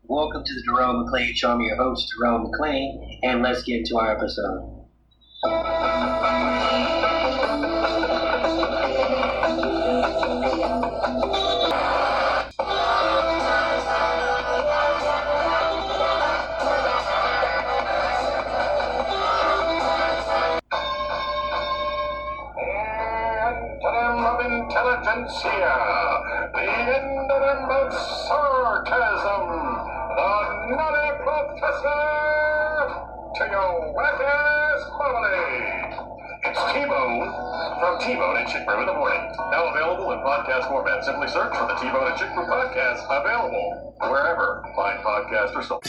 Welcome to the Jerome McClain Show. I'm your host, Jerome McClain, and let's get into our episode. Intelligentsia, the endem of sarcasm, the nutty professor, to your whack-ass marmalade. It's T-Bone from T-Bone and Chick Brew in the Morning. Now available in podcast format. Simply search for the T-Bone and Chick Brew podcast, available wherever fine podcasts are sold.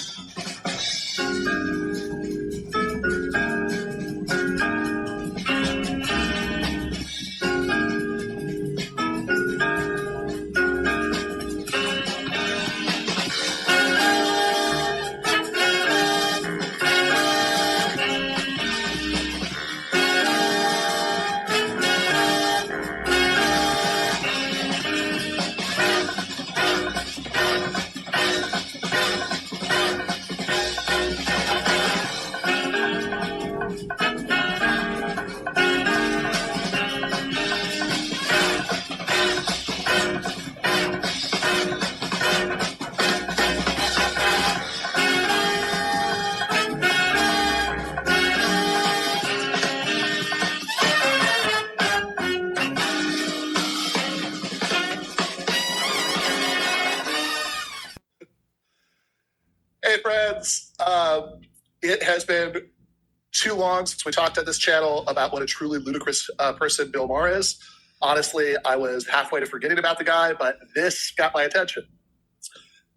Hey friends, it has been too long since we talked on this channel about what a truly ludicrous person Bill Maher is. Honestly, I was halfway to forgetting about the guy, but this got my attention.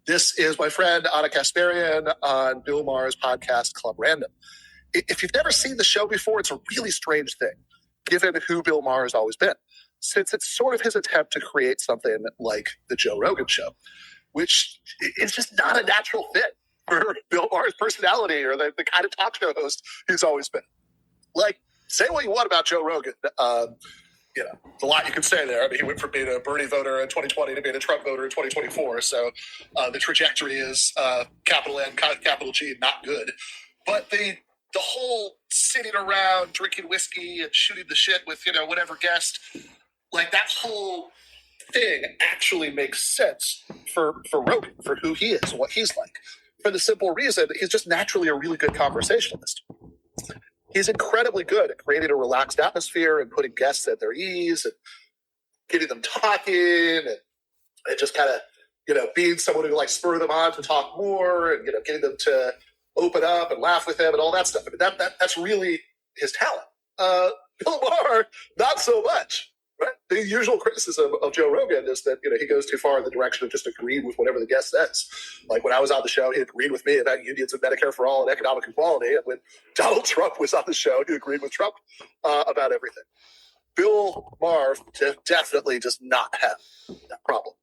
This is my friend Anna Kasparian on Bill Maher's podcast Club Random. If you've never seen the show before, it's a really strange thing, given who Bill Maher has always been, since it's sort of his attempt to create something like the Joe Rogan Show, which is just not a natural fit for Bill Maher's personality or the kind of talk show host he's always been. Like, say what you want about Joe Rogan. There's a lot you can say there. I mean, he went from being a Bernie voter in 2020 to being a Trump voter in 2024. So the trajectory is capital N, capital G, not good. But the whole sitting around, drinking whiskey and shooting the shit with, whatever guest, like that whole thing actually makes sense for Rogan, for who he is and what he's like. For the simple reason that he's just naturally a really good conversationalist. He's incredibly good at creating a relaxed atmosphere and putting guests at their ease and getting them talking and just kind of, being someone who spur them on to talk more and, getting them to open up and laugh with him and all that stuff. I mean, that's really his talent. Bill Maher, not so much. Right? The usual criticism of Joe Rogan is that he goes too far in the direction of just agreeing with whatever the guest says. Like when I was on the show, he agreed with me about unions and Medicare for all and economic equality. And when Donald Trump was on the show, he agreed with Trump about everything. Bill Maher definitely does not have that problem.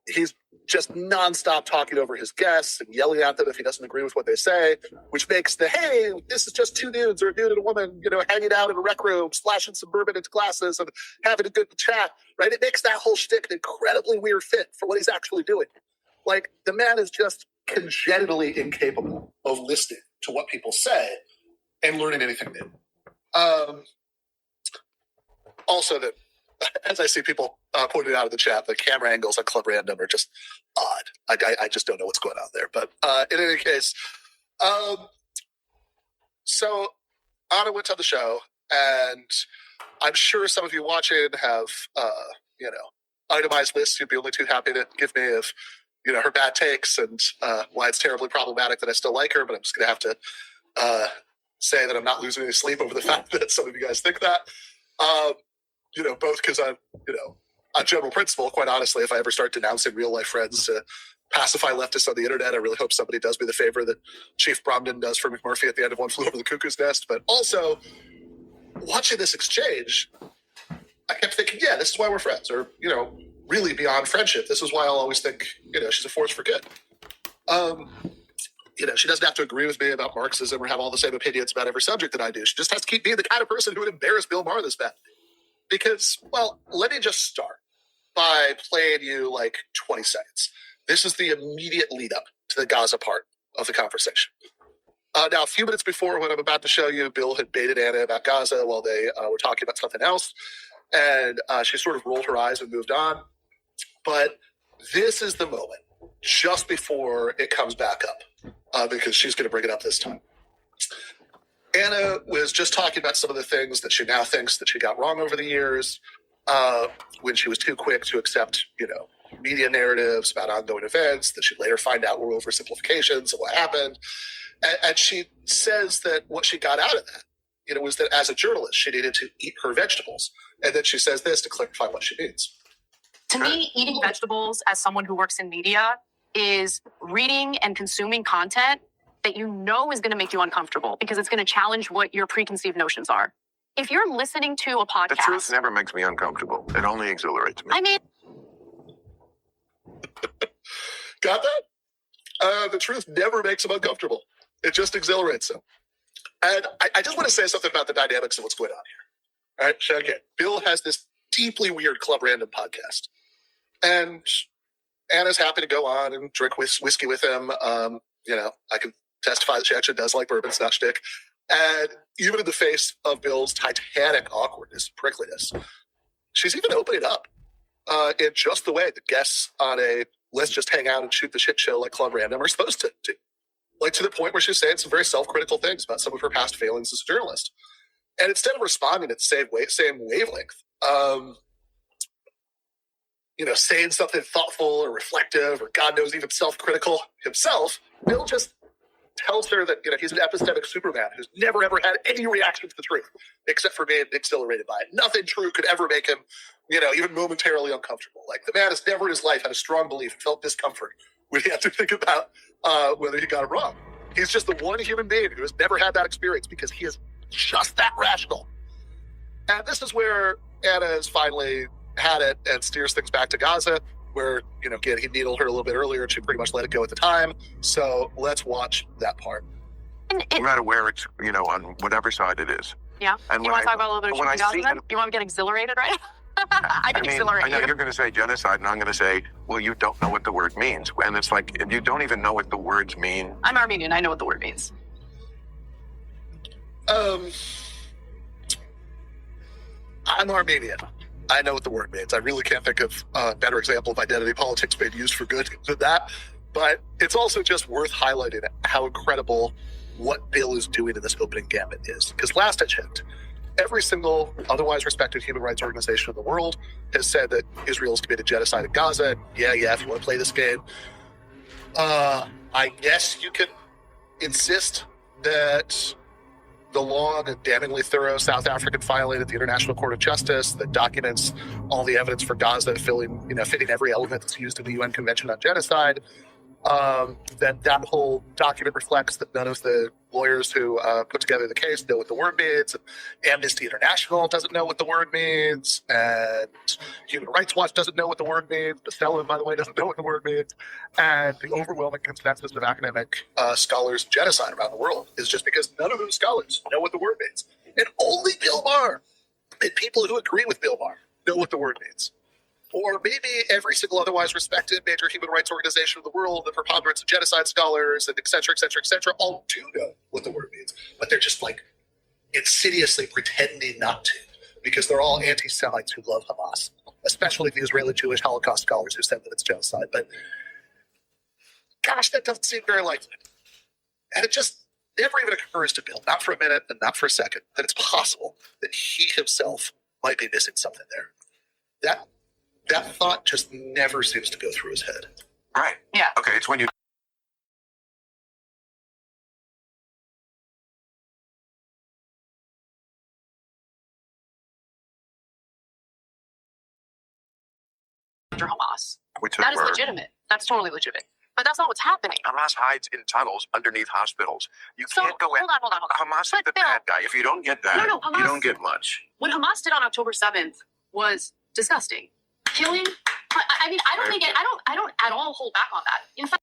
He's just nonstop talking over his guests and yelling at them if he doesn't agree with what they say, which makes hey, this is just two dudes or a dude and a woman, hanging out in a rec room, splashing some bourbon into glasses and having a good chat, right? It makes that whole shtick an incredibly weird fit for what he's actually doing. Like, the man is just congenitally incapable of listening to what people say and learning anything new. Also, that as I see people pointing out in the chat, the camera angles on Club Random are just odd. I just don't know what's going on there. But in any case, so Anna went on the show, and I'm sure some of you watching have, itemized lists you'd be only too happy to give me of, her bad takes and why it's terribly problematic that I still like her. But I'm just going to have to say that I'm not losing any sleep over the fact that some of you guys think that. Both because I'm, on general principle, quite honestly, if I ever start denouncing real life friends to pacify leftists on the internet, I really hope somebody does me the favor that Chief Bromden does for McMurphy at the end of One Flew Over the Cuckoo's Nest. But also, watching this exchange, I kept thinking, yeah, this is why we're friends, or, really beyond friendship. This is why I'll always think, she's a force for good. She doesn't have to agree with me about Marxism or have all the same opinions about every subject that I do. She just has to keep being the kind of person who would embarrass Bill Maher this bad. Because, well, let me just start by playing you 20 seconds. This is the immediate lead up to the Gaza part of the conversation. Now, a few minutes before what I'm about to show you, Bill had baited Anna about Gaza while they were talking about something else. And she sort of rolled her eyes and moved on. But this is the moment just before it comes back up, because she's going to bring it up this time. Anna was just talking about some of the things that she now thinks that she got wrong over the years, when she was too quick to accept, media narratives about ongoing events that she'd later find out were oversimplifications of what happened. And she says that what she got out of that, was that as a journalist, she needed to eat her vegetables. And then she says this to clarify what she means. To me, eating vegetables as someone who works in media is reading and consuming content that you know is going to make you uncomfortable because it's going to challenge what your preconceived notions are. If you're listening to a podcast... The truth never makes me uncomfortable. It only exhilarates me. I mean... Got that? The truth never makes him uncomfortable. It just exhilarates him. And I just want to say something about the dynamics of what's going on here. All right, so again, Bill has this deeply weird Club Random podcast. And Anna's happy to go on and drink whiskey with him. I can testify that she actually does like bourbon, it's not shtick. And even in the face of Bill's titanic awkwardness, prickliness, she's even opening up in just the way the guests on a let's just hang out and shoot the shit show like Club Random are supposed to do. Like to the point where she's saying some very self-critical things about some of her past failings as a journalist. And instead of responding at the same wavelength, saying something thoughtful or reflective or God knows even self-critical himself, Bill just tells her that he's an epistemic Superman who's never ever had any reaction to the truth except for being exhilarated by it. Nothing true could ever make him, even momentarily uncomfortable. Like the man has never in his life had a strong belief and felt discomfort when he had to think about whether he got it wrong. He's just the one human being who has never had that experience because he is just that rational. And this is where Anna has finally had it and steers things back to Gaza, where, again, he needled her a little bit earlier and she pretty much let it go at the time. So let's watch that part. No matter where it's, on whatever side it is. Yeah. And you want to talk about a little bit of Gaza then? You want to get exhilarated, right? I get exhilarated. I know you're going to say genocide, and I'm going to say, well, you don't know what the word means. And it's like, you don't even know what the words mean. I'm Armenian. I know what the word means. I'm Armenian. I know what the word means. I really can't think of a better example of identity politics being used for good than that. But it's also just worth highlighting how incredible what Bill is doing in this opening gambit is. Because last I checked, every single otherwise respected human rights organization in the world has said that Israel's committed genocide in Gaza. And yeah, if you want to play this game, I guess you can insist that the long and damningly thorough South African filing at the International Court of Justice that documents all the evidence for Gaza fitting every element that's used in the UN Convention on Genocide, that whole document reflects that none of the lawyers who put together the case know what the word means. Amnesty International doesn't know what the word means, and Human Rights Watch doesn't know what the word means. Bestellen, by the way, doesn't know what the word means. And the overwhelming consensus of academic scholars of genocide around the world is just because none of those scholars know what the word means. And only Bill Maher and people who agree with Bill Maher know what the word means. Or maybe every single otherwise respected major human rights organization in the world, the preponderance of genocide scholars, and et cetera, all do know what the word means. But they're just insidiously pretending not to, because they're all anti-Semites who love Hamas, especially the Israeli Jewish Holocaust scholars who said that it's genocide. But gosh, that doesn't seem very likely. And it just never even occurs to Bill, not for a minute and not for a second, that it's possible that he himself might be missing something there. That thought just never seems to go through his head. Right. Yeah. Okay, it's when you... Under Hamas. Which That is legitimate. That's totally legitimate. But that's not what's happening. Hamas hides in tunnels underneath hospitals. You So, can't go in. hold on. Hamas is But the Bill- bad guy. If you don't get that, No, Hamas- you don't get much. What Hamas did on October 7th was disgusting. Killing. I mean, I don't at all hold back on that. In fact,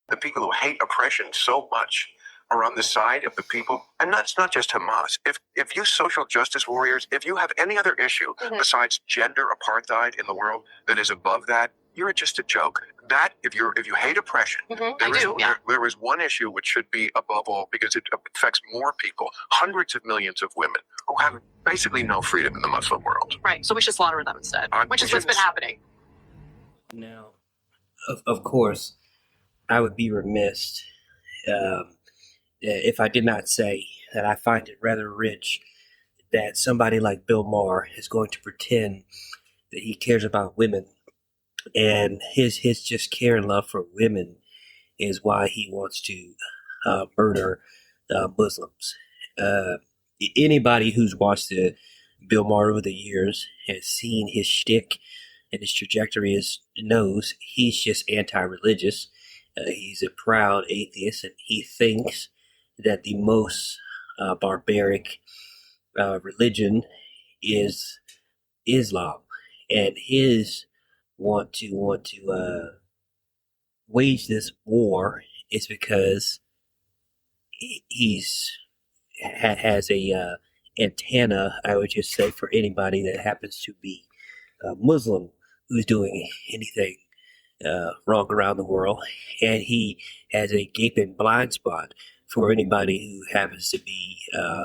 The people who hate oppression so much are on the side of the people, and that's not just Hamas. If you social justice warriors, if you have any other issue besides gender apartheid in the world that is above that, you're just a joke. That if you hate oppression, there is one issue which should be above all because it affects more people, hundreds of millions of women who have basically no freedom in the Muslim world. Right. So we should slaughter them instead, which is what's been happening. Now, of course, I would be remiss if I did not say that I find it rather rich that somebody like Bill Maher is going to pretend that he cares about women, and his just care and love for women is why he wants to murder Muslims. Anybody who's watched Bill Maher over the years has seen his shtick and his trajectory knows he's just anti-religious. He's a proud atheist, and he thinks that the most barbaric religion is Islam, and his want to wage this war is because has a antenna, I would just say, for anybody that happens to be Muslim who's doing anything wrong around the world, and he has a gaping blind spot for anybody who happens to be,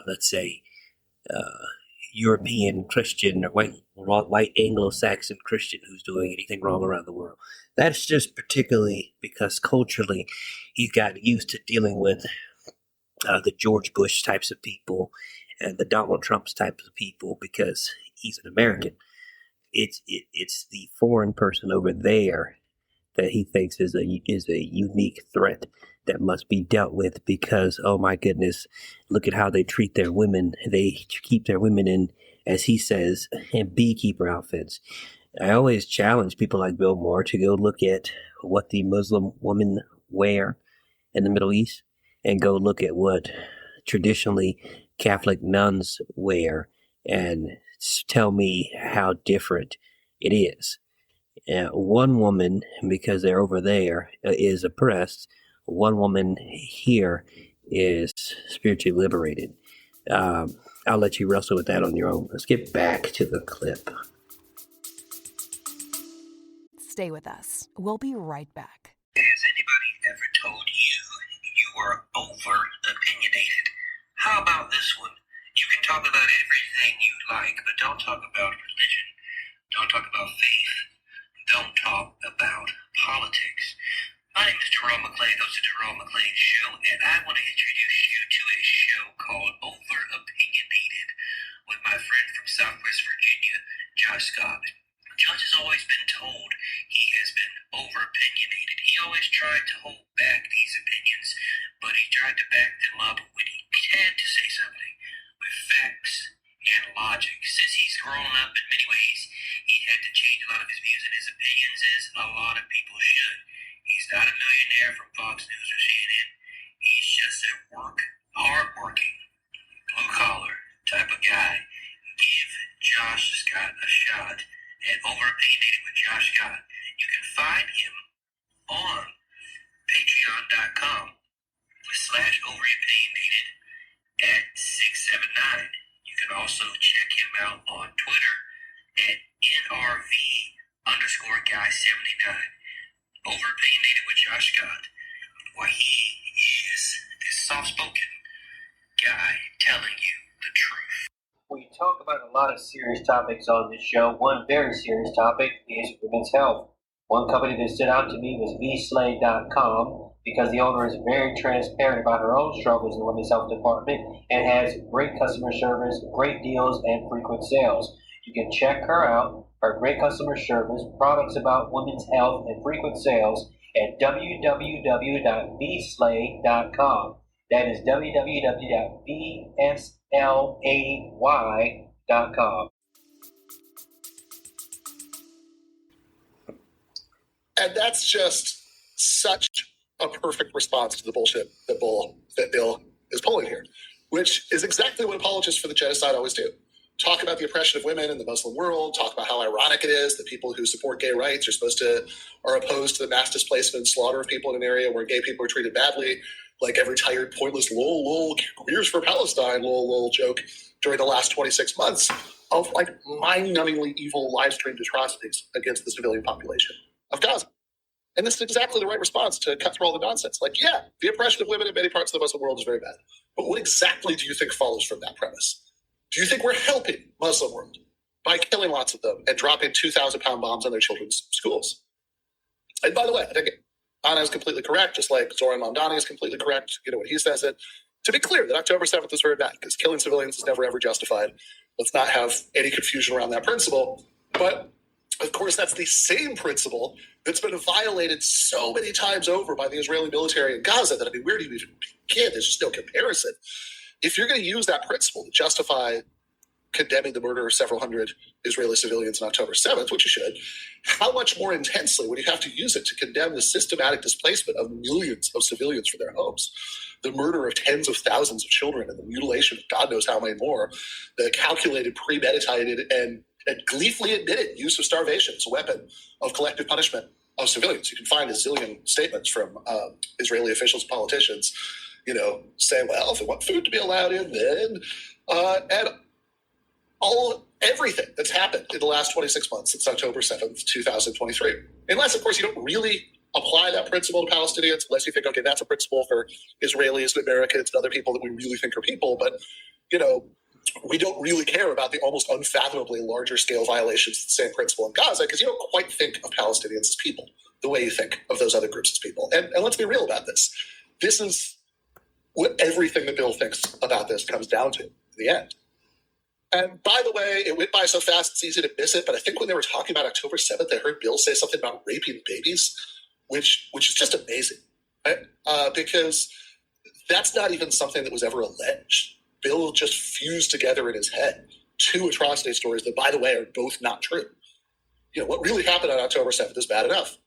let's say, European Christian or white Anglo-Saxon Christian who's doing anything wrong around the world. That's just particularly because culturally he's gotten used to dealing with the George Bush types of people and the Donald Trump's types of people because he's an American. It's the foreign person over there that he thinks is a unique threat that must be dealt with because, oh my goodness, look at how they treat their women. They keep their women in, as he says, in beekeeper outfits. I always challenge people like Bill Maher to go look at what the Muslim women wear in the Middle East and go look at what traditionally Catholic nuns wear and tell me how different it is. One woman, because they're over there, is oppressed. One woman here is spiritually liberated. I'll let you wrestle with that on your own. Let's get back to the clip. Stay with us. We'll be right back. Has anybody ever told you you were over-opinionated? How about this one? You can talk about everything you like, but don't talk about religion. Don't talk about faith. Don't talk about politics. My name is Jerome McClain, host of Jerome McClain's Show, and I want to introduce you to a show called Over-Opinionated with my friend from Southwest Virginia, Josh Scott. Josh has always been told he has been over-opinionated. He always tried to hold back these opinions, but he tried to back them up when he had to say something with facts and logic. Since he's grown up in many ways, he had to change a lot of his views and his opinions, as a lot of people should. He's not a millionaire from Fox News or CNN. He's just a hard-working, blue-collar type of guy. Give Josh Scott a shot at Over-Opinionated with Josh Scott. You can find him on patreon.com/overopinionated at 679. You can also check him out on Twitter at NRV_guy79. Over-Opinionated with Josh Scott. Why, he is this soft-spoken guy telling you the truth. We talk about a lot of serious topics on this show. One very serious topic is women's health. One company that stood out to me was vslay.com because the owner is very transparent about her own struggles in the women's health department and has great customer service, great deals, and frequent sales. You can check her out, her great customer service, products about women's health, and frequent sales at www.vslay.com. That is www.vslay.com. And that's just such a perfect response to the bullshit that Bill is pulling here, which is exactly what apologists for the genocide always do. talk about the oppression of women in the Muslim world, talk about how ironic it is that people who support gay rights are opposed to the mass displacement and slaughter of people in an area where gay people are treated badly, like every tired, pointless, lol, queers for Palestine, lol joke during the last 26 months of like mind-numbingly evil live-streamed atrocities against the civilian population of Gaza. And this is exactly the right response to cut through all the nonsense. Like, yeah, the oppression of women in many parts of the Muslim world is very bad. But what exactly do you think follows from that premise? Do you think we're helping Muslim world by killing lots of them and dropping 2,000-pound bombs on their children's schools? And by the way, I think Anna is completely correct, just like Zoran Mamdani is completely correct, when he says it. To be clear, that October 7th was very bad, because killing civilians is never, ever justified. Let's not have any confusion around that principle. But, of course, that's the same principle that's been violated so many times over by the Israeli military in Gaza that, where do you even begin? There's just no comparison. If you're going to use that principle to justify condemning the murder of several hundred Israeli civilians on October 7th, which you should, how much more intensely would you have to use it to condemn the systematic displacement of millions of civilians from their homes, the murder of tens of thousands of children, and the mutilation of God knows how many more, the calculated, premeditated, and gleefully admitted use of starvation as a weapon of collective punishment of civilians? You can find a zillion statements from Israeli officials and politicians saying, well, if we want food to be allowed in, then, and everything that's happened in the last 26 months since October 7th, 2023. Unless, of course, you don't really apply that principle to Palestinians, unless you think, okay, that's a principle for Israelis and Americans and other people that we really think are people. But, we don't really care about the almost unfathomably larger scale violations of the same principle in Gaza, because you don't quite think of Palestinians as people the way you think of those other groups as people. And let's be real about this. This is what everything that Bill thinks about this comes down to in the end. And by the way, it went by so fast, it's easy to miss it. But I think when they were talking about October 7th, I heard Bill say something about raping babies, which is just amazing, right? Because that's not even something that was ever alleged. Bill just fused together in his head two atrocity stories that, by the way, are both not true. What really happened on October 7th is bad enough.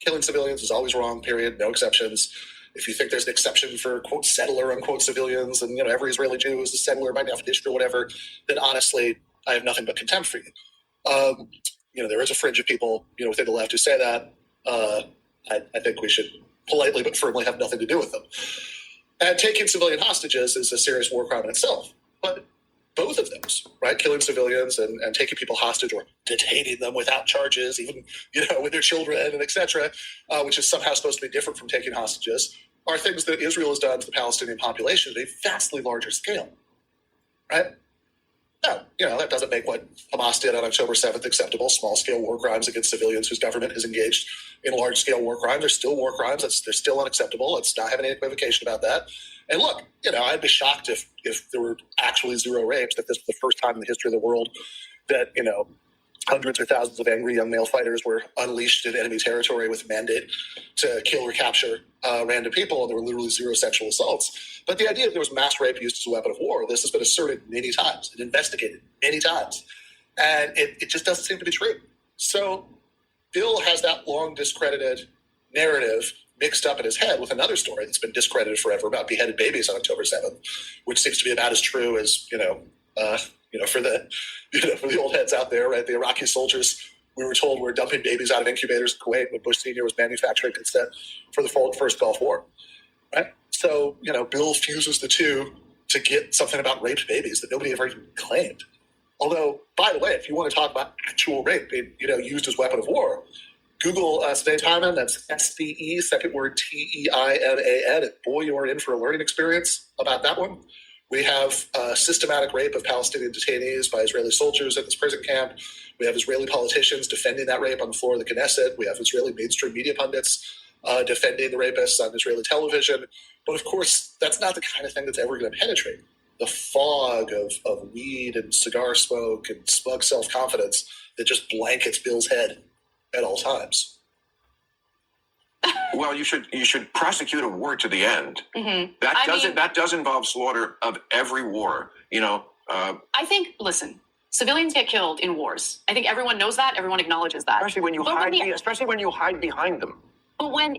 Killing civilians is always wrong, period, no exceptions. If you think there's an exception for, quote, settler, unquote, civilians, and, every Israeli Jew is a settler by definition or whatever, then honestly, I have nothing but contempt for you. There is a fringe of people, within the left who say that. I think we should politely but firmly have nothing to do with them. And taking civilian hostages is a serious war crime in itself. But both of those, right, killing civilians and taking people hostage or detaining them without charges, even, with their children and et cetera, which is somehow supposed to be different from taking hostages, are things that Israel has done to the Palestinian population at a vastly larger scale, right? Now, that doesn't make what Hamas did on October 7th acceptable. Small-scale war crimes against civilians whose government has engaged in large-scale war crimes. They're still war crimes. They're still unacceptable. Let's not have any equivocation about that. And look, I'd be shocked if there were actually zero rapes, that this was the first time in the history of the world that, hundreds or thousands of angry young male fighters were unleashed in enemy territory with a mandate to kill or capture random people, and there were literally zero sexual assaults. But the idea that there was mass rape used as a weapon of war, this has been asserted many times and investigated many times. And it just doesn't seem to be true. So Bill has that long discredited narrative mixed up in his head with another story that's been discredited forever about beheaded babies on October 7th, which seems to be about as true as, for the old heads out there, right? The Iraqi soldiers, we were told, were dumping babies out of incubators in Kuwait when Bush Sr. was manufacturing consent for the first Gulf War, right? So, Bill fuses the two to get something about raped babies that nobody ever even claimed. Although, by the way, if you want to talk about actual rape being, used as a weapon of war, Google Sde Teiman, that's S-D-E, second word T-E-I-M-A-N, and boy, you are in for a learning experience about that one. We have systematic rape of Palestinian detainees by Israeli soldiers at this prison camp. We have Israeli politicians defending that rape on the floor of the Knesset. We have Israeli mainstream media pundits defending the rapists on Israeli television. But of course, that's not the kind of thing that's ever going to penetrate the fog of weed and cigar smoke and smug self-confidence that just blankets Bill's head at all times. Well, you should prosecute a war to the end. Mm-hmm. That does involve slaughter of every war. I think. Listen, civilians get killed in wars. I think everyone knows that. Everyone acknowledges that. Especially when you hide behind them. But when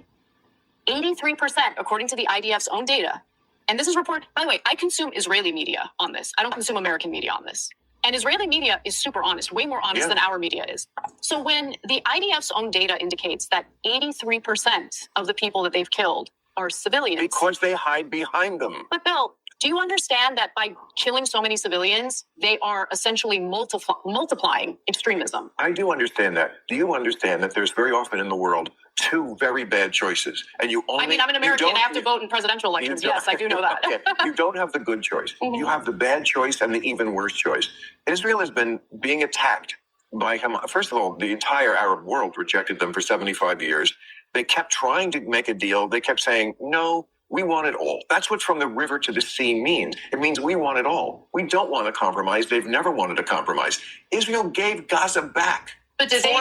83%, according to the IDF's own data, And this is reported, by the way, I consume Israeli media on this. I don't consume American media on this. And Israeli media is super honest, way more honest than our media is. So when the IDF's own data indicates that 83% of the people that they've killed are civilians. Because they hide behind them. But Bill, do you understand that by killing so many civilians, they are essentially multiplying extremism? I do understand that. Do you understand that there's very often in the world two very bad choices? And you only... I mean, I'm an American. I have to vote in prepresidential elections. Yes, I do know that. Okay. You don't have the good choice. You have the bad choice and the even worse choice. Israel has been being attacked by Hamas. First of all, the entire Arab world rejected them for 75 years. They kept trying to make a deal. They kept saying, no, we want it all. That's what from the river to the sea means. It means we want it all. We don't want to compromise. They've never wanted to compromise. Israel gave Gaza back. But did they...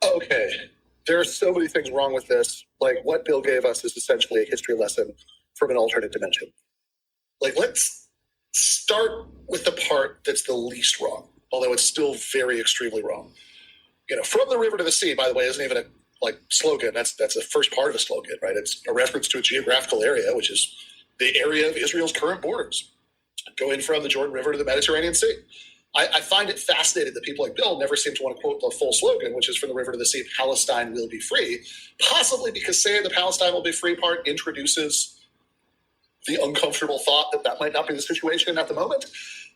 Okay, there are so many things wrong with this. Like, what Bill gave us is essentially a history lesson from an alternate dimension. Like, let's start with the part that's the least wrong, although it's still very extremely wrong. You know, from the river to the sea, by the way, isn't even a slogan. That's the first part of a slogan, right? It's a reference to a geographical area, which is the area of Israel's current borders, going from the Jordan River to the Mediterranean Sea. I find it fascinating that people like Bill never seem to want to quote the full slogan, which is from the river to the sea, Palestine will be free, possibly because saying the Palestine will be free part introduces the uncomfortable thought that that might not be the situation at the moment.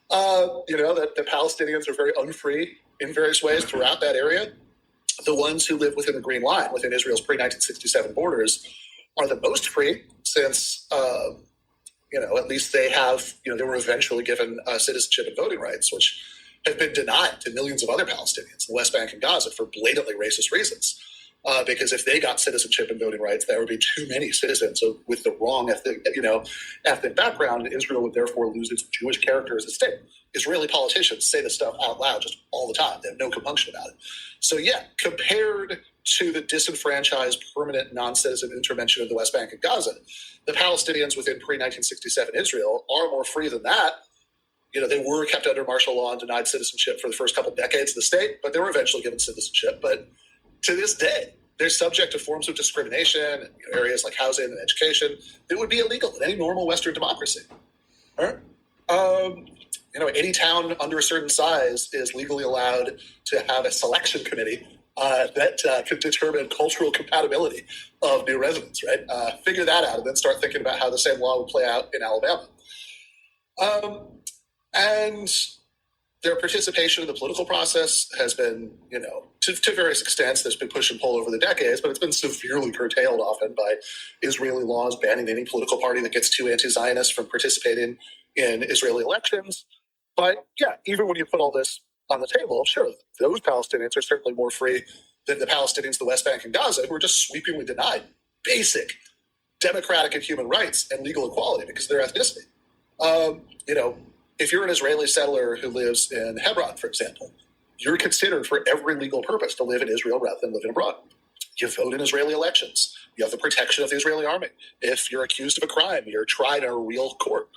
That the Palestinians are very unfree in various ways throughout that area. The ones who live within the Green Line, within Israel's pre-1967 borders, are the most free since, at least they have, they were eventually given citizenship and voting rights, which have been denied to millions of other Palestinians in the West Bank and Gaza for blatantly racist reasons. Because if they got citizenship and voting rights, there would be too many citizens with the wrong ethnic background. Israel would therefore lose its Jewish character as a state. Israeli politicians say this stuff out loud just all the time. They have no compunction about it. So yeah, compared to the disenfranchised, permanent, non-citizen intervention of the West Bank and Gaza, the Palestinians within pre-1967 Israel are more free than that. They were kept under martial law and denied citizenship for the first couple decades of the state, but they were eventually given citizenship. But to this day, they're subject to forms of discrimination in areas like housing and education that would be illegal in any normal Western democracy. All right? Any town under a certain size is legally allowed to have a selection committee that can determine cultural compatibility of new residents, right? Figure that out and then start thinking about how the same law would play out in Alabama. And their participation in the political process has been, to various extents, there's been push and pull over the decades, but it's been severely curtailed often by Israeli laws banning any political party that gets too anti-Zionist from participating in Israeli elections. But yeah, even when you put all this on the table, sure, those Palestinians are certainly more free than the Palestinians, the West Bank and Gaza, who are just sweepingly denied basic democratic and human rights and legal equality because of their ethnicity. If you're an Israeli settler who lives in Hebron, for example, you're considered for every legal purpose to live in Israel rather than living abroad. You vote in Israeli elections. You have the protection of the Israeli army. If you're accused of a crime, you're tried in a real court.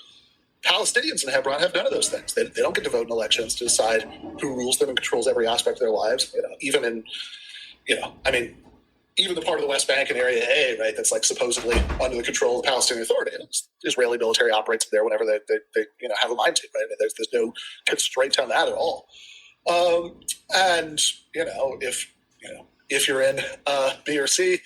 Palestinians in Hebron have none of those things. They don't get to vote in elections to decide who rules them and controls every aspect of their lives. Even the part of the West Bank and Area A, right, that's supposedly under the control of the Palestinian Authority. Israeli military operates there whenever they have a mind to, right? There's no constraint on that at all. If you're in B or C,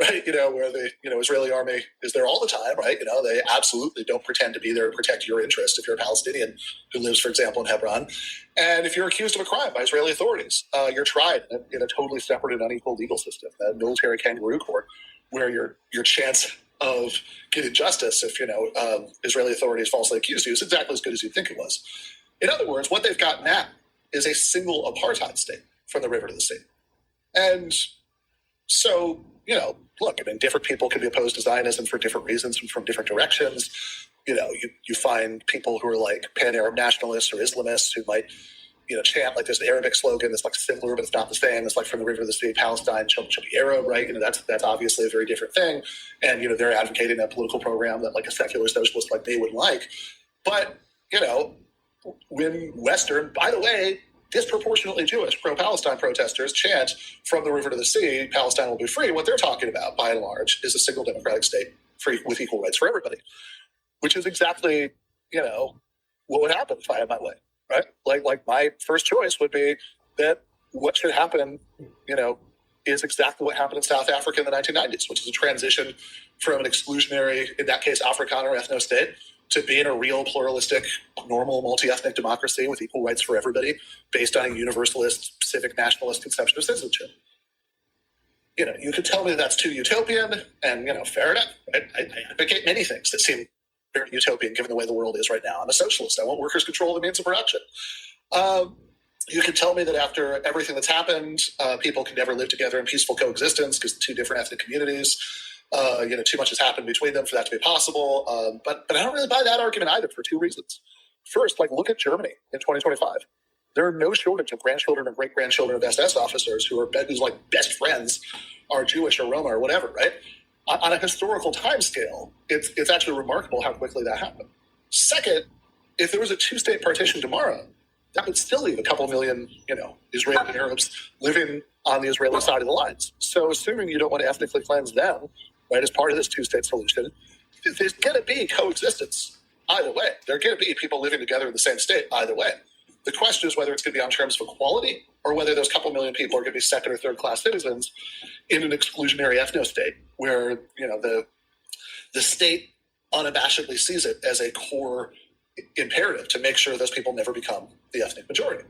right, where the Israeli army is there all the time, right? They absolutely don't pretend to be there to protect your interest if you're a Palestinian who lives, for example, in Hebron. And if you're accused of a crime by Israeli authorities, you're tried in a totally separate and unequal legal system, a military kangaroo court, where your chance of getting justice if Israeli authorities falsely accuse you is exactly as good as you'd think it was. In other words, what they've got now is a single apartheid state from the river to the sea. And so, different people can be opposed to Zionism for different reasons and from different directions. You find people who are pan-Arab nationalists or Islamists who might, chant there's an Arabic slogan that's similar, but it's not the same. It's from the river to the sea, Palestine shall be Arab, right? That's obviously a very different thing. And, they're advocating a political program that a secular socialist like they wouldn't like. But, when Western, by the way, disproportionately Jewish pro-Palestine protesters chant from the river to the sea, Palestine will be free. What they're talking about, by and large, is a single democratic state with equal rights for everybody, which is exactly, what would happen if I had my way, right? Like my first choice would be that what should happen, is exactly what happened in South Africa in the 1990s, which is a transition from an exclusionary, in that case, Afrikaner ethno-state, to being a real pluralistic, normal, multi-ethnic democracy with equal rights for everybody based on a universalist, civic nationalist conception of citizenship. You could tell me that's too utopian, and, fair enough. I advocate many things that seem very utopian given the way the world is right now. I'm a socialist. I want workers control the means of production. You can tell me that after everything that's happened, people can never live together in peaceful coexistence because two different ethnic communities, too much has happened between them for that to be possible. But I don't really buy that argument either for two reasons. First, look at Germany in 2025. There are no shortage of grandchildren or great-grandchildren of SS officers whose best friends are Jewish or Roma or whatever, right? On a historical timescale, it's actually remarkable how quickly that happened. Second, if there was a two-state partition tomorrow, that would still leave a couple million, Israeli Arabs living on the Israeli side of the lines. So assuming you don't want to ethnically cleanse them, right, as part of this two-state solution, there's going to be coexistence either way. There are going to be people living together in the same state either way. The question is whether it's going to be on terms of equality or whether those couple million people are going to be second or third class citizens in an exclusionary ethno-state where, the state unabashedly sees it as a core imperative to make sure those people never become the ethnic majority.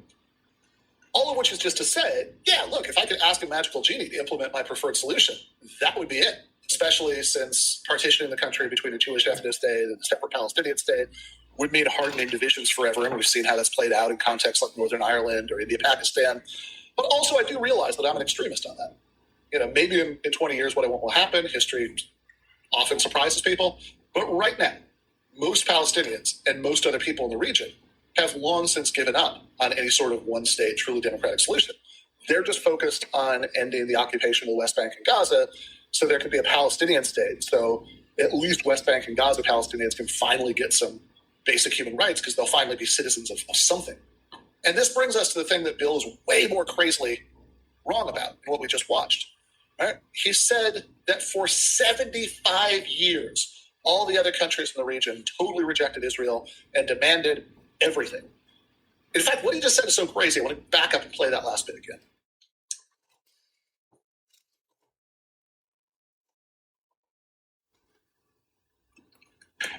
All of which is just to say, yeah, look, if I could ask a magical genie to implement my preferred solution, that would be it, especially since partitioning the country between a Jewish ethno state and a separate Palestinian state would mean hardening divisions forever, and we've seen how that's played out in contexts like Northern Ireland or India, Pakistan. But also I do realize that I'm an extremist on that. Maybe in 20 years what I want will happen. History often surprises people. But right now, most Palestinians and most other people in the region have long since given up on any sort of one-state, truly democratic solution. They're just focused on ending the occupation of the West Bank and Gaza so there can be a Palestinian state. So at least West Bank and Gaza Palestinians can finally get some basic human rights because they'll finally be citizens of something. And this brings us to the thing that Bill is way more crazily wrong about in what we just watched. Right? He said that for 75 years, all the other countries in the region totally rejected Israel and demanded everything. In fact, what he just said is so crazy. I want to back up and play that last bit again.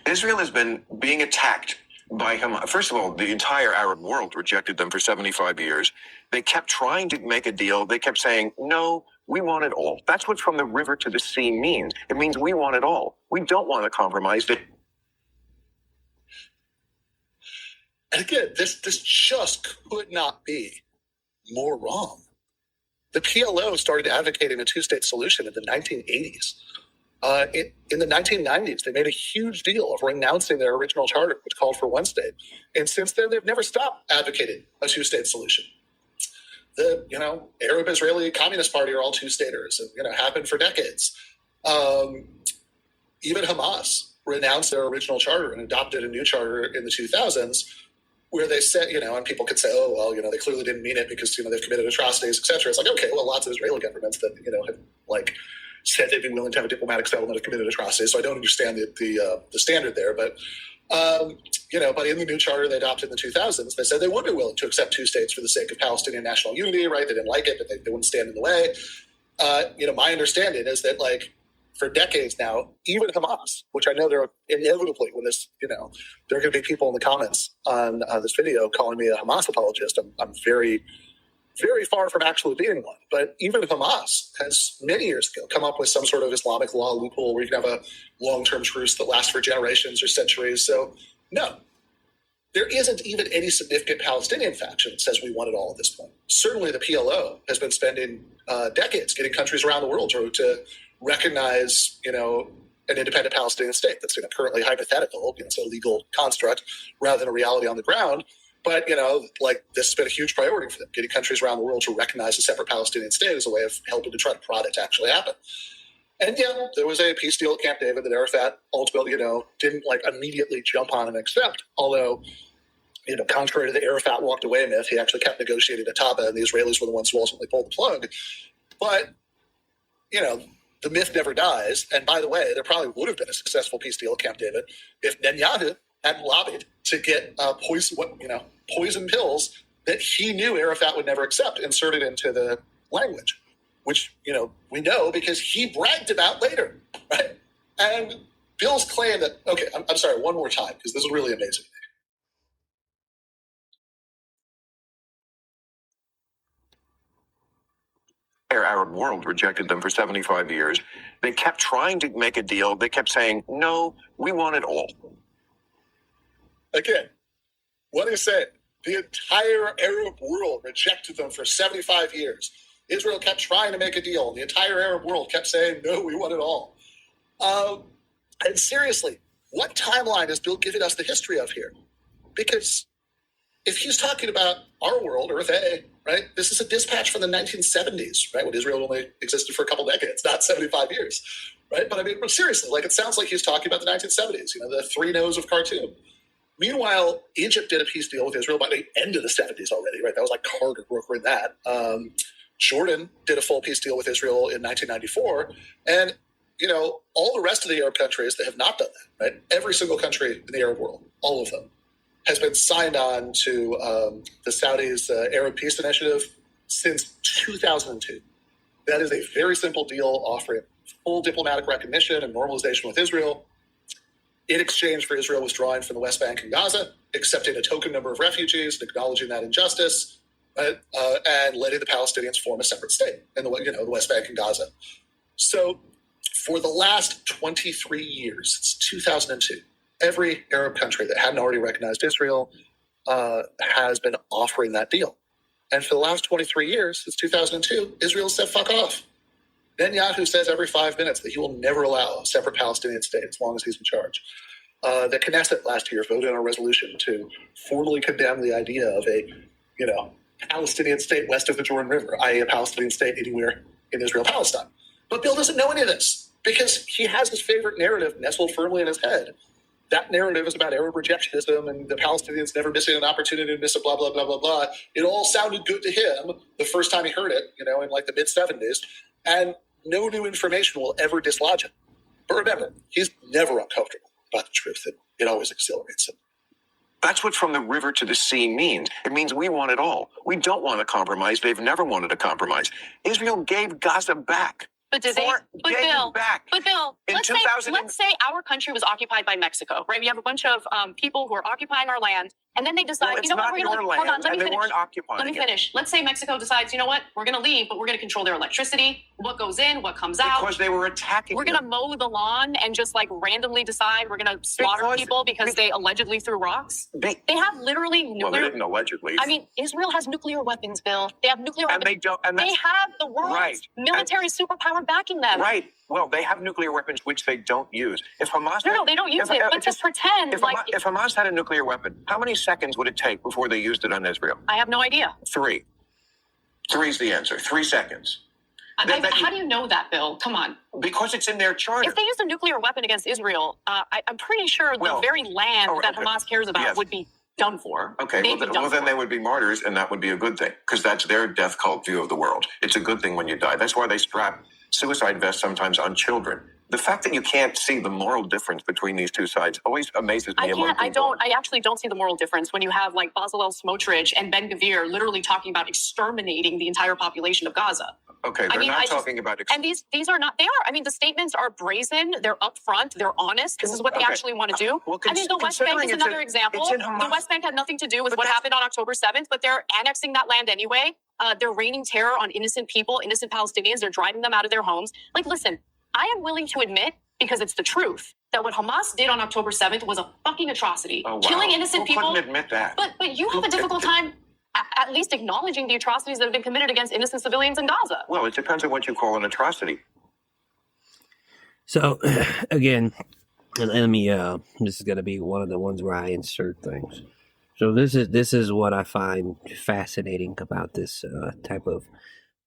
Israel has been being attacked by Hamas. First of all, the entire Arab world rejected them for 75 years. They kept trying to make a deal. They kept saying, no, we want it all. That's what from the river to the sea means. It means we want it all. We don't want to compromise. And again, this just could not be more wrong. The PLO started advocating a two-state solution in the 1980s. In the 1990s, they made a huge deal of renouncing their original charter, which called for one state. And since then, they've never stopped advocating a two-state solution. The, Arab-Israeli Communist Party are all two-staters and, happened for decades. Even Hamas renounced their original charter and adopted a new charter in the 2000s where they said, and people could say, oh, well, they clearly didn't mean it because, they've committed atrocities, et cetera. It's like, okay, well, lots of Israeli governments that, have, said they'd be willing to have a diplomatic settlement of committed atrocities. So I don't understand the standard there. But, but in the new charter they adopted in the 2000s, they said they would be willing to accept two states for the sake of Palestinian national unity, right? They didn't like it, but they wouldn't stand in the way. My understanding is that, for decades now, even Hamas, which I know they're inevitably when this, there are going to be people in the comments on this video calling me a Hamas apologist. I'm very, very far from actually being one. But even Hamas has many years ago come up with some sort of Islamic law loophole where you can have a long-term truce that lasts for generations or centuries. So no, there isn't even any significant Palestinian faction that says we want it all at this point. Certainly the PLO has been spending decades getting countries around the world to recognize, an independent Palestinian state that's currently hypothetical, it's a legal construct rather than a reality on the ground. But, this has been a huge priority for them, getting countries around the world to recognize a separate Palestinian state as a way of helping to try to prod it to actually happen. And, there was a peace deal at Camp David that Arafat ultimately, didn't, immediately jump on and accept. Although, contrary to the Arafat walked away myth, he actually kept negotiating at Taba, and the Israelis were the ones who ultimately pulled the plug. But, the myth never dies. And by the way, there probably would have been a successful peace deal at Camp David if Netanyahu hadn't lobbied to get poison pills that he knew Arafat would never accept inserted into the language, which we know because he bragged about later, right? And Bill's claim that I'm sorry, one more time because this is really amazing. Arab world rejected them for 75 years. They kept trying to make a deal. They kept saying, no, we want it all. Again, what he said, the entire Arab world rejected them for 75 years. Israel kept trying to make a deal. The entire Arab world kept saying, no, we want it all. And seriously, what timeline is Bill giving us the history of here? Because if he's talking about our world, Earth A, right, this is a dispatch from the 1970s, right, when Israel only existed for a couple decades, not 75 years, right? But I mean, seriously, it sounds like he's talking about the 1970s, the three no's of Khartoum. Meanwhile, Egypt did a peace deal with Israel by the end of the 70s already, right? That was like Carter brokering that. Jordan did a full peace deal with Israel in 1994. And, all the rest of the Arab countries that have not done that, right? Every single country in the Arab world, all of them, has been signed on to the Saudis' Arab Peace Initiative since 2002. That is a very simple deal offering full diplomatic recognition and normalization with Israel in exchange for Israel withdrawing from the West Bank and Gaza, accepting a token number of refugees, acknowledging that injustice, right? And letting the Palestinians form a separate state in the West Bank and Gaza. So for the last 23 years, since 2002, every Arab country that hadn't already recognized Israel has been offering that deal. And for the last 23 years, since 2002, Israel said, fuck off. Netanyahu says every 5 minutes that he will never allow a separate Palestinian state as long as he's in charge. The Knesset last year voted on a resolution to formally condemn the idea of a, Palestinian state west of the Jordan River, i.e. a Palestinian state anywhere in Israel-Palestine. But Bill doesn't know any of this because he has his favorite narrative nestled firmly in his head. That narrative is about Arab rejectionism and the Palestinians never missing an opportunity to miss a blah, blah, blah, blah, blah. It all sounded good to him the first time he heard it, in the mid-70s. And no new information will ever dislodge him. But remember, he's never uncomfortable about the truth. It always exhilarates him. That's what from the river to the sea means. It means we want it all. We don't want a compromise. They've never wanted a compromise. Israel gave Gaza back. But did they? But Bill, in let's say our country was occupied by Mexico, right? We have a bunch of people who are occupying our land, and then they decide, we're going to hold on, let me finish. They weren't occupying Let me finish. Let's say Mexico decides, we're going to leave, but we're going to control their electricity, what goes in, what comes out. Because they were attacking. We're going to mow the lawn and just randomly decide we're going to slaughter people because they allegedly threw rocks. They have literally nuclear. Well, they didn't allegedly. I mean, Israel has nuclear weapons, Bill. They have nuclear weapons. They don't. And they have the world's military superpower backing them. Right. Well, they have nuclear weapons which they don't use. If Hamas no, they don't use it. But just pretend if Hamas had a nuclear weapon, how many seconds would it take before they used it on Israel? I have no idea. 3. 3's the answer. 3 seconds. How do you know that, Bill? Come on. Because it's in their charter. If they used a nuclear weapon against Israel, I'm pretty sure the very land that Hamas cares about would be done for. Okay, then they would be martyrs, and that would be a good thing, because that's their death cult view of the world. It's a good thing when you die. That's why they strap suicide vests sometimes on children. The fact that you can't see the moral difference between these two sides always amazes me. I actually don't see the moral difference when you have Bezalel Smotrich and Ben Gvir literally talking about exterminating the entire population of Gaza. Okay, they're not talking about... And these are not... They are. I mean, the statements are brazen. They're upfront. They're honest. This is what they actually want to do. The West Bank is another example. The West Bank had nothing to do with what happened on October 7th, but they're annexing that land anyway. They're raining terror on innocent people, innocent Palestinians. They're driving them out of their homes. Listen, I am willing to admit, because it's the truth, that what Hamas did on October 7th was a fucking atrocity. Oh, wow. Killing innocent people. Who couldn't admit that? But you have a difficult time at least acknowledging the atrocities that have been committed against innocent civilians in Gaza. Well, it depends on what you call an atrocity. So, again, and let me, this is going to be one of the ones where I insert things. So this is what I find fascinating about this type of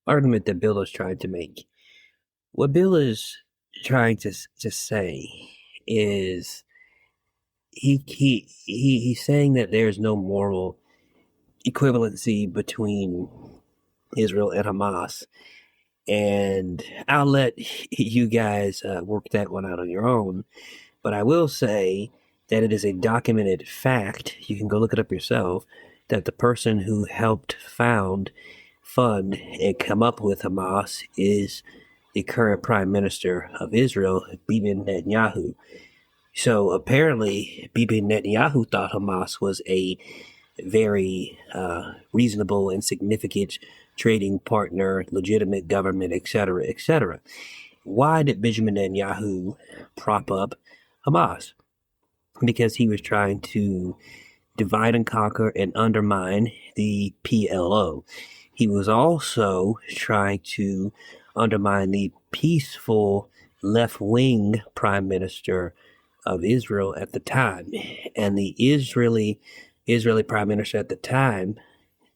argument that Bill is trying to make. What Bill is trying to say is he's saying that there's no moral equivalency between Israel and Hamas. And I'll let you guys work that one out on your own. But I will say that it is a documented fact, you can go look it up yourself, that the person who helped fund, and come up with Hamas is the current Prime Minister of Israel, Bibi Netanyahu. So apparently, Bibi Netanyahu thought Hamas was a very reasonable and significant trading partner, legitimate government, etc., etc. Why did Benjamin Netanyahu prop up Hamas? Because he was trying to divide and conquer and undermine the PLO. He was also trying to undermine the peaceful left-wing prime minister of Israel at the time. And the Israeli prime minister at the time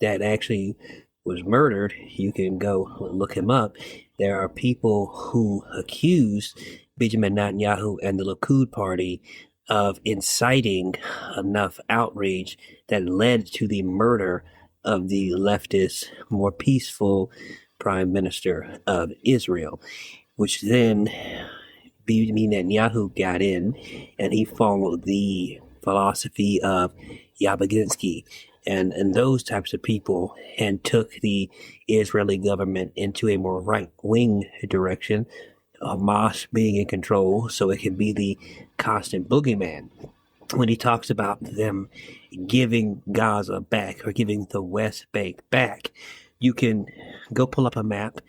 that actually was murdered, you can go look him up. There are people who accuse Benjamin Netanyahu and the Likud party of inciting enough outrage that led to the murder of the leftist, more peaceful prime minister of Israel, which then Benjamin Netanyahu got in, and he followed the philosophy of Jabotinsky and those types of people, and took the Israeli government into a more right-wing direction, Hamas being in control so it can be the constant boogeyman. When he talks about them giving Gaza back or giving the West Bank back, you can go pull up a map,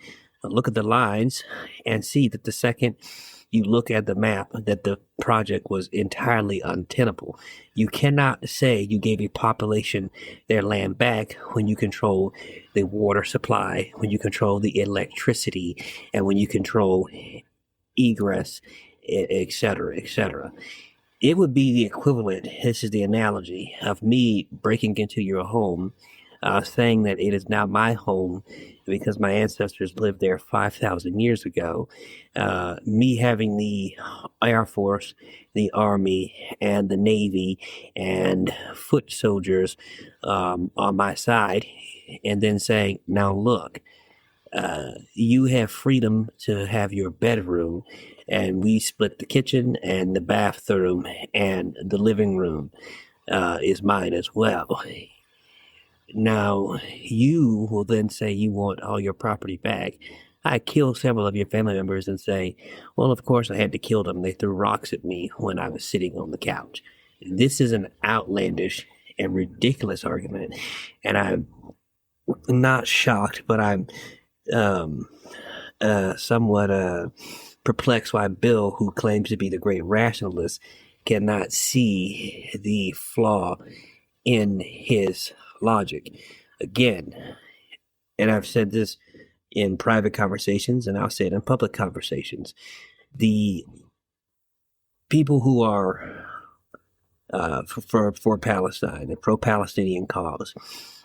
look at the lines, and see that the second you look at the map, that the project was entirely untenable. You cannot say you gave a population their land back when you control the water supply, when you control the electricity, and when you control egress, etc., etc. It would be the equivalent, this is the analogy, of me breaking into your home, saying that it is now my home because my ancestors lived there 5,000 years ago, me having the Air Force, the Army, and the Navy, and foot soldiers on my side, and then saying, now look, you have freedom to have your bedroom, and we split the kitchen and the bathroom, and the living room is mine as well. Now, you will then say you want all your property back. I kill several of your family members and say, well, of course I had to kill them. They threw rocks at me when I was sitting on the couch. This is an outlandish and ridiculous argument, and I'm not shocked, but I'm somewhat perplexed why Bill, who claims to be the great rationalist, cannot see the flaw in his logic. Again, and I've said this in private conversations, and I'll say it in public conversations, the people who are for Palestine, the pro-Palestinian cause,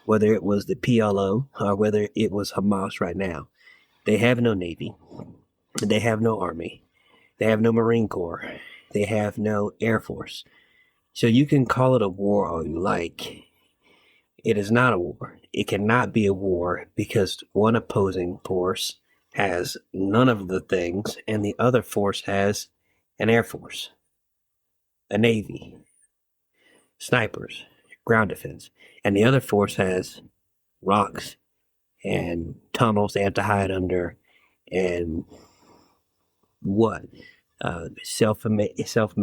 whether it was the PLO or whether it was Hamas right now, they have no Navy, they have no Army, they have no Marine Corps, they have no Air Force. So you can call it a war all you like. It is not a war. It cannot be a war because one opposing force has none of the things and the other force has an Air Force, a Navy, snipers, ground defense, and the other force has rocks and tunnels they have to hide under, and self-made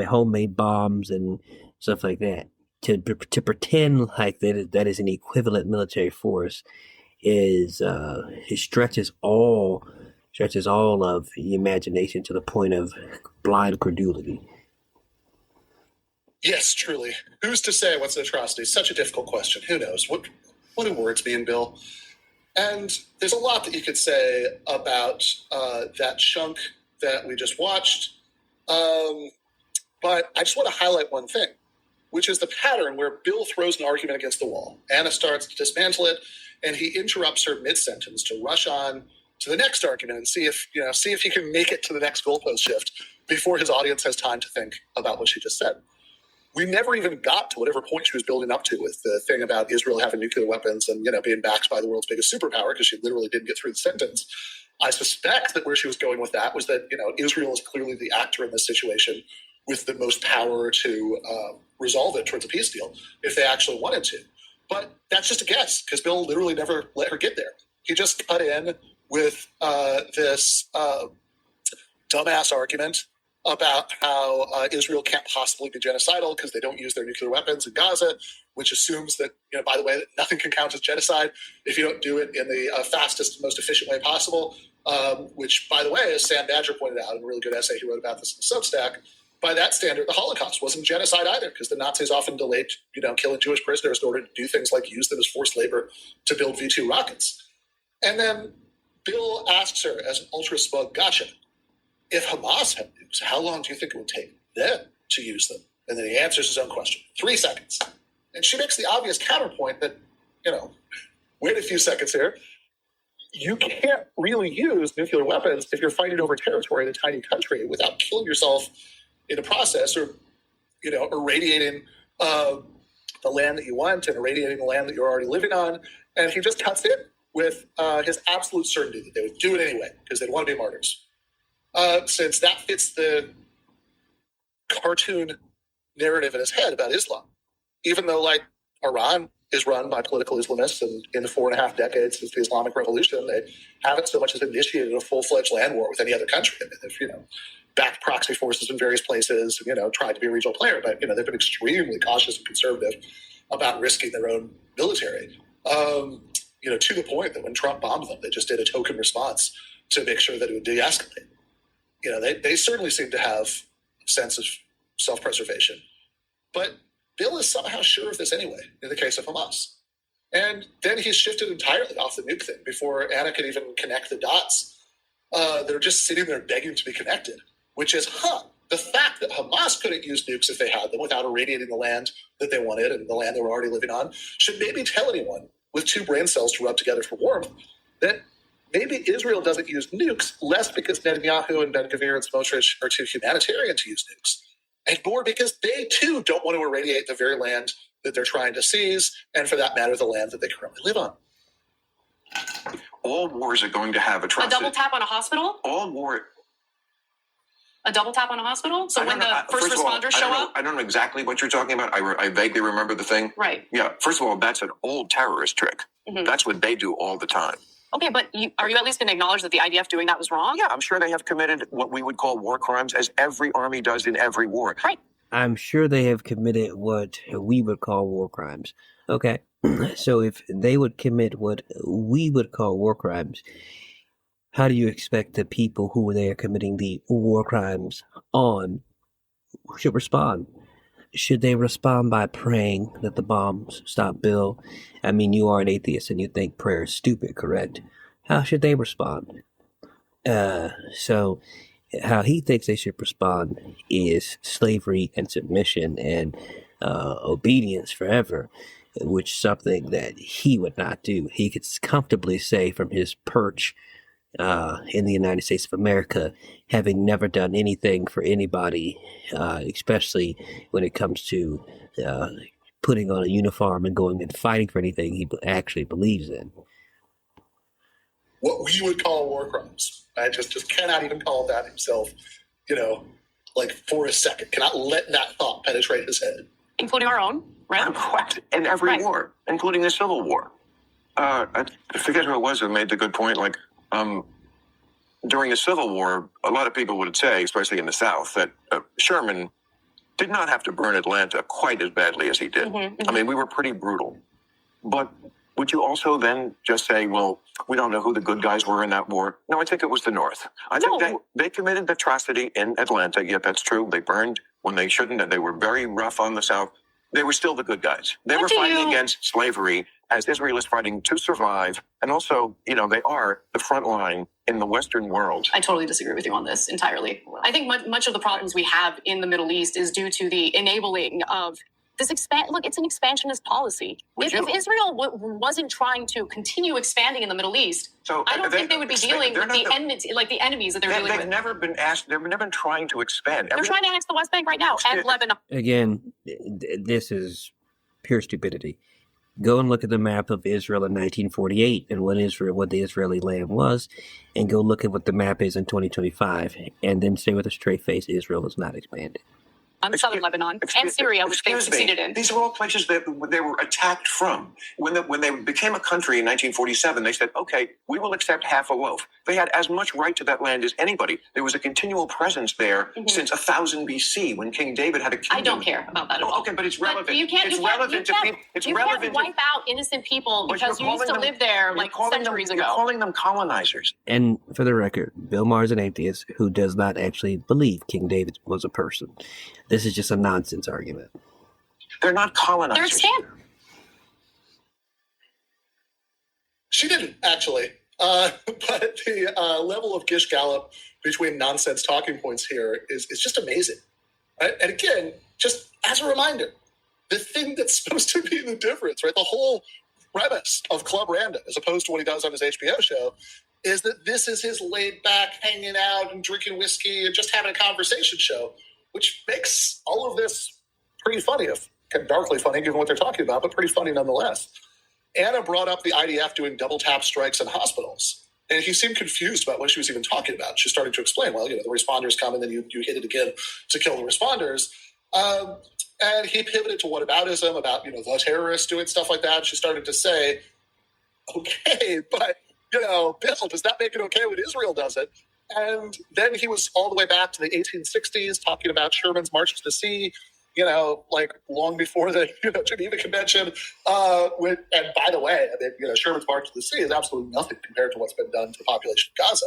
homemade bombs and stuff like that. To pretend like that is an equivalent military force is it stretches all of the imagination to the point of blind credulity. Yes, truly. Who's to say what's an atrocity? Such a difficult question. Who knows? What do words mean, Bill? And there's a lot that you could say about that chunk that we just watched. But I just want to highlight one thing, which is the pattern where Bill throws an argument against the wall. Anna starts to dismantle it, and he interrupts her mid-sentence to rush on to the next argument and see if he can make it to the next goalpost shift before his audience has time to think about what she just said. We never even got to whatever point she was building up to with the thing about Israel having nuclear weapons and being backed by the world's biggest superpower, because she literally didn't get through the sentence. I suspect that where she was going with that was that, Israel is clearly the actor in this situation with the most power to resolve it towards a peace deal if they actually wanted to. But that's just a guess, because Bill literally never let her get there. He just cut in with this dumbass argument about how Israel can't possibly be genocidal because they don't use their nuclear weapons in Gaza, which assumes that, by the way, that nothing can count as genocide if you don't do it in the fastest and most efficient way possible, which, by the way, as Sam Badger pointed out in a really good essay he wrote about this in the Substack, by that standard, the Holocaust wasn't genocide either, because the Nazis often delayed, killing Jewish prisoners in order to do things like use them as forced labor to build V-2 rockets. And then Bill asks her as an ultra-smug gotcha, if Hamas had nukes, how long do you think it would take them to use them? And then he answers his own question, 3 seconds. And she makes the obvious counterpoint that, wait a few seconds here. You can't really use nuclear weapons if you're fighting over territory in a tiny country without killing yourself in the process, or, irradiating the land that you want and irradiating the land that you're already living on. And he just cuts in with his absolute certainty that they would do it anyway because they'd want to be martyrs. Since that fits the cartoon narrative in his head about Islam, even though, like, Iran is run by political Islamists, and in the 4.5 decades since the Islamic Revolution, they haven't so much as initiated a full-fledged land war with any other country. I mean, they've, backed proxy forces in various places, tried to be a regional player, but, they've been extremely cautious and conservative about risking their own military, to the point that when Trump bombed them, they just did a token response to make sure that it would de-escalate. They certainly seem to have a sense of self-preservation. But Bill is somehow sure of this anyway, in the case of Hamas. And then he's shifted entirely off the nuke thing before Anna could even connect the dots. They're just sitting there begging to be connected, which is, the fact that Hamas couldn't use nukes if they had them without irradiating the land that they wanted and the land they were already living on should maybe tell anyone with 2 brain cells to rub together for warmth that maybe Israel doesn't use nukes less because Netanyahu and Ben-Gvir and Smotrich are too humanitarian to use nukes, and more because they, too, don't want to irradiate the very land that they're trying to seize, and for that matter, the land that they currently live on. All wars are going to have atrocity. A double tap on a hospital? A double tap on a hospital? So when the first responders show up? I don't know exactly what you're talking about. I vaguely remember the thing. Right. Yeah. First of all, that's an old terrorist trick. Mm-hmm. That's what they do all the time. Okay, but are you at least going to acknowledge that the IDF doing that was wrong? Yeah, I'm sure they have committed what we would call war crimes, as every army does in every war. Right. I'm sure they have committed what we would call war crimes. Okay, so if they would commit what we would call war crimes, how do you expect the people who they are committing the war crimes on should respond? Should they respond by praying that the bombs stop, Bill? I mean, you are an atheist and you think prayer is stupid, correct? How should they respond? So how he thinks they should respond is slavery and submission and obedience forever, which is something that he would not do. He could comfortably say from his perch in the United States of America, having never done anything for anybody, especially when it comes to putting on a uniform and going and fighting for anything he actually believes in. What we would call war crimes. I just cannot even call that himself, for a second. Cannot let that thought penetrate his head. Including our own, right? Correct. In every war, including the Civil War. I forget who it was who made the good point, during the Civil War, a lot of people would say, especially in the South, that Sherman did not have to burn Atlanta quite as badly as he did. Mm-hmm, mm-hmm. I mean, we were pretty brutal. But would you also then just say, well, we don't know who the good guys were in that war? No, I think it was the North. I think they committed atrocity in Atlanta. Yeah, that's true. They burned when they shouldn't, and they were very rough on the South. They were still the good guys. They were fighting against slavery as Israel is fighting to survive. And also, they are the front line in the Western world. I totally disagree with you on this entirely. I think much of the problems we have in the Middle East is due to the enabling of this look, it's an expansionist policy. If Israel wasn't trying to continue expanding in the Middle East, so I don't think they would be dealing with the enemies that they're dealing with. They've never been asked. They've never been trying to expand. They're trying to annex the West Bank right now and Lebanon. Again, this is pure stupidity. Go and look at the map of Israel in 1948 and what the Israeli land was, and go look at what the map is in 2025, and then say with a straight face, Israel is not expanded. On southern Lebanon and Syria, which they succeeded in. These are all places that they were attacked from. When they became a country in 1947, they said, okay, we will accept half a loaf. They had as much right to that land as anybody. There was a continual presence there since 1000 BC when King David had a kingdom. I don't care about that at all. Okay, but it's relevant. But you can't wipe out innocent people because you used to live there like centuries ago. You're calling them colonizers. And for the record, Bill Maher is an atheist who does not actually believe King David was a person. This is just a nonsense argument. They're not colonizers. She didn't, actually. But the level of gish gallop between nonsense talking points here is just amazing. Right? And again, just as a reminder, the thing that's supposed to be the difference, right? The whole premise of Club Random, as opposed to what he does on his HBO show, is that this is his laid back, hanging out and drinking whiskey and just having a conversation show, which makes all of this pretty funny, kind of darkly funny given what they're talking about, but pretty funny nonetheless. Anna brought up the IDF doing double tap strikes in hospitals, and he seemed confused about what she was even talking about. She started to explain, well, the responders come and then you hit it again to kill the responders. And he pivoted to whataboutism, about, the terrorists doing stuff like that. She started to say, okay, but, Bill, does that make it okay when Israel does it? And then he was all the way back to the 1860s talking about Sherman's March to the Sea, long before the Geneva Convention. And by the way, Sherman's March to the Sea is absolutely nothing compared to what's been done to the population of Gaza.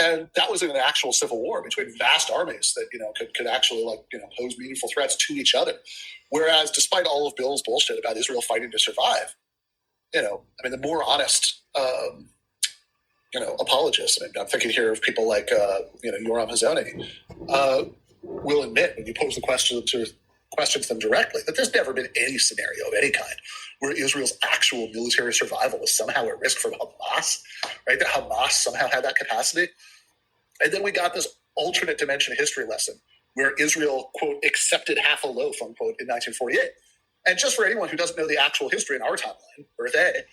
And that was an actual civil war between vast armies that, could actually pose meaningful threats to each other. Whereas despite all of Bill's bullshit about Israel fighting to survive, the more honest, apologists, I'm thinking here of people like, Yoram Hazony, will admit when you pose the questions to them directly that there's never been any scenario of any kind where Israel's actual military survival was somehow at risk from Hamas, right? That Hamas somehow had that capacity. And then we got this alternate dimension history lesson where Israel, quote, accepted half a loaf, unquote, in 1948. And just for anyone who doesn't know the actual history in our timeline, Earth A,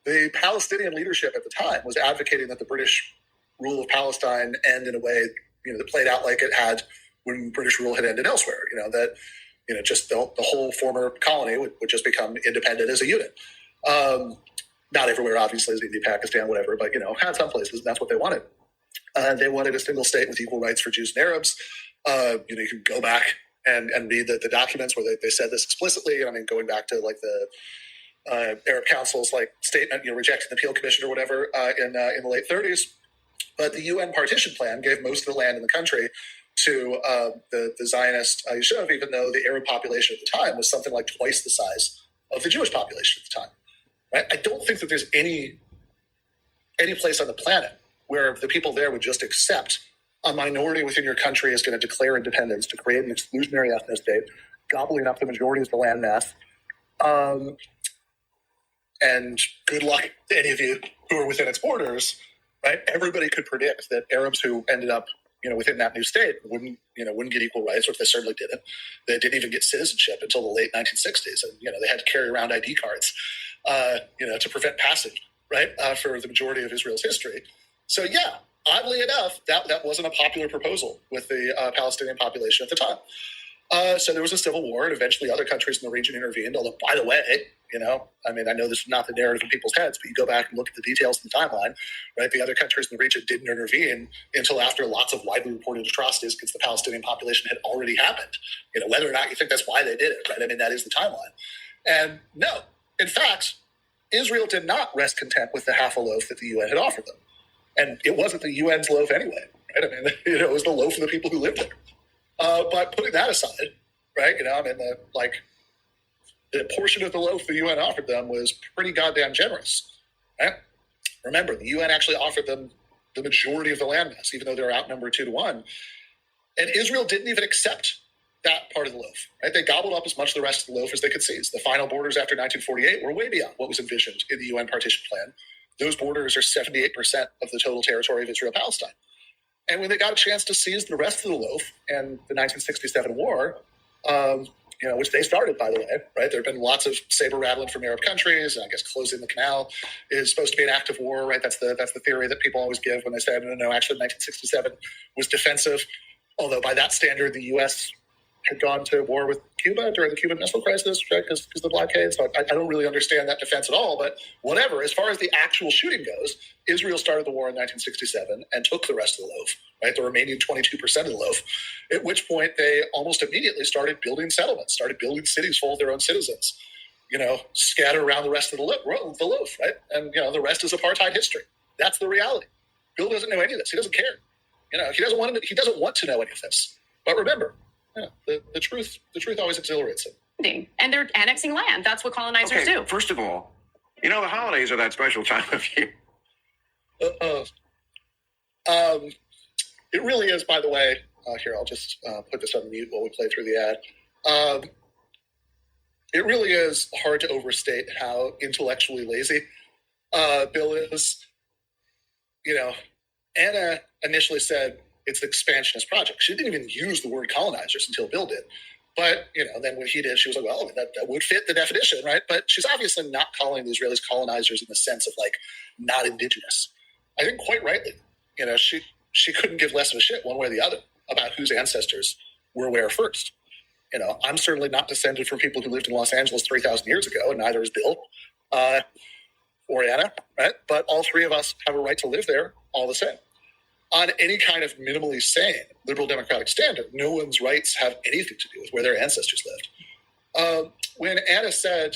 the Palestinian leadership at the time was advocating that the British rule of Palestine end in a way, that played out like it had when British rule had ended elsewhere. Just the whole former colony would just become independent as a unit. Not everywhere, obviously, as India, Pakistan, whatever, but, had some places, and that's what they wanted. They wanted a single state with equal rights for Jews and Arabs. You can go back and read the documents where they said this explicitly. Going back to the Arab Council's statement, rejecting the Peel Commission or whatever in the late 30s. But the UN partition plan gave most of the land in the country to the Zionist Yishuv, even though the Arab population at the time was something like twice the size of the Jewish population at the time. Right? I don't think that there's any place on the planet where the people there would just accept a minority within your country is going to declare independence to create an exclusionary ethno state, gobbling up the majority of the land mass. And good luck to any of you who are within its borders, right? Everybody could predict that Arabs who ended up, within that new state wouldn't get equal rights, which they certainly didn't. They didn't even get citizenship until the late 1960s. And, they had to carry around ID cards, to prevent passage, right, for the majority of Israel's history. So, yeah, oddly enough, that wasn't a popular proposal with the Palestinian population at the time. So there was a civil war, and eventually other countries in the region intervened. Although, by the way, I know this is not the narrative in people's heads, but you go back and look at the details in the timeline, right? The other countries in the region didn't intervene until after lots of widely reported atrocities against the Palestinian population had already happened. Whether or not you think that's why they did it, right? That is the timeline. And no, in fact, Israel did not rest content with the half a loaf that the UN had offered them. And it wasn't the UN's loaf anyway, right? It was the loaf of the people who lived there. But putting that aside, right, the portion of the loaf the UN offered them was pretty goddamn generous, right? Remember, the UN actually offered them the majority of the landmass, even though they were outnumbered 2-1. And Israel didn't even accept that part of the loaf, right? They gobbled up as much of the rest of the loaf as they could seize. The final borders after 1948 were way beyond what was envisioned in the UN partition plan. Those borders are 78% of the total territory of Israel-Palestine. And when they got a chance to seize the rest of the loaf in the 1967 war, which they started, by the way, right? There have been lots of saber rattling from Arab countries. And I guess closing the canal is supposed to be an act of war, right? That's the theory that people always give when they say, no, actually 1967 was defensive. Although by that standard, the U.S. had gone to war with Cuba during the Cuban Missile Crisis, right? Because of the blockade. So I don't really understand that defense at all. But whatever, as far as the actual shooting goes, Israel started the war in 1967 and took the rest of the loaf, right? The remaining 22% of the loaf, at which point they almost immediately started building settlements, started building cities full of their own citizens, scattered around the rest of the loaf, right? And, the rest is apartheid history. That's the reality. Bill doesn't know any of this. He doesn't care. He doesn't want to know any of this. But remember, the truth always exhilarates him. And they're annexing land. That's what colonizers do. First of all, the holidays are that special time of year. It really is, by the way. Here, I'll just put this on mute while we play through the ad. It really is hard to overstate how intellectually lazy Bill is. Anna initially said it's an expansionist project. She didn't even use the word colonizers until Bill did. But, then when he did, she was like, well, that would fit the definition, right? But she's obviously not calling the Israelis colonizers in the sense of, not indigenous. I think quite rightly, she couldn't give less of a shit one way or the other about whose ancestors were where first. I'm certainly not descended from people who lived in Los Angeles 3,000 years ago, and neither is Bill or Anna, right? But all three of us have a right to live there all the same. On any kind of minimally sane liberal democratic standard, no one's rights have anything to do with where their ancestors lived. When Anna said,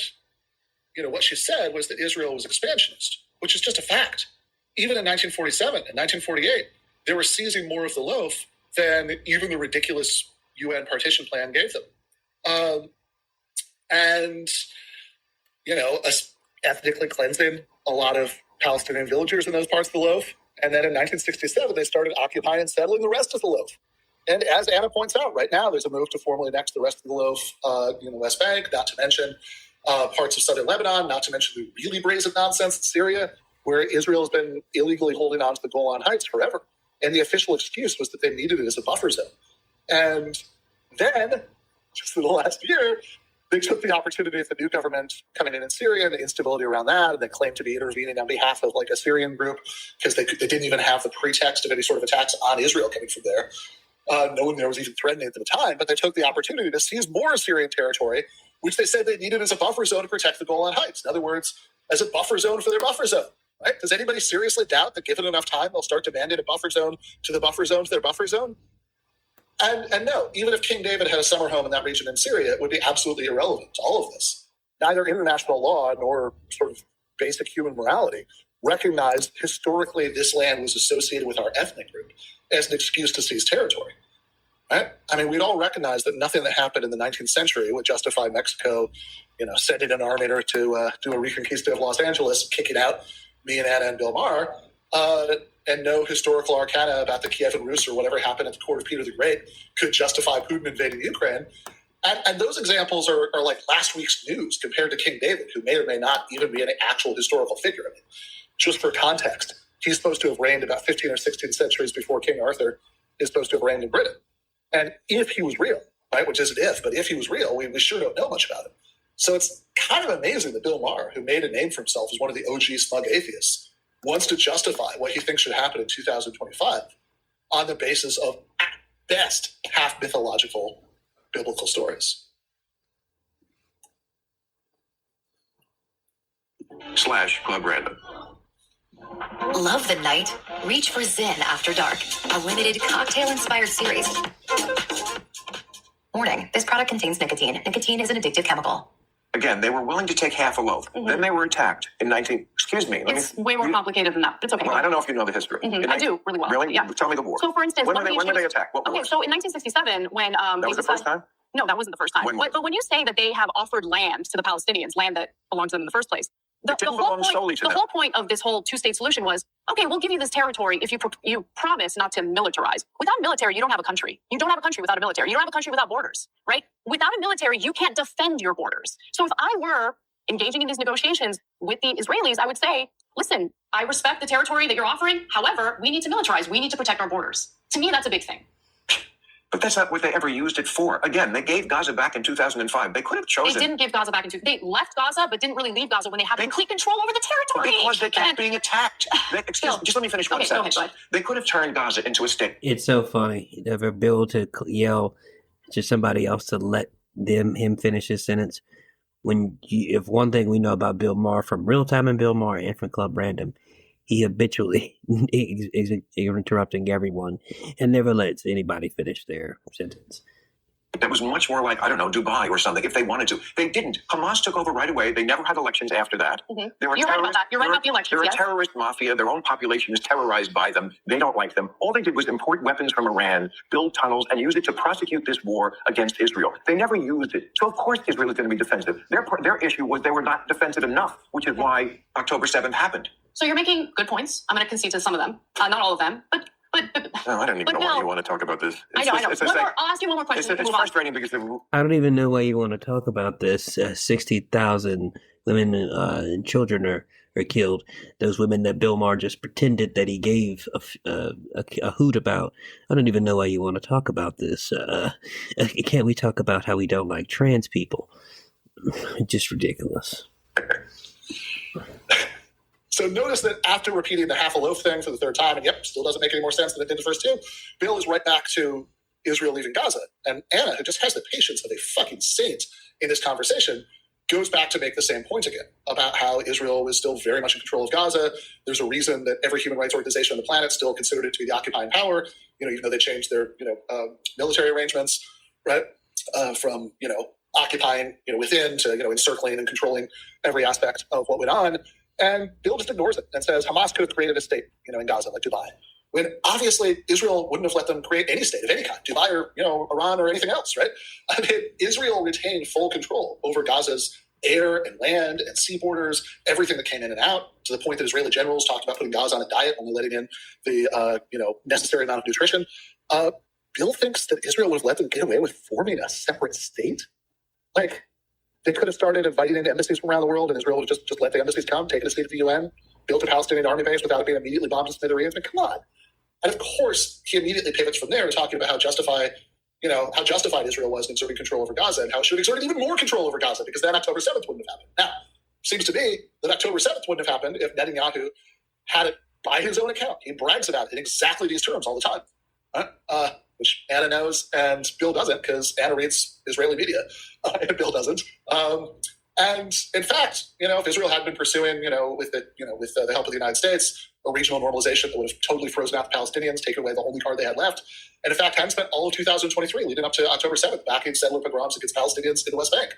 what she said was that Israel was expansionist, which is just a fact. Even in 1947 and 1948, they were seizing more of the loaf than even the ridiculous UN partition plan gave them. Ethnically cleansing a lot of Palestinian villagers in those parts of the loaf. And then in 1967, they started occupying and settling the rest of the loaf. And as Anna points out, right now, there's a move to formally annex the rest of the loaf in the West Bank, not to mention parts of southern Lebanon, not to mention the really brazen nonsense in Syria, where Israel has been illegally holding on to the Golan Heights forever. And the official excuse was that they needed it as a buffer zone. And then, just in the last year, they took the opportunity of the new government coming in Syria and the instability around that, and they claimed to be intervening on behalf of a Syrian group because they didn't even have the pretext of any sort of attacks on Israel coming from there. No one there was even threatening at the time, but they took the opportunity to seize more Syrian territory, which they said they needed as a buffer zone to protect the Golan Heights. In other words, as a buffer zone for their buffer zone. Right? Does anybody seriously doubt that given enough time, they'll start demanding a buffer zone to the buffer zone to their buffer zone? And no, even if King David had a summer home in that region in Syria, it would be absolutely irrelevant to all of this. Neither international law nor sort of basic human morality recognized historically this land was associated with our ethnic group as an excuse to seize territory. Right? I mean, we'd all recognize that nothing that happened in the 19th century would justify Mexico, sending an army to do a reconquista of Los Angeles, kicking out me and Anna and Bill Maher, and no historical arcana about the Kievan Rus or whatever happened at the court of Peter the Great could justify Putin invading Ukraine. And those examples are like last week's news compared to King David, who may or may not even be an actual historical figure. I mean, just for context, he's supposed to have reigned about 15 or 16 centuries before King Arthur is supposed to have reigned in Britain. And if he was real, right, which isn't if, but if he was real, we sure don't know much about him. So it's kind of amazing that Bill Maher, who made a name for himself as one of the OG smug atheists, wants to justify what he thinks should happen in 2025 on the basis of, at best, half-mythological biblical stories. /Club Random. Love the night? Reach for Zen After Dark, a limited cocktail-inspired series. Warning, this product contains nicotine. Nicotine is an addictive chemical. Again, they were willing to take half a loaf. Mm-hmm. Then they were attacked in It's way more complicated than that. It's okay. Well, I don't know if you know the history. Mm-hmm. I do really well. Really? Yeah. Tell me the war. So, for instance, when were they attacked? What wars? So in 1967, when that was the first time? No, that wasn't the first time. But when you say that they have offered land to the Palestinians, land that belongs to them in the first place, the whole point of this whole two-state solution was, okay, we'll give you this territory if you promise not to militarize. Without military, you don't have a country. You don't have a country without a military. You don't have a country without borders, right? Without a military, you can't defend your borders. So if I were engaging in these negotiations with the Israelis, I would say, listen, I respect the territory that you're offering. However, we need to militarize. We need to protect our borders. To me, that's a big thing. But that's not what they ever used it for. Again, they gave Gaza back in 2005. They could have chosen. They didn't give Gaza back in 2005. They left Gaza, but didn't really leave Gaza when they had complete control over the territory. Because they kept being attacked. Just let me finish one sentence. Go ahead. They could have turned Gaza into a state. It's so funny. You never be able to yell to somebody else to let him finish his sentence. If one thing we know about Bill Maher from Real Time and Bill Maher and from Club Random, he habitually is interrupting everyone and never lets anybody finish their sentence. That was much more like, I don't know, Dubai or something, if they wanted to. They didn't. Hamas took over right away. They never had elections after that. Mm-hmm. You're right about that. You're right about the elections, They're a terrorist mafia. Their own population is terrorized by them. They don't like them. All they did was import weapons from Iran, build tunnels, and use it to prosecute this war against Israel. They never used it. So, of course, Israel is going to be defensive. Their issue was they were not defensive enough, which is why October 7th happened. So you're making good points. I'm going to concede to some of them. Not all of them, but no, I don't even know why you want to talk about this. I know. I'll ask you one more question. It's frustrating because I don't even know why you want to talk about this. 60,000 women and children are killed. Those women that Bill Maher just pretended that he gave a hoot about. I don't even know why you want to talk about this. Can't we talk about how we don't like trans people? Just ridiculous. So notice that after repeating the half a loaf thing for the third time, and still doesn't make any more sense than it did the first two, Bill is right back to Israel leaving Gaza. And Anna, who just has the patience of a fucking saint in this conversation, goes back to make the same point again about how Israel was still very much in control of Gaza. There's a reason that every human rights organization on the planet still considered it to be the occupying power, even though they changed their, military arrangements, right? From, occupying, within to, encircling and controlling every aspect of what went on. And Bill just ignores it and says Hamas could have created a state, in Gaza, like Dubai. When obviously Israel wouldn't have let them create any state of any kind, Dubai or, Iran or anything else, right? I mean, Israel retained full control over Gaza's air and land and sea borders, everything that came in and out, to the point that Israeli generals talked about putting Gaza on a diet, only letting in the, necessary amount of nutrition. Bill thinks that Israel would have let them get away with forming a separate state? They could have started inviting in embassies from around the world, and Israel would just let the embassies come, take a seat at the UN, built a Palestinian army base without it being immediately bombed to smithereens. I mean, come on. And of course, he immediately pivots from there to talking about how justified Israel was in exerting control over Gaza and how it should exert even more control over Gaza, because then October 7th wouldn't have happened. Now, it seems to me that October 7th wouldn't have happened if Netanyahu had it by his own account. He brags about it in exactly these terms all the time. Right? Which Anna knows and Bill doesn't, because Anna reads Israeli media and Bill doesn't. And in fact, if Israel had been pursuing, with the help of the United States, a regional normalization that would have totally frozen out the Palestinians, taken away the only card they had left, and in fact hadn't spent all of 2023 leading up to October 7th backing settler pogroms against Palestinians in the West Bank.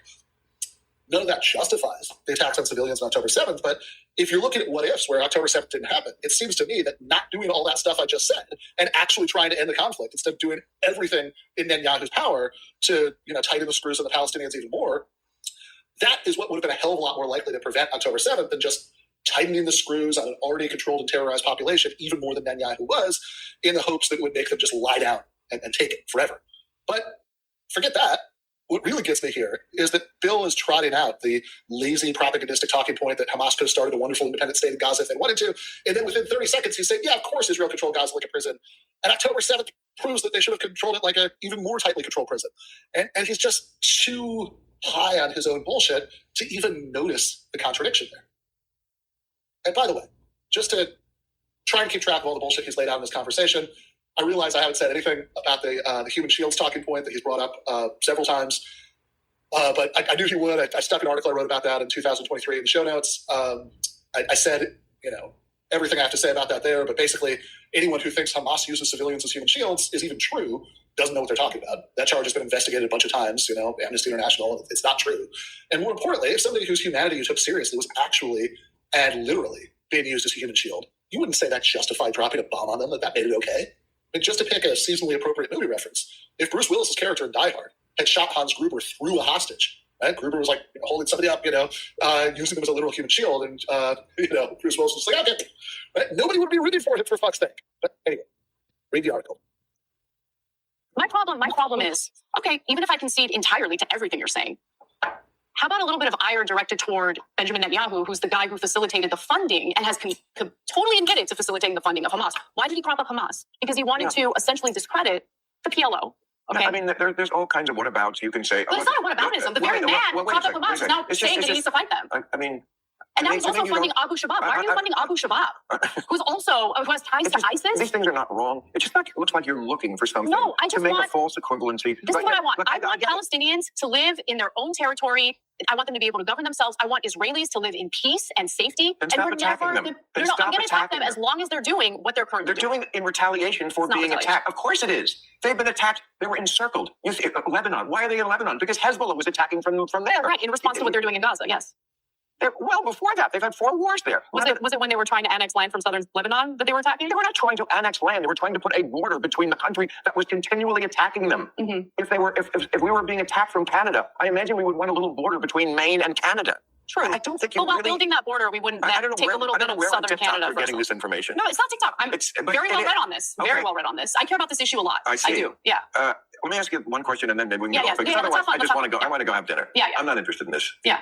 None of that justifies the attacks on civilians on October 7th, but if you're looking at what ifs where October 7th didn't happen, it seems to me that not doing all that stuff I just said and actually trying to end the conflict instead of doing everything in Netanyahu's power to, tighten the screws on the Palestinians even more, that is what would have been a hell of a lot more likely to prevent October 7th than just tightening the screws on an already controlled and terrorized population, even more than Netanyahu was, in the hopes that it would make them just lie down and take it forever. But forget that. What really gets me here is that Bill is trotting out the lazy propagandistic talking point that Hamas could have started a wonderful independent state of Gaza if they wanted to. And then within 30 seconds, he's saying, of course Israel controlled Gaza like a prison. And October 7th proves that they should have controlled it like an even more tightly controlled prison. And he's just too high on his own bullshit to even notice the contradiction there. And by the way, just to try and keep track of all the bullshit he's laid out in this conversation, I realize I haven't said anything about the human shields talking point that he's brought up several times, but I knew he would. I stuck an article I wrote about that in 2023 in the show notes. I said, everything I have to say about that there, but basically anyone who thinks Hamas uses civilians as human shields is even true doesn't know what they're talking about. That charge has been investigated a bunch of times, Amnesty International. It's not true. And more importantly, if somebody whose humanity you took seriously was actually and literally being used as a human shield, you wouldn't say that justified dropping a bomb on them, that made it okay. And just to pick a seasonally appropriate movie reference, if Bruce Willis's character in Die Hard had shot Hans Gruber through a hostage, right? Gruber was holding somebody up, using them as a literal human shield, and Bruce Willis was like, okay, right? Nobody would be rooting for him, for fuck's sake. But anyway, read the article. My problem is, okay, even if I concede entirely to everything you're saying, how about a little bit of ire directed toward Benjamin Netanyahu, who's the guy who facilitated the funding and has totally admitted to facilitating the funding of Hamas? Why did he prop up Hamas? Because he wanted to essentially discredit the PLO. Okay. I mean, there's all kinds of whatabouts you can say. But it's not a whataboutism. The very man propped up Hamas is now saying that he needs to fight them. I mean... And now he's also funding Abu Shabab. Why are you funding Abu Shabab? who has ties to ISIS? These things are not wrong. It just looks like you're looking for something to make a false equivalency. This is what I want. I want Palestinians to live in their own territory. I want them to be able to govern themselves. I want Israelis to live in peace and safety. And stop attacking them. I'm going to attack them as long as they're doing what they're currently doing. They're doing in retaliation for being attacked. Of course it is. They've been attacked. They were encircled. Lebanon. Why are they in Lebanon? Because Hezbollah was attacking from there. Right, in response to what they're doing in Gaza, yes. Well, before that, they've had 4 wars there. Was it when they were trying to annex land from southern Lebanon that they were attacking? They were not trying to annex land. They were trying to put a border between the country that was continually attacking them. Mm-hmm. If we were being attacked from Canada, I imagine we would want a little border between Maine and Canada. True. I don't think you while building that border, we wouldn't take a little bit of southern Canada. Getting this information. No, it's not TikTok. I'm very well read on this. Okay. Very well read on this. I care about this issue a lot. I see. I do. Yeah. Let me ask you one question, and then maybe we can go. Because otherwise, I just want to go. I want to go have dinner. Yeah. I'm not interested in this. Yeah.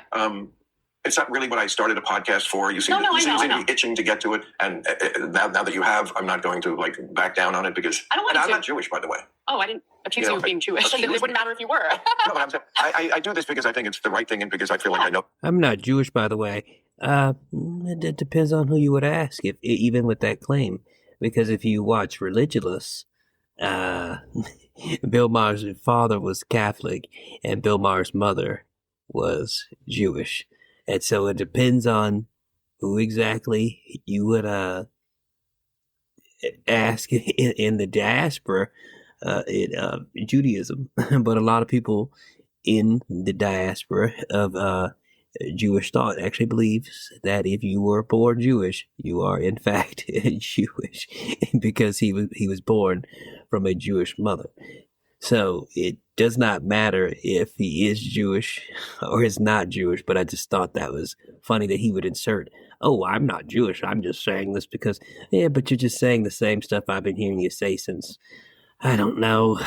It's not really what I started a podcast for. You seem to be itching to get to it, and now that you have, I'm not going to back down on it because I'm not Jewish, by the way. Oh, I didn't accuse you of being Jewish. It wouldn't matter if you were. No, but I'm saying I do this because I think it's the right thing, and because I feel like I know. I'm not Jewish, by the way. It depends on who you would ask, even with that claim. Because if you watch Religulous, Bill Maher's father was Catholic, and Bill Maher's mother was Jewish. And so it depends on who exactly you would ask in the diaspora in Judaism. But a lot of people in the diaspora of Jewish thought actually believes that if you were born Jewish, you are in fact Jewish because he was born from a Jewish mother. So it does not matter if he is Jewish or is not Jewish, but I just thought that was funny that he would insert, oh, I'm not Jewish, I'm just saying this because, yeah, but you're just saying the same stuff I've been hearing you say since, I don't know,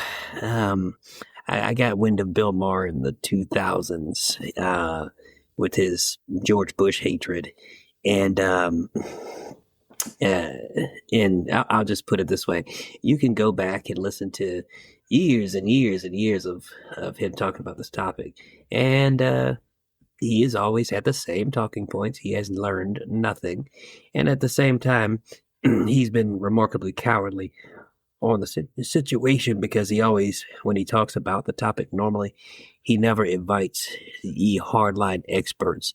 I got wind of Bill Maher in the 2000s with his George Bush hatred, and I'll just put it this way, you can go back and listen to years and years and years of him talking about this topic. And he has always had the same talking points. He has learned nothing. And at the same time, he's been remarkably cowardly on the situation because he always, when he talks about the topic normally, he never invites the hardline experts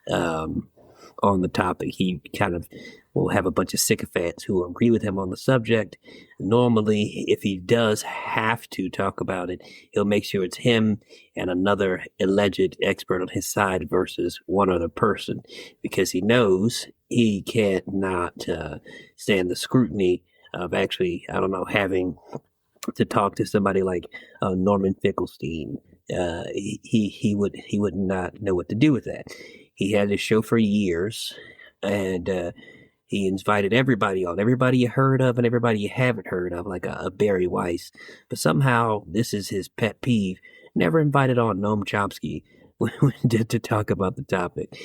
on the topic. He kind of will have a bunch of sycophants who agree with him on the subject. Normally, if he does have to talk about it, he'll make sure it's him and another alleged expert on his side versus one other person, because he knows he cannot stand the scrutiny of actually, I don't know, having to talk to somebody like Norman Finkelstein. He would not know what to do with that. He had his show for years, and he invited everybody on, everybody you heard of and everybody you haven't heard of, like a Barry Weiss. But somehow, this is his pet peeve, never invited on Noam Chomsky to talk about the topic.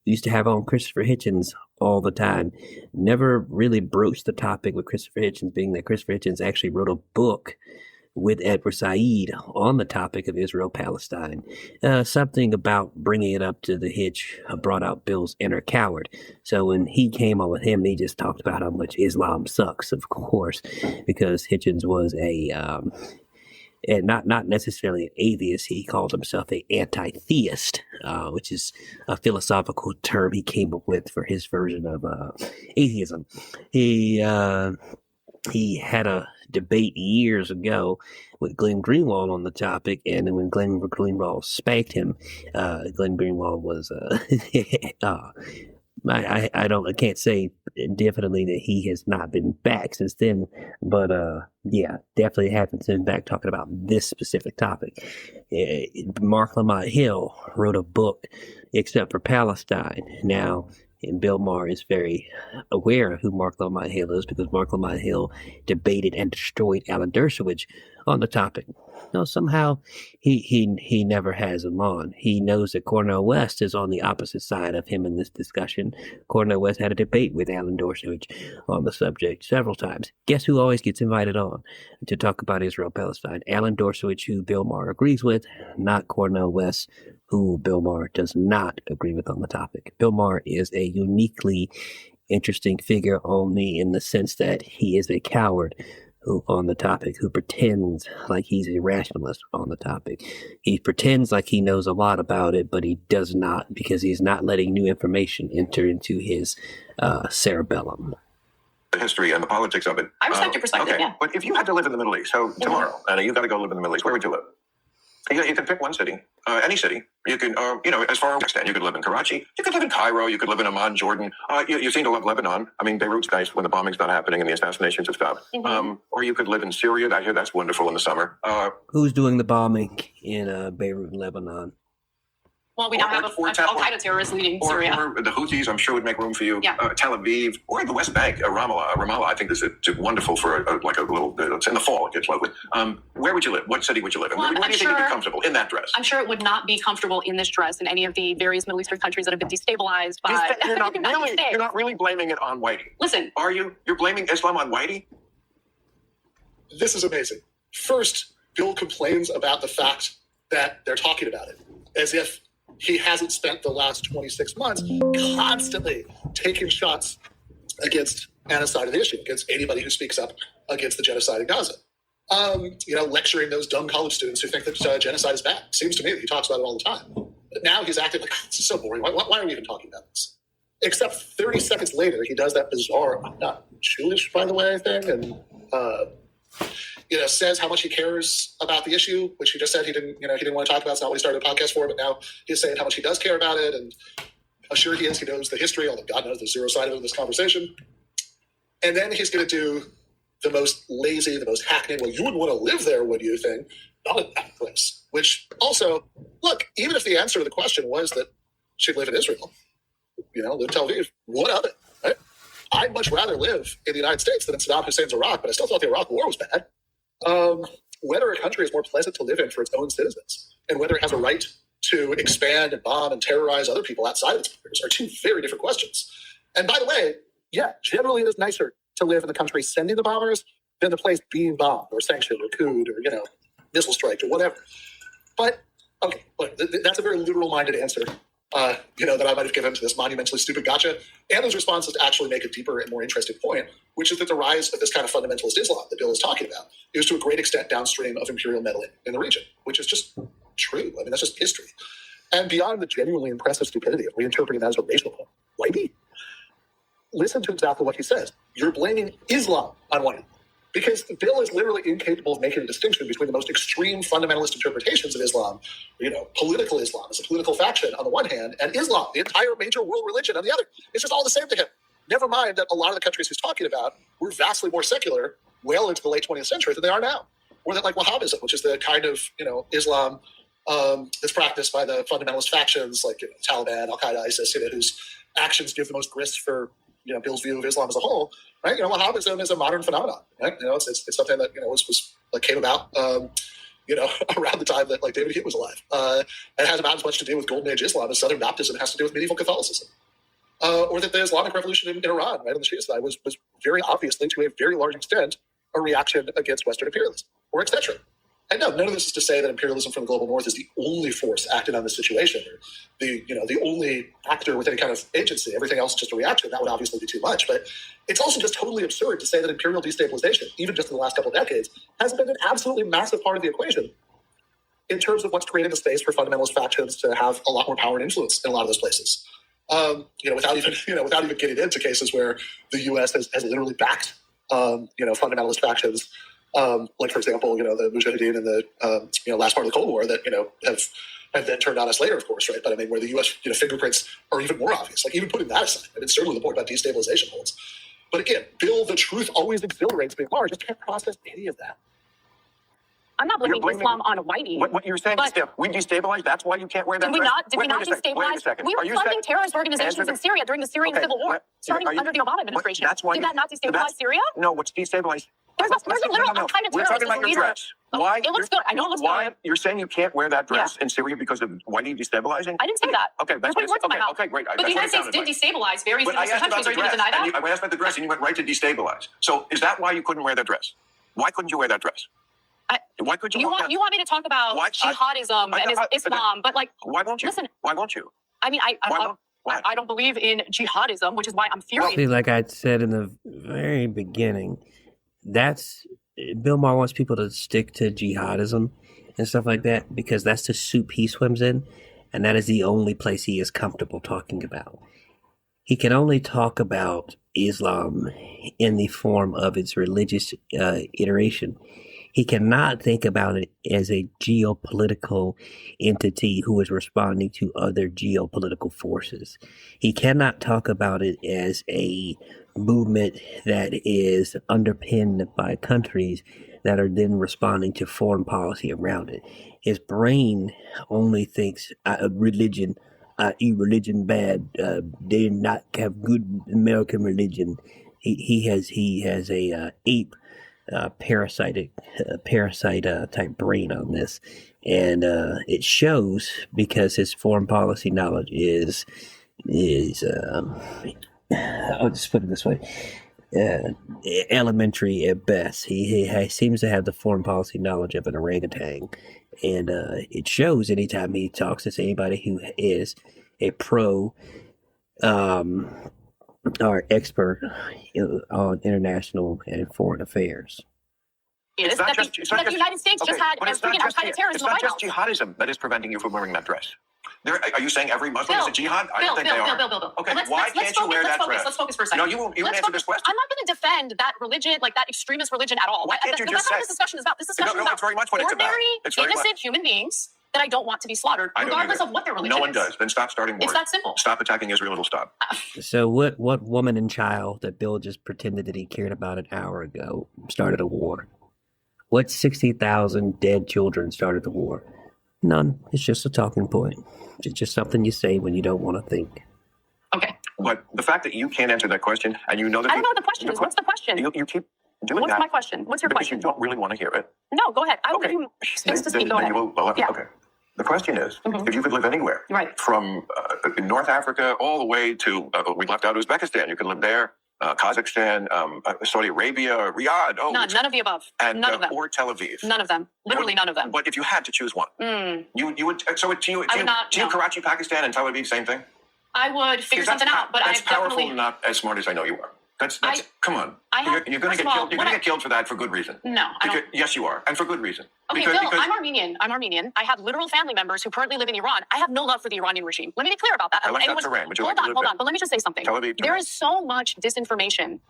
Used to have on Christopher Hitchens all the time. Never really broached the topic with Christopher Hitchens, being that Christopher Hitchens actually wrote a book with Edward Said on the topic of Israel-Palestine. Something about bringing it up to the Hitch brought out Bill's inner coward. So when he came on with him, he just talked about how much Islam sucks, of course, because Hitchens was and not necessarily an atheist. He called himself an anti-theist, which is a philosophical term he came up with for his version of atheism. He had a debate years ago with Glenn Greenwald on the topic, and then when Glenn Greenwald spanked him, Glenn Greenwald was I can't say definitely that he has not been back since then, but yeah, definitely haven't been back talking about this specific topic. Mark Lamont Hill wrote a book, Except for Palestine. Now, and Bill Maher is very aware of who Mark Lamont Hill is, because Mark Lamont Hill debated and destroyed Alan Dershowitz on the topic. No, somehow he never has him on. He knows that Cornel West is on the opposite side of him in this discussion. Cornel West had a debate with Alan Dershowitz on the subject several times. Guess who always gets invited on to talk about Israel-Palestine? Alan Dershowitz, who Bill Maher agrees with, not Cornel West, who Bill Maher does not agree with on the topic. Bill Maher is a uniquely interesting figure only in the sense that he is a coward who on the topic, who pretends like he's a rationalist on the topic. He pretends like he knows a lot about it, but he does not, because he's not letting new information enter into his cerebellum. The history and the politics of it. I respect your perspective, okay. yeah. But if you had to live in the Middle East, so tomorrow, Anna, you got to go live in the Middle East, where would you live? You can pick one city, any city. You can, as far as extent, you could live in Karachi. You could live in Cairo. You could live in Amman, Jordan. You seem to love Lebanon. I mean, Beirut's nice when the bombing's not happening and the assassinations have stopped. Or you could live in Syria. I hear that's wonderful in the summer. Who's doing the bombing in Beirut and Lebanon? Well, we now have an Al-Qaeda terrorist leading Syria. Or the Houthis, I'm sure, would make room for you. Yeah. Tel Aviv, or the West Bank, Ramallah. Ramallah, I think, is wonderful for a little. It's in the fall. It gets lovely. Where would you live? What city would you live in? Well, where do you think you'd be comfortable in that dress? I'm sure it would not be comfortable in this dress in any of the various Middle Eastern countries that have been destabilized by. You're not really blaming it on Whitey. Listen, are you? You're blaming Islam on Whitey? This is amazing. First, Bill complains about the fact that they're talking about it, as if he hasn't spent the last 26 months constantly taking shots against Anna's side of the issue, against anybody who speaks up against the genocide in Gaza. Lecturing those dumb college students who think that genocide is bad. Seems to me that he talks about it all the time. But now he's acting like, this is so boring. Why are we even talking about this? Except 30 seconds later, he does that bizarre, I'm not Jewish, by the way, thing, and says how much he cares about the issue, which he just said he didn't want to talk about. It's not what he started a podcast for, but now he's saying how much he does care about it, and how sure he is he knows the history, although God knows there's zero side of it in this conversation. And then he's going to do the most lazy, the most hackneying, well, you wouldn't want to live there, would you, thing? Not in that place. Which also, look, even if the answer to the question was that she'd live in Israel, live in Tel Aviv, what of it, right? I'd much rather live in the United States than in Saddam Hussein's Iraq, but I still thought the Iraq War was bad. Whether a country is more pleasant to live in for its own citizens and whether it has a right to expand and bomb and terrorize other people outside of its borders are two very different questions. And by the way, yeah, generally it is nicer to live in the country sending the bombers than the place being bombed or sanctioned or cooed or, missile striked or whatever. But, okay, look, that's a very literal-minded answer, that I might have given to this monumentally stupid gotcha. Anna's response is to actually make a deeper and more interesting point, which is that the rise of this kind of fundamentalist Islam that Bill is talking about is to a great extent downstream of imperial meddling in the region, which is just true. I mean, that's just history. And beyond the genuinely impressive stupidity of reinterpreting that as a racial point, Whitey, listen to exactly what he says. You're blaming Islam on Whitey. Because Bill is literally incapable of making a distinction between the most extreme fundamentalist interpretations of Islam, political Islam as a political faction on the one hand, and Islam, the entire major world religion, on the other. It's just all the same to him. Never mind that a lot of the countries he's talking about were vastly more secular well into the late 20th century than they are now. Or that like Wahhabism, which is the kind of, Islam that's practiced by the fundamentalist factions like Taliban, Al-Qaeda, ISIS, whose actions give the most grist for Bill's view of Islam as a whole, right? Wahhabism is a modern phenomenon, right? It's something that was came about, around the time that David Hume was alive. It has about as much to do with Golden Age Islam as Southern Baptism has to do with medieval Catholicism, or that the Islamic Revolution in Iran, right on the Shia side, was very obviously to a very large extent a reaction against Western imperialism, or etc. And no, none of this is to say that imperialism from the global north is the only force acting on this situation, or the only actor with any kind of agency. Everything else is just a reaction. That would obviously be too much. But it's also just totally absurd to say that imperial destabilization, even just in the last couple of decades, has been an absolutely massive part of the equation in terms of what's creating the space for fundamentalist factions to have a lot more power and influence in a lot of those places. Without even getting into cases where the U.S. has literally backed, fundamentalist factions. Like, for example, the Mujahideen in the last part of the Cold War that, have then turned on us later, of course, right? But I mean, where the U.S. fingerprints are even more obvious. Like, even putting that aside, I mean, certainly the point about destabilization holds. But again, Bill, the truth always exhilarates me. Maher just can't process any of that. I'm not blaming blaming- Islam on whitey. What you're saying is we destabilized. That's why you can't wear that Did we dress? not? Did we not Wait a destabilize? second. We Are were you funding saying- terrorist organizations Answer in Syria during the Syrian civil war, starting under the Obama administration. That's why Did that not destabilize Syria? No, what's destabilized? There's a literal kind of We're terrorist talking about your leader. dress. Why? It looks good. I know it looks why, good. You're saying you can't wear that dress in Syria because of whitey destabilizing? I didn't say that. Okay, that's You're putting words in my mouth. Okay, great. But the United States did destabilize various But I Muslim asked about countries. the Are you going to dress. deny that? I asked about the dress, and you went right to destabilize. So is that why you couldn't wear that dress? Why couldn't you wear that dress? Why could you? You want me to talk about jihadism and Islam, but like, why won't you? Listen, why won't you? I mean, I don't believe in jihadism, which is why I'm furious. See, like I said in the very beginning, that's Bill Maher wants people to stick to jihadism and stuff like that because that's the soup he swims in, and that is the only place he is comfortable talking about. He can only talk about Islam in the form of its religious iteration. He cannot think about it as a geopolitical entity who is responding to other geopolitical forces. He cannot talk about it as a movement that is underpinned by countries that are then responding to foreign policy around it. His brain only thinks religion, religion bad. They did not have good American religion. He has a ape parasite type brain on this, and it shows because his foreign policy knowledge is I'll just put it this way, elementary at best. He seems to have the foreign policy knowledge of an orangutan, and it shows anytime he talks to anybody who is a pro or expert on international and foreign affairs. It's not the United States just had a freaking al-Qaeda terrorist in the White House. It's not just jihadism that is preventing you from wearing that dress. Are you saying every Muslim is a jihad? I don't think they are. Bill. Okay, why can't you wear that dress? Let's focus for a second. No, you won't answer this question. I'm not going to defend that religion, like that extremist religion at all. Why can't you just That's not say? what this discussion is about. This discussion is No, it's very much what it's about. ordinary, It's very innocent much. human beings that I don't want to be slaughtered, regardless of what their religion is. No one does. Then stop starting wars. It's that simple. Stop attacking Israel. It'll stop. So what woman and child that Bill just pretended that he cared about an hour ago started a war? What 60,000 dead children started the war? None. It's just a talking point. It's just something you say when you don't want to think. Okay. But the fact that you can't answer that question, and you know that... I don't know what the question is. What's the question? You keep doing What's that. my question? What's your because question? you don't really want to hear it. No, go ahead. I will Okay. give you space to speak. Go ahead. Okay. The question is, if you could live anywhere, Right. from North Africa all the way to, we left out Uzbekistan, you could live there, Kazakhstan, Saudi Arabia, Riyadh. None of the above. And, none of them. or Tel Aviv. None of them. Literally none of them. But if you had to choose one, you would. So to you, Karachi, Pakistan, and Tel Aviv, same thing. I would figure something out, but that's I've powerful, definitely not as smart as I know you are. That's come on. You're going to first of all, get killed. You're going to get killed for that for good reason. No, I don't. Yes, you are, and for good reason. Okay, Bill, I'm Armenian. I have literal family members who currently live in Iran. I have no love for the Iranian regime. Let me be clear about that. I like that Tehran. Would you like to live Hold there? on. But let me just say something. Tel Aviv, There is so much disinformation.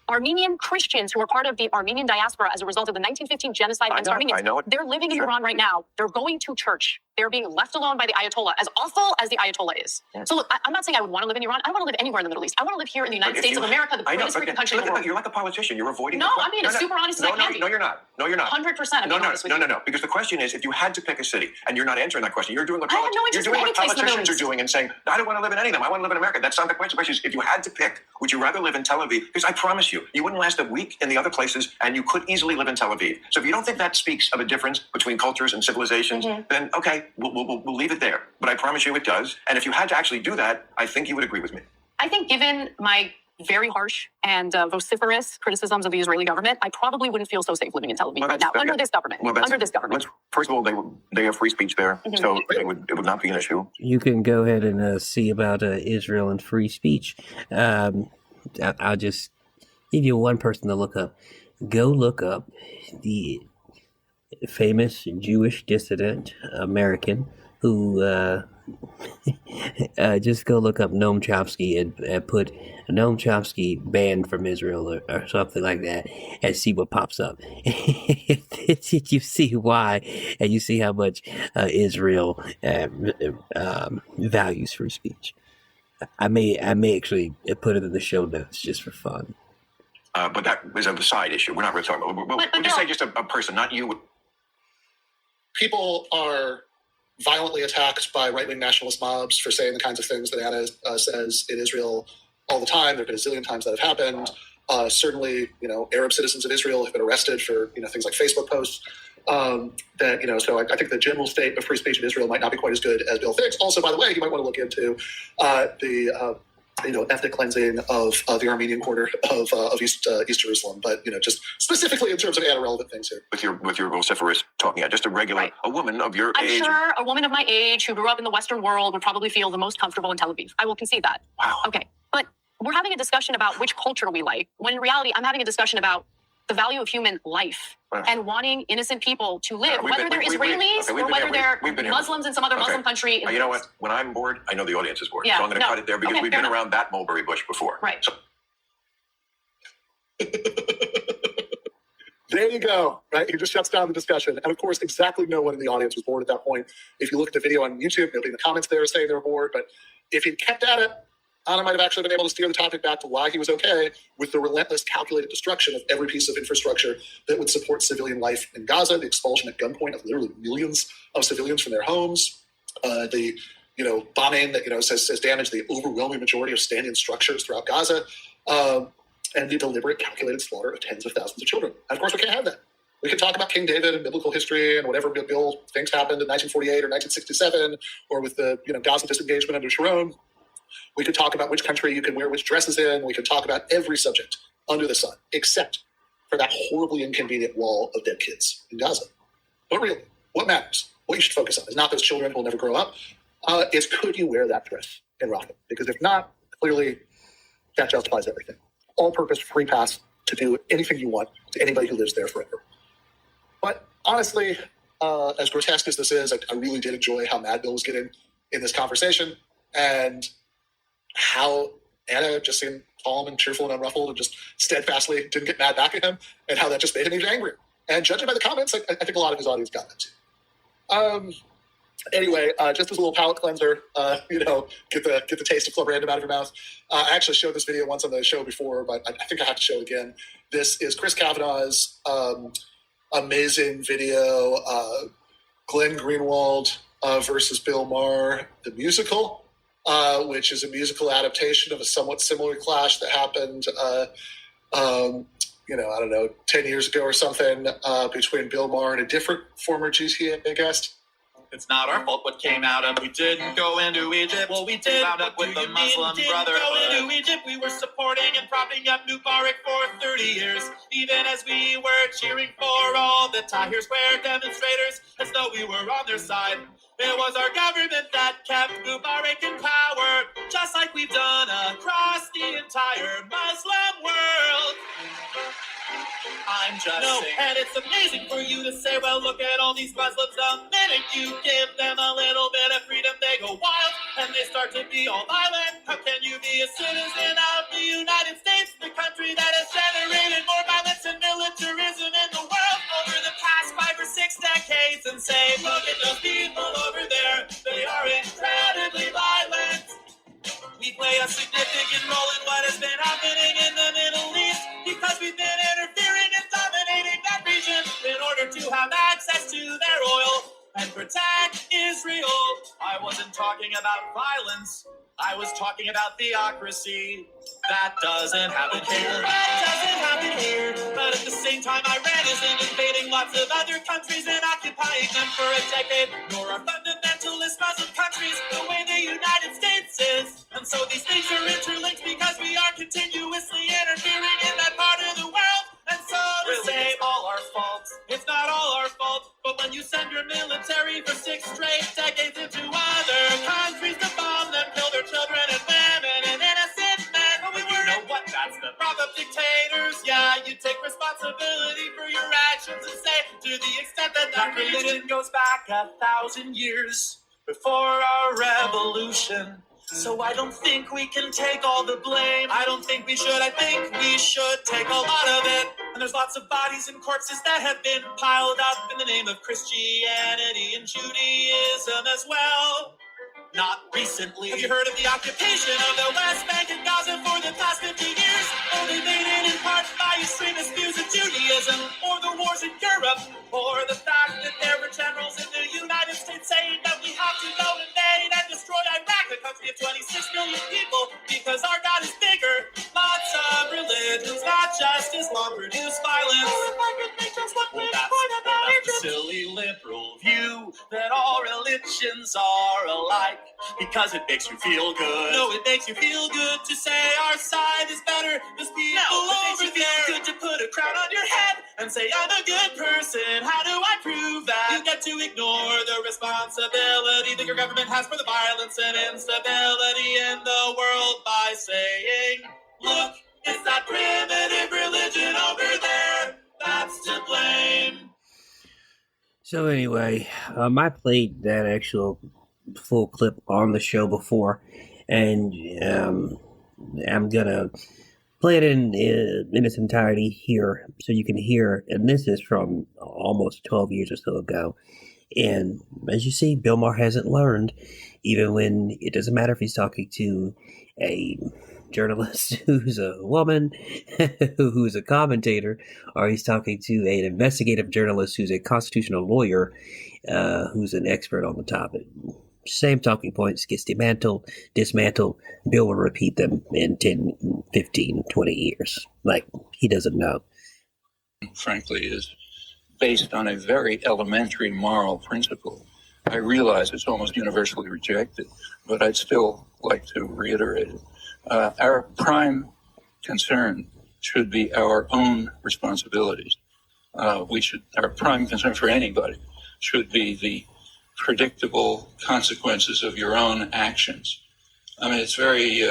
Armenian Christians who are part of the Armenian diaspora as a result of the 1915 genocide against Armenians. I know it. They're living in Iran right now. They're going to church. They're being left alone by the Ayatollah, as awful as the Ayatollah is. Yeah. So look, I'm not saying I would want to live in Iran. I want to live anywhere in the Middle East. I want to live here in the United States of America, the greatest freaking country in the world. You're like a politician. You're avoiding. No, I'm being as super honest as I can be. No, you're not. No, you're not. 100%. No. Because the question is, if you had to pick a city, and you're not answering that question, you're doing what I have no interest in any place in the Middle politicians are East. doing and saying, I don't want to live in any of them. I want to live in America. That's not the question. The question is, if you had to pick, would you rather live in Tel Aviv? Because I promise you, you wouldn't last a week in the other places, and you could easily live in Tel Aviv. So if you don't think that speaks of a difference between cultures and civilizations, then okay, we'll leave it there. But I promise you it does. And if you had to actually do that, I think you would agree with me. I think given my very harsh and vociferous criticisms of the Israeli government, I probably wouldn't feel so safe living in Tel Aviv right now under this government. First of all, they have free speech there, so it would not be an issue. You can go ahead and see about Israel and free speech. I'll just give you one person to look up. Go look up the famous Jewish dissident American who just go look up Noam Chomsky and put Noam Chomsky banned from Israel or something like that and see what pops up. You see why, and you see how much Israel values free speech. I may actually put it in the show notes just for fun. But that is a side issue. We're not really talking about. We'll just say just a person, not you. people are violently attacked by right-wing nationalist mobs for saying the kinds of things that Anna says in Israel all the time. There have been a zillion times that have happened. Certainly, Arab citizens of Israel have been arrested for, things like Facebook posts. So I think the general state of free speech in Israel might not be quite as good as Bill thinks. Also, by the way, you might want to look into the ethnic cleansing of the Armenian quarter of East Jerusalem. But just specifically in terms of Anna-relevant things here. With your vociferous talking, just a regular a woman of your age. I'm sure a woman of my age who grew up in the Western world would probably feel the most comfortable in Tel Aviv. I will concede that. Wow. Okay, but we're having a discussion about which culture we like, when in reality, I'm having a discussion about the value of human life and wanting innocent people to live, whether they're Israelis or whether they're Muslims in some other Muslim country. You know what? When I'm bored, I know the audience is bored. Yeah, so I'm going to cut it there because we've been around that mulberry bush before. Right. So. There you go. Right? He just shuts down the discussion. And of course, exactly no one in the audience was bored at that point. If you look at the video on YouTube, nobody in the comments there is saying they were bored. But if he'd kept at it, Anna might have actually been able to steer the topic back to why he was okay with the relentless, calculated destruction of every piece of infrastructure that would support civilian life in Gaza, the expulsion at gunpoint of literally millions of civilians from their homes, the bombing that has damaged the overwhelming majority of standing structures throughout Gaza, and the deliberate, calculated slaughter of tens of thousands of children. And of course, we can't have that. We can talk about King David and biblical history and whatever Bill thinks happened in 1948 or 1967, or with the Gaza disengagement under Sharon. We could talk about which country you can wear which dresses in. We could talk about every subject under the sun, except for that horribly inconvenient wall of dead kids in Gaza. But really, what matters, what you should focus on, is not those children who will never grow up. It's could you wear that dress and rock it? Because if not, clearly that justifies everything. All-purpose free pass to do anything you want to anybody who lives there forever. But honestly, as grotesque as this is, I really did enjoy how mad Bill was getting in this conversation, and how Anna just seemed calm and cheerful and unruffled and just steadfastly didn't get mad back at him, and how that just made him even angrier. And judging by the comments, I think a lot of his audience got that too. Anyway, just as a little palate cleanser, get the taste of Club Random out of your mouth. I actually showed this video once on the show before, but I think I have to show it again. This is Chris Kavanaugh's amazing video, Glenn Greenwald versus Bill Maher, the musical. Which is a musical adaptation of a somewhat similar clash that happened, 10 years ago or something, between Bill Maher and a different former GTA guest. It's not our fault what came out of. We didn't go into Egypt. Well, we did. Wound up with the Muslim Brotherhood. Go into Egypt. We were supporting and propping up Mubarak for 30 years. Even as we were cheering for all the Tahrir Square demonstrators, as though we were on their side. It was our government that kept Mubarak in power, just like we've done across the entire Muslim world. I'm just saying. And it's amazing for you to say, well, look at all these Muslims. The minute you give them a little bit of freedom, they go wild and they start to be all violent. How can you be a citizen of the United States, the country that has generated more violence and militarism in the world over the past 5 or 6 decades, and say, look at those people over there, they are incredibly violent. We play a significant role in what has been happening in the Middle East because we've been interfering and dominating that region in order to have access to their oil and protect Israel. I wasn't talking about violence. I was talking about theocracy. That doesn't happen here. That doesn't happen here. But at the same time, Iran isn't invading lots of other countries and occupying them for a decade. Nor are fundamentalist Muslim countries the way the United States is. And so these things are interlinked because we are continuously interfering in that part of the world. And so to say it's all our fault. It's not all our fault. But when you send your military for 6 straight decades into other countries to bomb them, kill their children and women and innocent men, but we were, what? That's the prop of dictators. Yeah, you take responsibility for your actions and say, to the extent that that religion goes back 1,000 years before our revolution. So I don't think we can take all the blame. I don't think we should. I think we should take a lot of it. And there's lots of bodies and corpses that have been piled up in the name of Christianity and Judaism as well. Not recently. Have you heard of the occupation of the West Bank and Gaza for the past 50 years? Motivated in part by extremist views of Judaism, or the wars in Europe, or the fact that there were generals in We have 26 million people because our God is bigger. Lots of religions, not just Islam, produce violence. Well, that's the silly liberal view that all religions are alike because it makes you feel good. No, it makes you feel good to say our side is better. There's people over there. It makes you feel good to put a crown on your head and say I'm a good person. How do I prove that? You get to ignore the responsibility that your government has for the violence and instability in the world by saying, look, it's that primitive religion over there that's to blame. So anyway, I played that actual full clip on the show before, and I'm gonna play it in its entirety here so you can hear. And this is from almost 12 years or so ago. And as you see, Bill Maher hasn't learned, even when it doesn't matter if he's talking to a journalist who's a woman, who's a commentator, or he's talking to an investigative journalist who's a constitutional lawyer, who's an expert on the topic. Same talking points gets dismantled. Bill will repeat them in 10, 15, 20 years. Like, he doesn't know. Frankly, is based on a very elementary moral principle. I realize it's almost universally rejected, but I'd still like to reiterate it. Our prime concern should be our own responsibilities. Our prime concern for anybody should be the predictable consequences of your own actions. I mean, it's very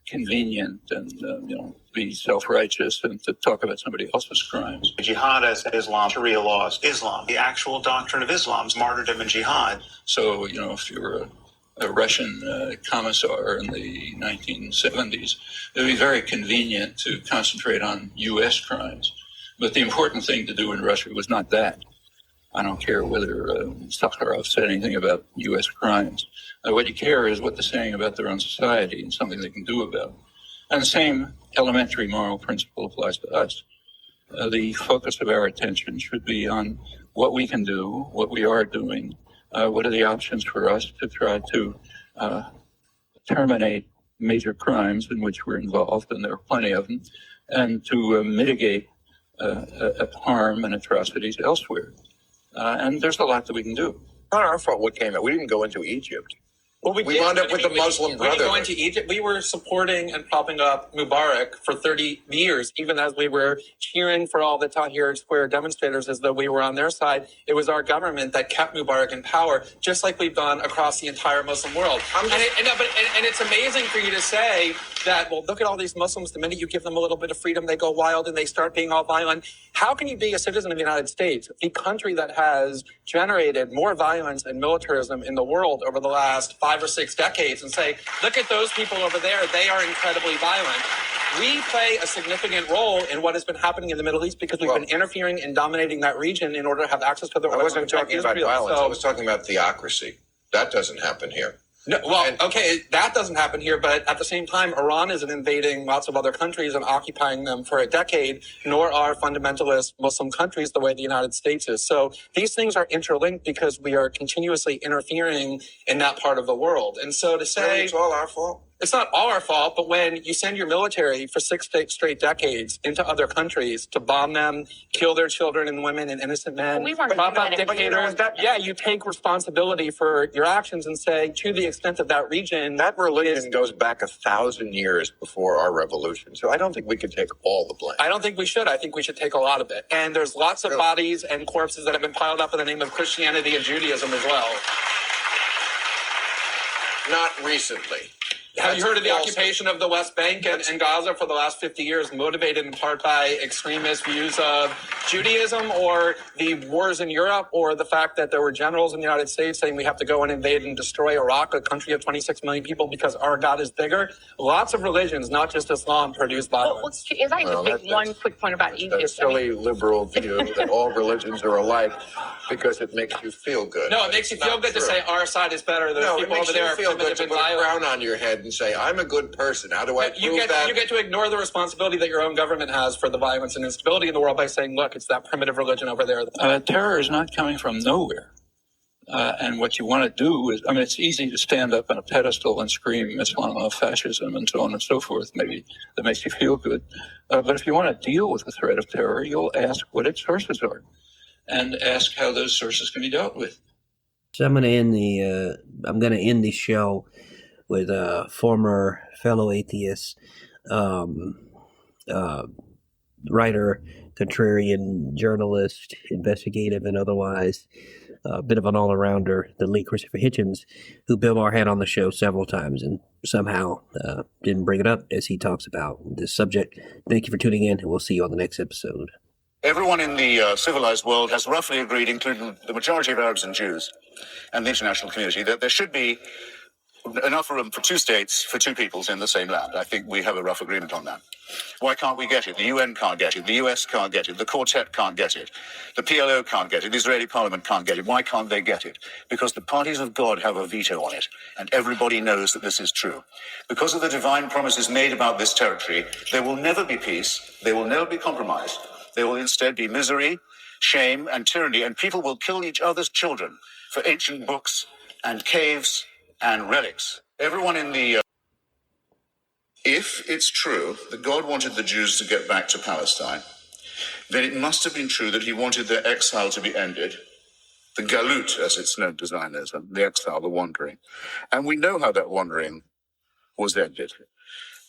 convenient and be self-righteous and to talk about somebody else's crimes. Jihad as Islam, Sharia laws, Islam, the actual doctrine of Islam is martyrdom and jihad. So, if you're a Russian commissar in the 1970s, it would be very convenient to concentrate on U.S. crimes. But the important thing to do in Russia was not that. I don't care whether Sakharov said anything about U.S. crimes. What you care is what they're saying about their own society and something they can do about it. And the same elementary moral principle applies to us. The focus of our attention should be on what we can do, what we are doing, what are the options for us to try to terminate major crimes in which we're involved, and there are plenty of them, and to mitigate harm and atrocities elsewhere. And there's a lot that we can do. Not our fault what came out. We didn't go into Egypt. Well, we wound up with the Muslim Brotherhood. We didn't go into Egypt. We were supporting and propping up Mubarak for 30 years, even as we were cheering for all the Tahrir Square demonstrators as though we were on their side. It was our government that kept Mubarak in power, just like we've done across the entire Muslim world. And it's amazing for you to say that, well, look at all these Muslims. The minute you give them a little bit of freedom, they go wild and they start being all violent. How can you be a citizen of the United States, a country that has generated more violence and militarism in the world over the last 5 or 6 decades, and say, look at those people over there, they are incredibly violent? We play a significant role in what has been happening in the Middle East because we've been interfering and dominating that region in order to have access to the oil. I wasn't talking about violence. I was talking about theocracy. That doesn't happen here. No, well, okay, that doesn't happen here, but at the same time, Iran isn't invading lots of other countries and occupying them for a decade, nor are fundamentalist Muslim countries the way the United States is. So these things are interlinked because we are continuously interfering in that part of the world. And so to say... It's all our fault? It's not all our fault, but when you send your military for 6 straight decades into other countries to bomb them, kill their children and women and innocent men, prop up dictators, you take responsibility for your actions and say, to the extent that that region... That religion goes back 1,000 years before our revolution, so I don't think we could take all the blame. I don't think we should. I think we should take a lot of it. And there's lots of bodies and corpses that have been piled up in the name of Christianity and Judaism as well. Not recently. Have you heard of the occupation of the West Bank and Gaza for the last 50 years, motivated in part by extremist views of Judaism, or the wars in Europe, or the fact that there were generals in the United States saying we have to go and invade and destroy Iraq, a country of 26 million people, because our God is bigger? Lots of religions, not just Islam, produce violence. If I could make one quick point about Egypt. That's a silly liberal view that all religions are alike because it makes you feel good. No, it makes you feel good to say our side is better. There's people over there are primitive and violent. Put a crown on your head and say, I'm a good person. How do I prove that? You get to ignore the responsibility that your own government has for the violence and instability in the world by saying, look, it's that primitive religion over there. Terror is not coming from nowhere. And what you want to do is, I mean, it's easy to stand up on a pedestal and scream Islam, fascism, and so on and so forth. Maybe that makes you feel good. But if you want to deal with the threat of terror, you'll ask what its sources are and ask how those sources can be dealt with. So I'm going to end the show with a former fellow atheist, writer, contrarian journalist, investigative and otherwise, a bit of an all-arounder, the late Christopher Hitchens, who Bill Maher had on the show several times and somehow didn't bring it up as he talks about this subject. Thank you for tuning in, and we'll see you on the next episode. Everyone in the civilized world has roughly agreed, including the majority of Arabs and Jews and the international community, that there should be enough room for two states, for two peoples in the same land. I think we have a rough agreement on that. Why can't we get it? The UN can't get it. The US can't get it. The Quartet can't get it. The PLO can't get it. The Israeli Parliament can't get it. Why can't they get it? Because the parties of God have a veto on it, and everybody knows that this is true. Because of the divine promises made about this territory, there will never be peace. There will never be compromise. There will instead be misery, shame, and tyranny, and people will kill each other's children for ancient books and caves and relics. Everyone in the... If it's true that God wanted the Jews to get back to Palestine, then it must have been true that he wanted their exile to be ended. The galut, as it's known to Zionism, the exile, the wandering. And we know how that wandering was ended.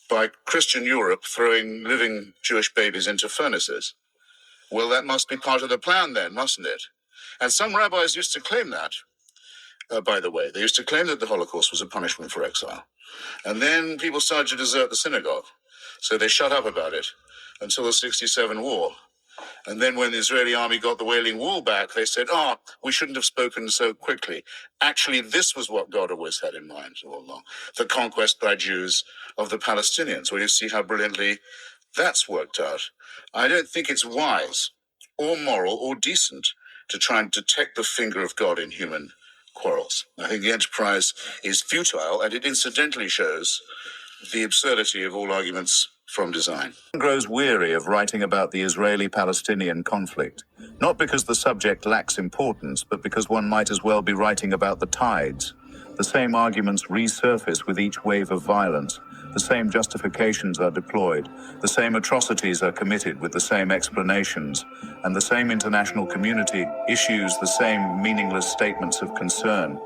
By Christian Europe throwing living Jewish babies into furnaces. Well, that must be part of the plan then, mustn't it? And some rabbis used to claim that. By the way, they used to claim that the Holocaust was a punishment for exile. And then people started to desert the synagogue. So they shut up about it until the 1967 war. And then when the Israeli army got the Wailing Wall back, they said, we shouldn't have spoken so quickly. Actually, this was what God always had in mind all along. The conquest by Jews of the Palestinians. Well, you see how brilliantly that's worked out. I don't think it's wise or moral or decent to try and detect the finger of God in human quarrels. I think the enterprise is futile, and it incidentally shows the absurdity of all arguments from design. One grows weary of writing about the Israeli-Palestinian conflict, not because the subject lacks importance, but because one might as well be writing about the tides. The same arguments resurface with each wave of violence. The same justifications are deployed, the same atrocities are committed with the same explanations, and the same international community issues the same meaningless statements of concern.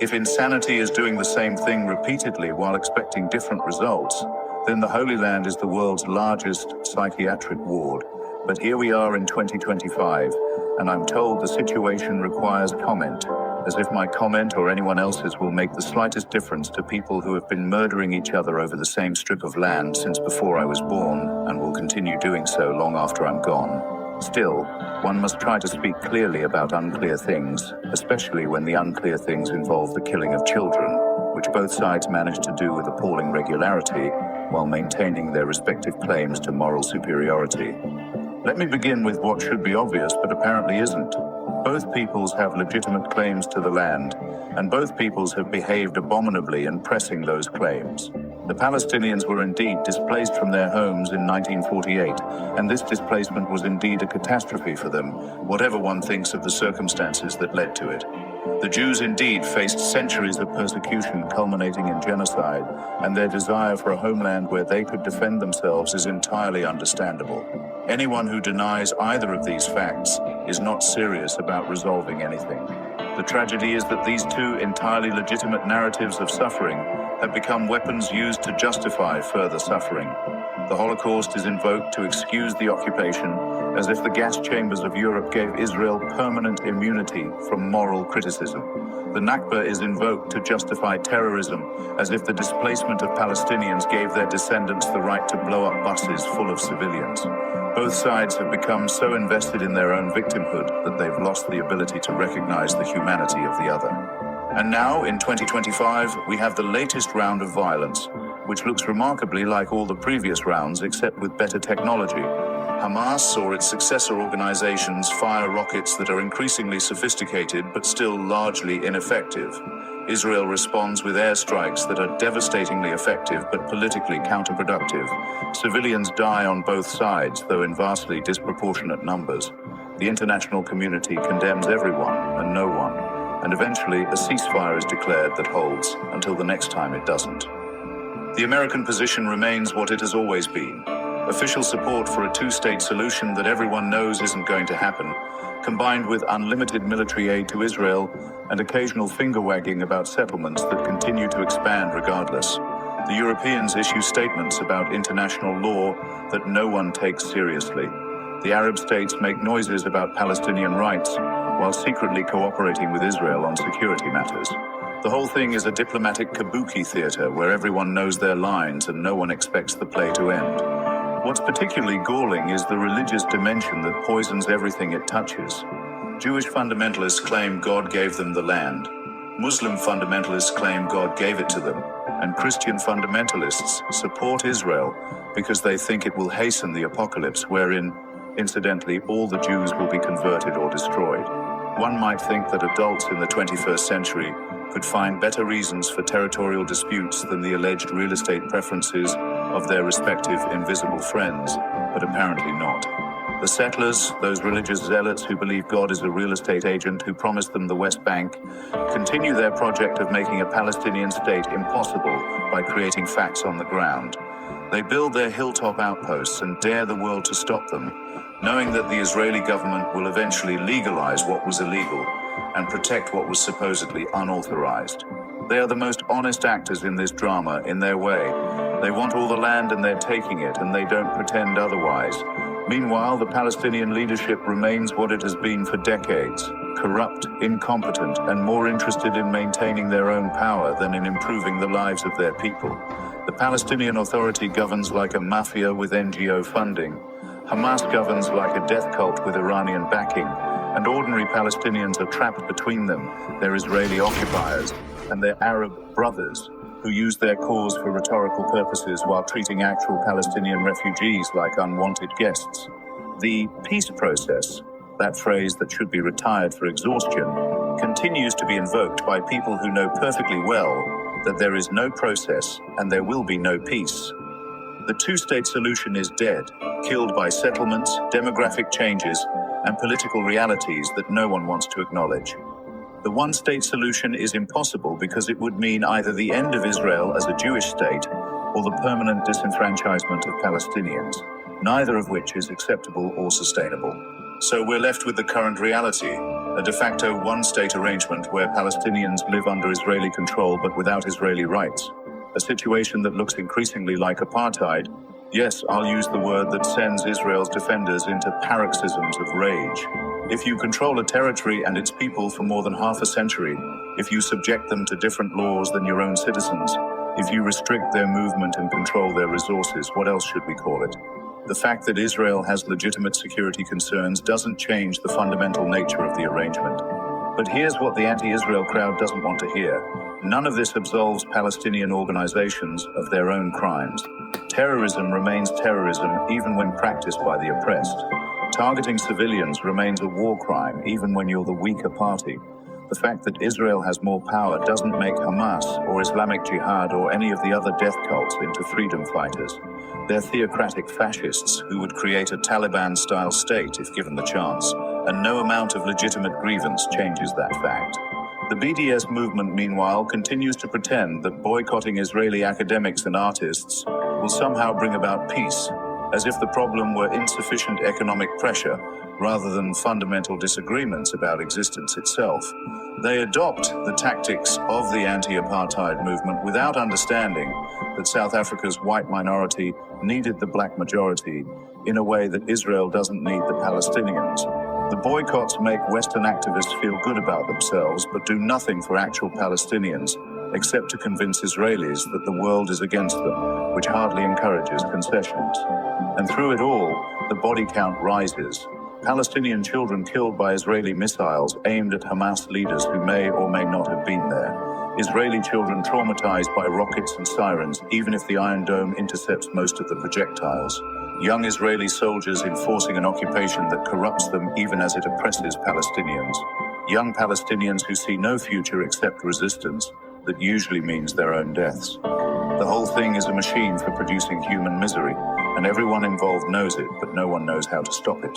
If insanity is doing the same thing repeatedly while expecting different results, then the Holy Land is the world's largest psychiatric ward. But here we are in 2025, and I'm told the situation requires comment, as if my comment or anyone else's will make the slightest difference to people who have been murdering each other over the same strip of land since before I was born, and will continue doing so long after I'm gone. Still, one must try to speak clearly about unclear things, especially when the unclear things involve the killing of children, which both sides manage to do with appalling regularity while maintaining their respective claims to moral superiority. Let me begin with what should be obvious but apparently isn't. Both peoples have legitimate claims to the land, and both peoples have behaved abominably in pressing those claims. The Palestinians were indeed displaced from their homes in 1948, and this displacement was indeed a catastrophe for them, whatever one thinks of the circumstances that led to it. The Jews indeed faced centuries of persecution culminating in genocide, and their desire for a homeland where they could defend themselves is entirely understandable. Anyone who denies either of these facts is not serious about resolving anything. The tragedy is that these two entirely legitimate narratives of suffering have become weapons used to justify further suffering. The Holocaust is invoked to excuse the occupation, as if the gas chambers of Europe gave Israel permanent immunity from moral criticism. The Nakba is invoked to justify terrorism, as if the displacement of Palestinians gave their descendants the right to blow up buses full of civilians. Both sides have become so invested in their own victimhood that they've lost the ability to recognize the humanity of the other. And now, in 2025, we have the latest round of violence, which looks remarkably like all the previous rounds except with better technology. Hamas or its successor organizations fire rockets that are increasingly sophisticated but still largely ineffective. Israel responds with airstrikes that are devastatingly effective but politically counterproductive. Civilians die on both sides, though in vastly disproportionate numbers. The international community condemns everyone and no one. and eventually a ceasefire is declared that holds until the next time it doesn't. The American position remains what it has always been: official support for a two-state solution that everyone knows isn't going to happen, combined with unlimited military aid to Israel and occasional finger-wagging about settlements that continue to expand regardless. The Europeans issue statements about international law that no one takes seriously. The Arab states make noises about Palestinian rights while secretly cooperating with Israel on security matters. The whole thing is a diplomatic kabuki theater where everyone knows their lines and no one expects the play to end. What's particularly galling is the religious dimension that poisons everything it touches. Jewish fundamentalists claim God gave them the land. Muslim fundamentalists claim God gave it to them. And Christian fundamentalists support Israel because they think it will hasten the apocalypse wherein, incidentally, all the Jews will be converted or destroyed. One might think that adults in the 21st century could find better reasons for territorial disputes than the alleged real estate preferences of their respective invisible friends, but apparently not. The settlers, those religious zealots who believe God is a real estate agent who promised them the West Bank, continue their project of making a Palestinian state impossible by creating facts on the ground. They build their hilltop outposts and dare the world to stop them, knowing that the Israeli government will eventually legalize what was illegal and protect what was supposedly unauthorized. They are the most honest actors in this drama in their way. They want all the land and they're taking it, and they don't pretend otherwise. Meanwhile, the Palestinian leadership remains what it has been for decades: corrupt, incompetent, and more interested in maintaining their own power than in improving the lives of their people. The Palestinian Authority governs like a mafia with NGO funding. Hamas governs like a death cult with Iranian backing, and ordinary Palestinians are trapped between them, their Israeli occupiers, and their Arab brothers, who use their cause for rhetorical purposes while treating actual Palestinian refugees like unwanted guests. The peace process, that phrase that should be retired for exhaustion, continues to be invoked by people who know perfectly well that there is no process and there will be no peace. The two-state solution is dead, killed by settlements, demographic changes, and political realities that no one wants to acknowledge. The one-state solution is impossible because it would mean either the end of Israel as a Jewish state or the permanent disenfranchisement of Palestinians, neither of which is acceptable or sustainable. So we're left with the current reality, a de facto one-state arrangement where Palestinians live under Israeli control but without Israeli rights, a situation that looks increasingly like apartheid. Yes, I'll use the word that sends Israel's defenders into paroxysms of rage. If you control a territory and its people for more than half a century, if you subject them to different laws than your own citizens, if you restrict their movement and control their resources, what else should we call it? The fact that Israel has legitimate security concerns doesn't change the fundamental nature of the arrangement. But here's what the anti-Israel crowd doesn't want to hear. None of this absolves Palestinian organizations of their own crimes. Terrorism remains terrorism even when practiced by the oppressed. Targeting civilians remains a war crime even when you're the weaker party. The fact that Israel has more power doesn't make Hamas or Islamic Jihad or any of the other death cults into freedom fighters. They're theocratic fascists who would create a Taliban-style state if given the chance, and no amount of legitimate grievance changes that fact. The BDS movement, meanwhile, continues to pretend that boycotting Israeli academics and artists will somehow bring about peace, as if the problem were insufficient economic pressure rather than fundamental disagreements about existence itself. They adopt the tactics of the anti-apartheid movement without understanding that South Africa's white minority needed the black majority in a way that Israel doesn't need the Palestinians. The boycotts make Western activists feel good about themselves, but do nothing for actual Palestinians, except to convince Israelis that the world is against them, which hardly encourages concessions. And through it all, the body count rises. Palestinian children killed by Israeli missiles aimed at Hamas leaders who may or may not have been there. Israeli children traumatized by rockets and sirens, even if the Iron Dome intercepts most of the projectiles. Young Israeli soldiers enforcing an occupation that corrupts them even as it oppresses Palestinians. Young Palestinians who see no future except resistance, that usually means their own deaths. The whole thing is a machine for producing human misery, and everyone involved knows it, but no one knows how to stop it.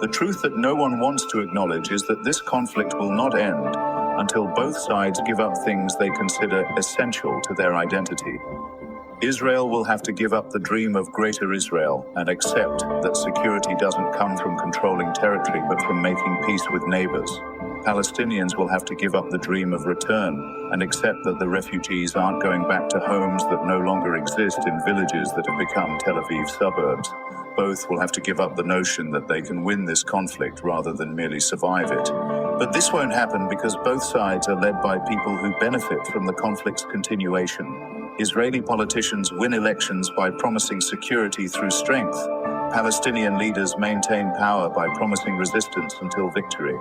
The truth that no one wants to acknowledge is that this conflict will not end until both sides give up things they consider essential to their identity. Israel will have to give up the dream of Greater Israel and accept that security doesn't come from controlling territory but from making peace with neighbors. Palestinians will have to give up the dream of return and accept that the refugees aren't going back to homes that no longer exist in villages that have become Tel Aviv suburbs. Both will have to give up the notion that they can win this conflict rather than merely survive it. But this won't happen because both sides are led by people who benefit from the conflict's continuation. Israeli politicians win elections by promising security through strength. Palestinian leaders maintain power by promising resistance until victory.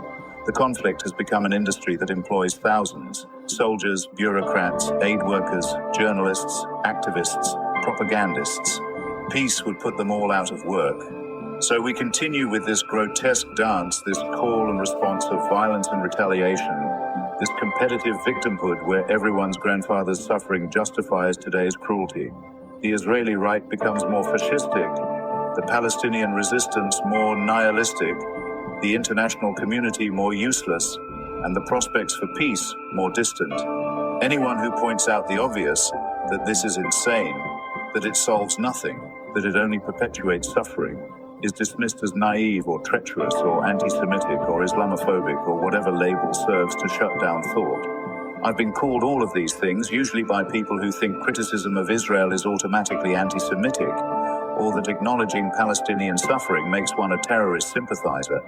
The conflict has become an industry that employs thousands: soldiers, bureaucrats, aid workers, journalists, activists, propagandists. Peace would put them all out of work. So we continue with this grotesque dance, this call and response of violence and retaliation, this competitive victimhood where everyone's grandfather's suffering justifies today's cruelty. The Israeli right becomes more fascistic, the Palestinian resistance more nihilistic, the international community more useless, and the prospects for peace more distant. Anyone who points out the obvious, that this is insane, that it solves nothing, that it only perpetuates suffering, is dismissed as naive or treacherous or anti-Semitic or Islamophobic or whatever label serves to shut down thought. I've been called all of these things, usually by people who think criticism of Israel is automatically anti-Semitic, or that acknowledging Palestinian suffering makes one a terrorist sympathizer.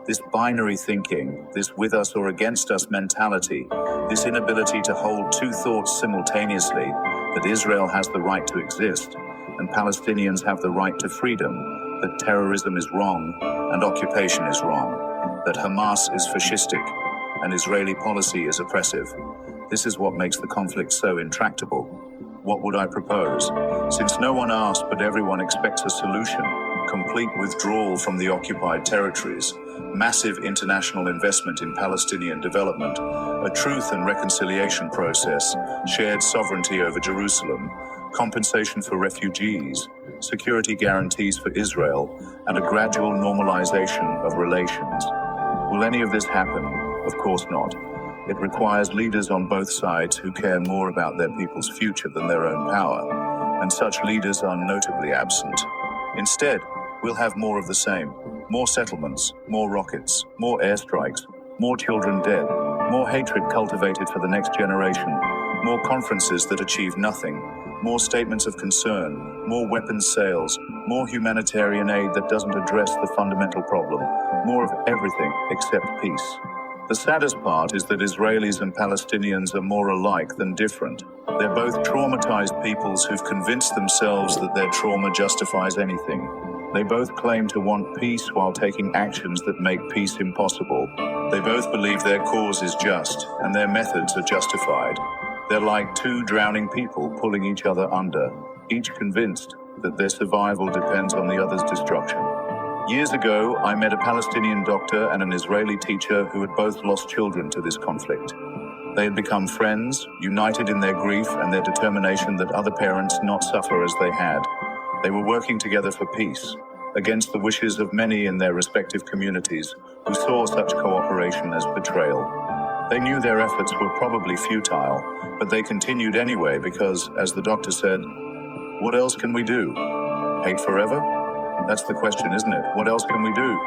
This binary thinking, this with us or against us mentality, this inability to hold two thoughts simultaneously, that Israel has the right to exist and Palestinians have the right to freedom, that terrorism is wrong and occupation is wrong, that Hamas is fascistic and Israeli policy is oppressive. This is what makes the conflict so intractable. What would I propose? Since no one asked but everyone expects a solution, complete withdrawal from the occupied territories, massive international investment in Palestinian development, a truth and reconciliation process, shared sovereignty over Jerusalem, compensation for refugees, security guarantees for Israel, and a gradual normalization of relations. Will any of this happen? Of course not. It requires leaders on both sides who care more about their people's future than their own power, and such leaders are notably absent. Instead, we'll have more of the same. More settlements, more rockets, more airstrikes, more children dead, more hatred cultivated for the next generation, more conferences that achieve nothing, more statements of concern, more weapons sales, more humanitarian aid that doesn't address the fundamental problem, more of everything except peace. The saddest part is that Israelis and Palestinians are more alike than different. They're both traumatized peoples who've convinced themselves that their trauma justifies anything. They both claim to want peace while taking actions that make peace impossible. They both believe their cause is just and their methods are justified. They're like two drowning people pulling each other under, each convinced that their survival depends on the other's destruction. Years ago, I met a Palestinian doctor and an Israeli teacher who had both lost children to this conflict. They had become friends, united in their grief and their determination that other parents not suffer as they had. They were working together for peace, against the wishes of many in their respective communities who saw such cooperation as betrayal. They knew their efforts were probably futile, but they continued anyway because, as the doctor said, what else can we do? Hate forever? That's the question, isn't it? What else can we do?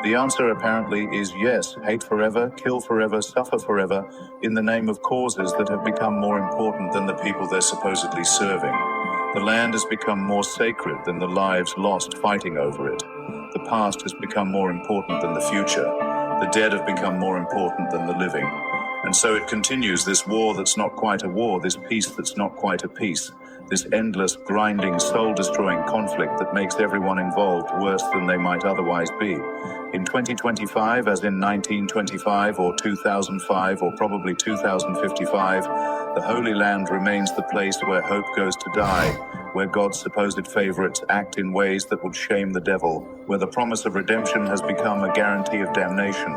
The answer apparently is yes, hate forever, kill forever, suffer forever, in the name of causes that have become more important than the people they're supposedly serving. The land has become more sacred than the lives lost fighting over it. The past has become more important than the future. The dead have become more important than the living. And so it continues, this war that's not quite a war, this peace that's not quite a peace, this endless, grinding, soul-destroying conflict that makes everyone involved worse than they might otherwise be. In 2025, as in 1925 or 2005 or probably 2055, the Holy Land remains the place where hope goes to die, where God's supposed favorites act in ways that would shame the devil, where the promise of redemption has become a guarantee of damnation,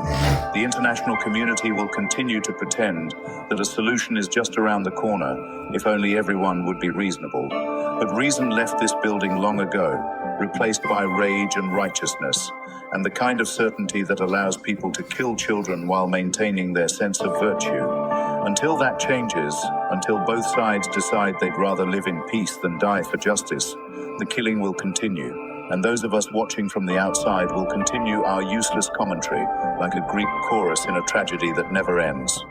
the international community will continue to pretend that a solution is just around the corner if only everyone would be reasonable. But reason left this building long ago, replaced by rage and righteousness, and the kind of certainty that allows people to kill children while maintaining their sense of virtue. Until that changes, until both sides decide they'd rather live in peace than die for justice, the killing will continue, and those of us watching from the outside will continue our useless commentary like a Greek chorus in a tragedy that never ends.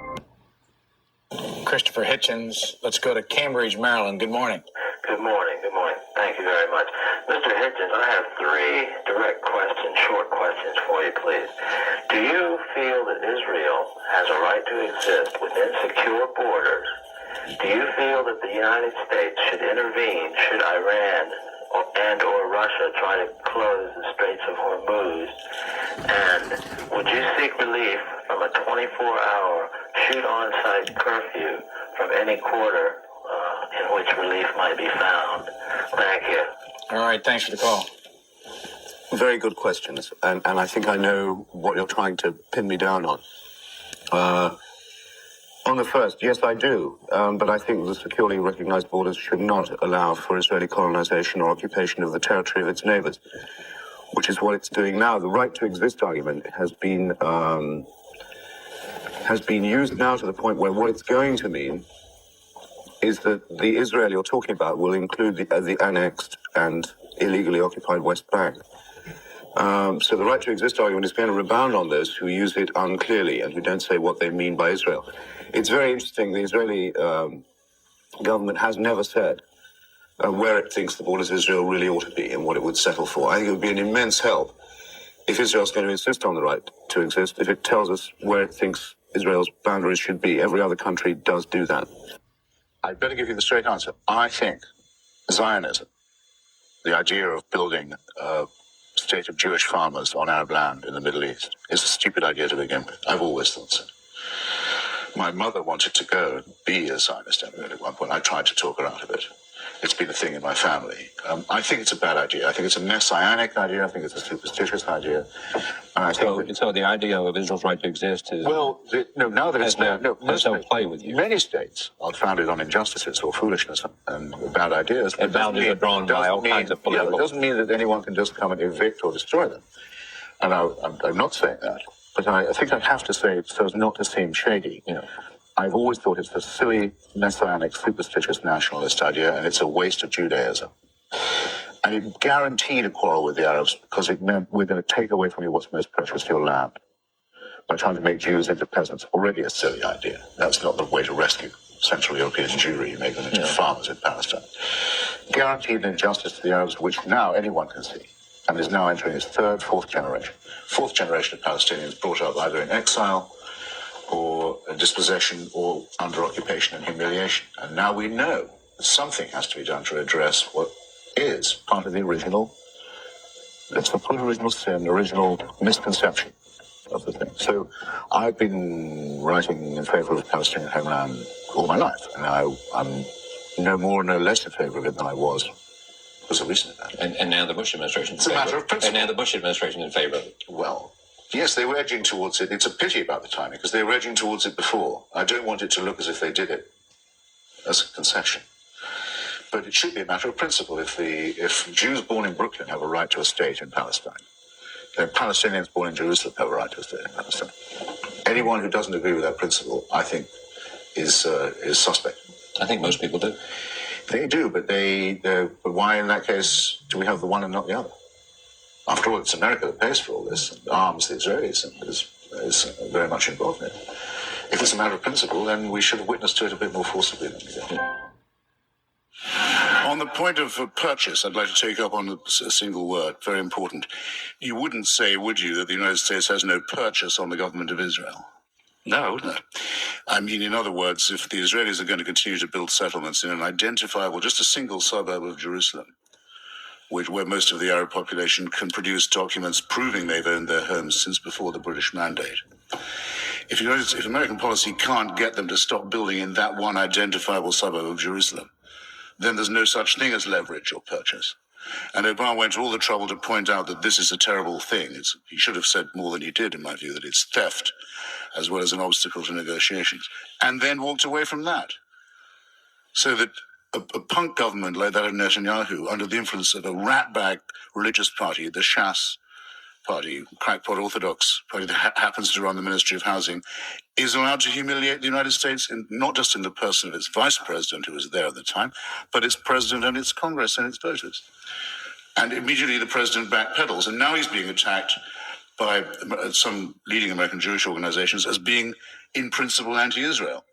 Christopher Hitchens, let's go to Cambridge, Maryland. Good morning. Good morning. Good morning. Thank you very much. Mr. Hitchens, I have 3 direct questions, short questions for you, please. Do you feel that Israel has a right to exist within secure borders? Do you feel that the United States should intervene should Iran or Russia try to close the Straits of Hormuz? And would you seek relief from a 24-hour shoot-on-site curfew from any quarter in which relief might be found? Thank you. All right, thanks for the call. Very good questions, and I think I know what you're trying to pin me down on. On the first, yes, I do, but I think the securely recognized borders should not allow for Israeli colonization or occupation of the territory of its neighbors, which is what it's doing now. The right to exist argument has been used now to the point where what it's going to mean is that the Israel you're talking about will include the annexed and illegally occupied West Bank. So the right to exist argument is going to rebound on those who use it unclearly and who don't say what they mean by Israel. It's very interesting. The Israeli government has never said where it thinks the borders of Israel really ought to be and what it would settle for. I think it would be an immense help if Israel's going to insist on the right to exist, if it tells us where it thinks Israel's boundaries should be. Every other country does do that. I'd better give you the straight answer. I think Zionism, the idea of building a state of Jewish farmers on Arab land in the Middle East, is a stupid idea to begin with. I've always thought so. My mother wanted to go and be a Zionist emigre at one point. I tried to talk her out of it. It's been a thing in my family. I think it's a bad idea. I think it's a messianic idea. I think it's a superstitious idea. And I think so the idea of Israel's right to exist is... Well, now that it's... Has no play with you. Many states are founded on injustices or foolishness and bad ideas. And boundaries are drawn by all kinds of political... Yeah, it doesn't mean that anyone can just come and evict or destroy them. And I'm not saying that. But I think I have to say it so as not to seem shady. I've always thought it's a silly, messianic, superstitious nationalist idea, and it's a waste of Judaism. And it guaranteed a quarrel with the Arabs because it meant we're going to take away from you what's most precious, your land, by trying to make Jews into peasants. Already a silly idea. That's not the way to rescue Central European Jewry. You make them into farmers in Palestine. Guaranteed an injustice to the Arabs, which now anyone can see, and is now entering its 3rd, 4th generation. 4th generation of Palestinians brought up either in exile or dispossession or under occupation and humiliation. And now we know that something has to be done to address what is part of the original, it's the original sin, original misconception of the thing. So I've been writing in favor of the Palestinian homeland all my life, and I'm no more, no less in favor of it than I was a recent event. And now the Bush administration is in favor. It's a matter of principle. And now the Bush administration is in favor of it. Well, yes, they were edging towards it. It's a pity about the timing, because they were edging towards it before. I don't want it to look as if they did it as a concession. But it should be a matter of principle. If Jews born in Brooklyn have a right to a state in Palestine, then Palestinians born in Jerusalem have a right to a state in Palestine. Anyone who doesn't agree with that principle, I think, is suspect. I think most people do. They do, but but why in that case do we have the one and not the other? After all, it's America that pays for all this, and arms the Israelis, and is very much involved in it. If it's a matter of principle, then we should have witnessed to it a bit more forcibly than we did. On the point of purchase, I'd like to take up on a single word, very important. You wouldn't say, would you, that the United States has no purchase on the government of Israel? No. I mean, in other words, if the Israelis are going to continue to build settlements in an identifiable, just a single suburb of Jerusalem, where most of the Arab population can produce documents proving they've owned their homes since before the British Mandate. If American policy can't get them to stop building in that one identifiable suburb of Jerusalem, then there's no such thing as leverage or purchase. And Obama went to all the trouble to point out that this is a terrible thing. He should have said more than he did, in my view, that it's theft as well as an obstacle to negotiations, and then walked away from that. So that a punk government like that of Netanyahu, under the influence of a ratbag religious party, the Shas party, crackpot Orthodox party that happens to run the Ministry of Housing, is allowed to humiliate the United States, not just in the person of its vice president, who was there at the time, but its president and its Congress and its voters. And immediately the president backpedals, and now he's being attacked by some leading American Jewish organizations as being, in principle, anti-Israel.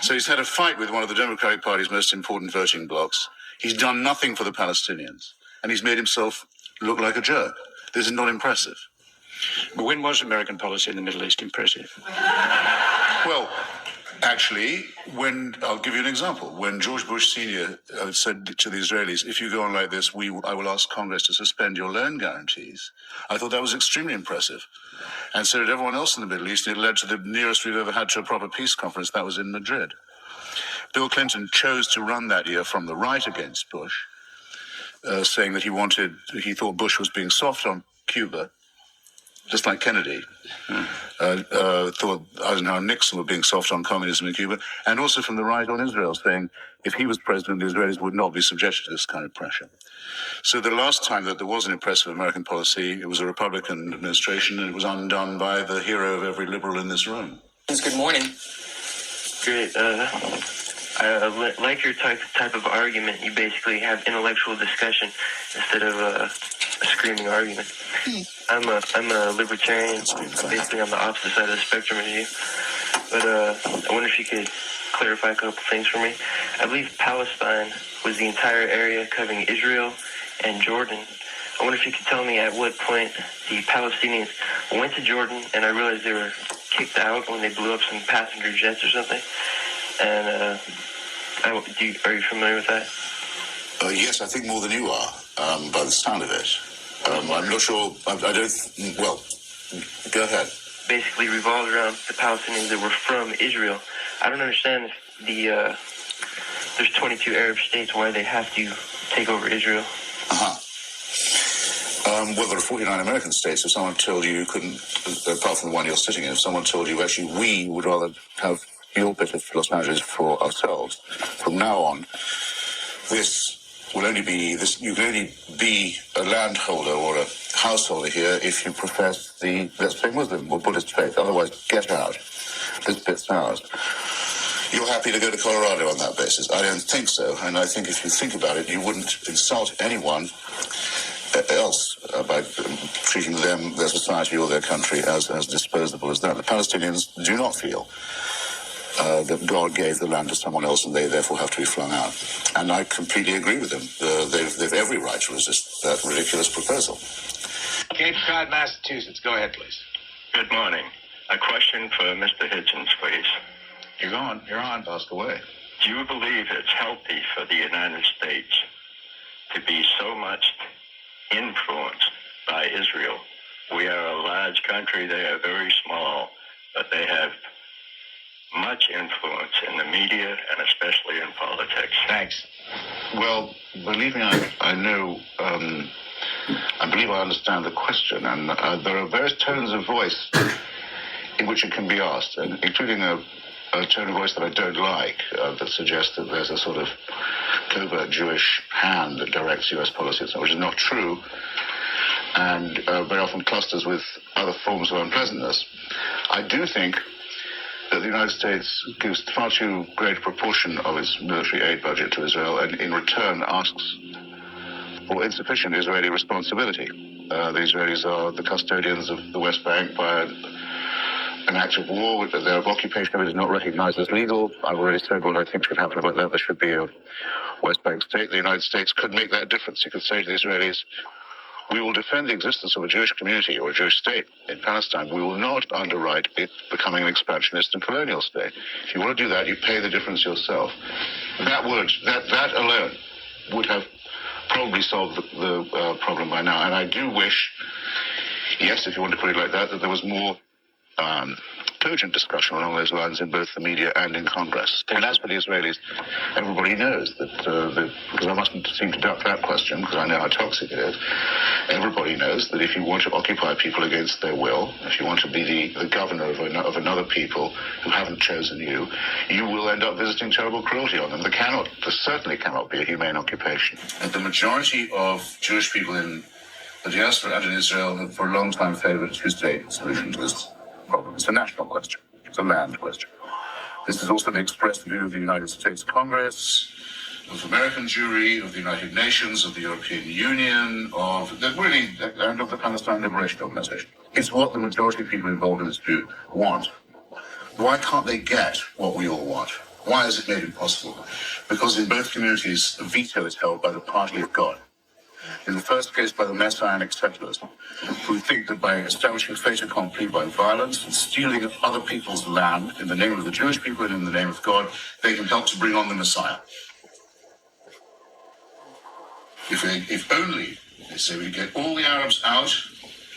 So he's had a fight with one of the Democratic Party's most important voting blocs. He's done nothing for the Palestinians, and he's made himself look like a jerk. This is not impressive. But when was American policy in the Middle East impressive? Well, actually, I'll give you an example. When George Bush Sr. Said to the Israelis, if you go on like this, I will ask Congress to suspend your loan guarantees, I thought that was extremely impressive. And so did everyone else in the Middle East, and it led to the nearest we've ever had to a proper peace conference. That was in Madrid. Bill Clinton chose to run that year from the right against Bush, saying that he thought Bush was being soft on Cuba, just like Kennedy. Thought Eisenhower and Nixon were being soft on communism in Cuba, and also from the right on Israel, saying if he was president, the Israelis would not be subjected to this kind of pressure. So the last time that there was an impressive American policy, it was a Republican administration, and it was undone by the hero of every liberal in this room. Good morning. Great. I like your type of argument. You basically have intellectual discussion instead of a screaming argument. I'm a libertarian. I'm basically on the opposite side of the spectrum as you. But I wonder if you could clarify a couple things for me. I believe Palestine was the entire area covering Israel and Jordan. I wonder if you could tell me at what point the Palestinians went to Jordan, and I realized they were kicked out when they blew up some passenger jets or something. And are you familiar with that? Yes, I think more than you are, by the sound of it. I'm not sure. I don't. Well, go ahead. Basically revolved around the Palestinians that were from Israel. I don't understand if there's 22 Arab states, why they have to take over Israel. Well, there are 49 American states. If someone told you couldn't, apart from the one you're sitting in, if someone told you actually we would rather have your bit of Los Angeles for ourselves, from now on, this will only be this. You can only be a landholder or a householder here if you profess the, let's say, Muslim or Buddhist faith. Otherwise, get out. This bit's ours. You're happy to go to Colorado on that basis? I don't think so. And I think if you think about it, you wouldn't insult anyone else by treating them, their society or their country as disposable as that. The Palestinians do not feel that God gave the land to someone else and they therefore have to be flung out. And I completely agree with them. They've every right to resist that ridiculous proposal. Cape Cod, Massachusetts. Go ahead, please. Good morning. A question for Mr. Hitchens, please. You're on, ask away. Do you believe it's healthy for the United States to be so much influenced by Israel? We are a large country. They are very small, but they have much influence in the media and especially in politics. Thanks. Well, believe me, I know, I believe I understand the question, and there are various tones of voice in which it can be asked, and including a tone of voice that I don't like, that suggests that there's a sort of covert Jewish hand that directs U.S. policy, which is not true, and very often clusters with other forms of unpleasantness. I do think that the United States gives far too great a proportion of its military aid budget to Israel and in return asks for insufficient Israeli responsibility. The Israelis are the custodians of the West Bank by an act of war. Their occupation of it is not recognized as legal. I've already said what I think should happen about that. There should be a West Bank state. The United States could make that difference. You could say to the Israelis, we will defend the existence of a Jewish community or a Jewish state in Palestine. We will not underwrite it becoming an expansionist and colonial state. If you want to do that, you pay the difference yourself. That alone would have probably solved the problem by now. And I do wish, yes, if you want to put it like that, that there was more cogent discussion along those lines in both the media and in Congress. And as for the Israelis, everybody knows that, because I mustn't seem to duck that question, because I know how toxic it is, everybody knows that if you want to occupy people against their will, if you want to be the governor of another people who haven't chosen you, you will end up visiting terrible cruelty on them. There certainly cannot be a humane occupation. And the majority of Jewish people in the diaspora and in Israel have for a long time favored a two-state solution to this problem. It's a national question. It's a land question. This is also the expressed view of the United States Congress, of American Jewry, of the United Nations, of the European Union, and of the Palestine Liberation Organization. It's what the majority of people involved in this dispute want. Why can't they get what we all want? Why is it made impossible? Because in both communities, a veto is held by the party of God. In the first case, by the Messianic settlers, who think that by establishing fait accompli by violence and stealing other people's land in the name of the Jewish people and in the name of God, they can help to bring on the Messiah. If only, they say, we get all the Arabs out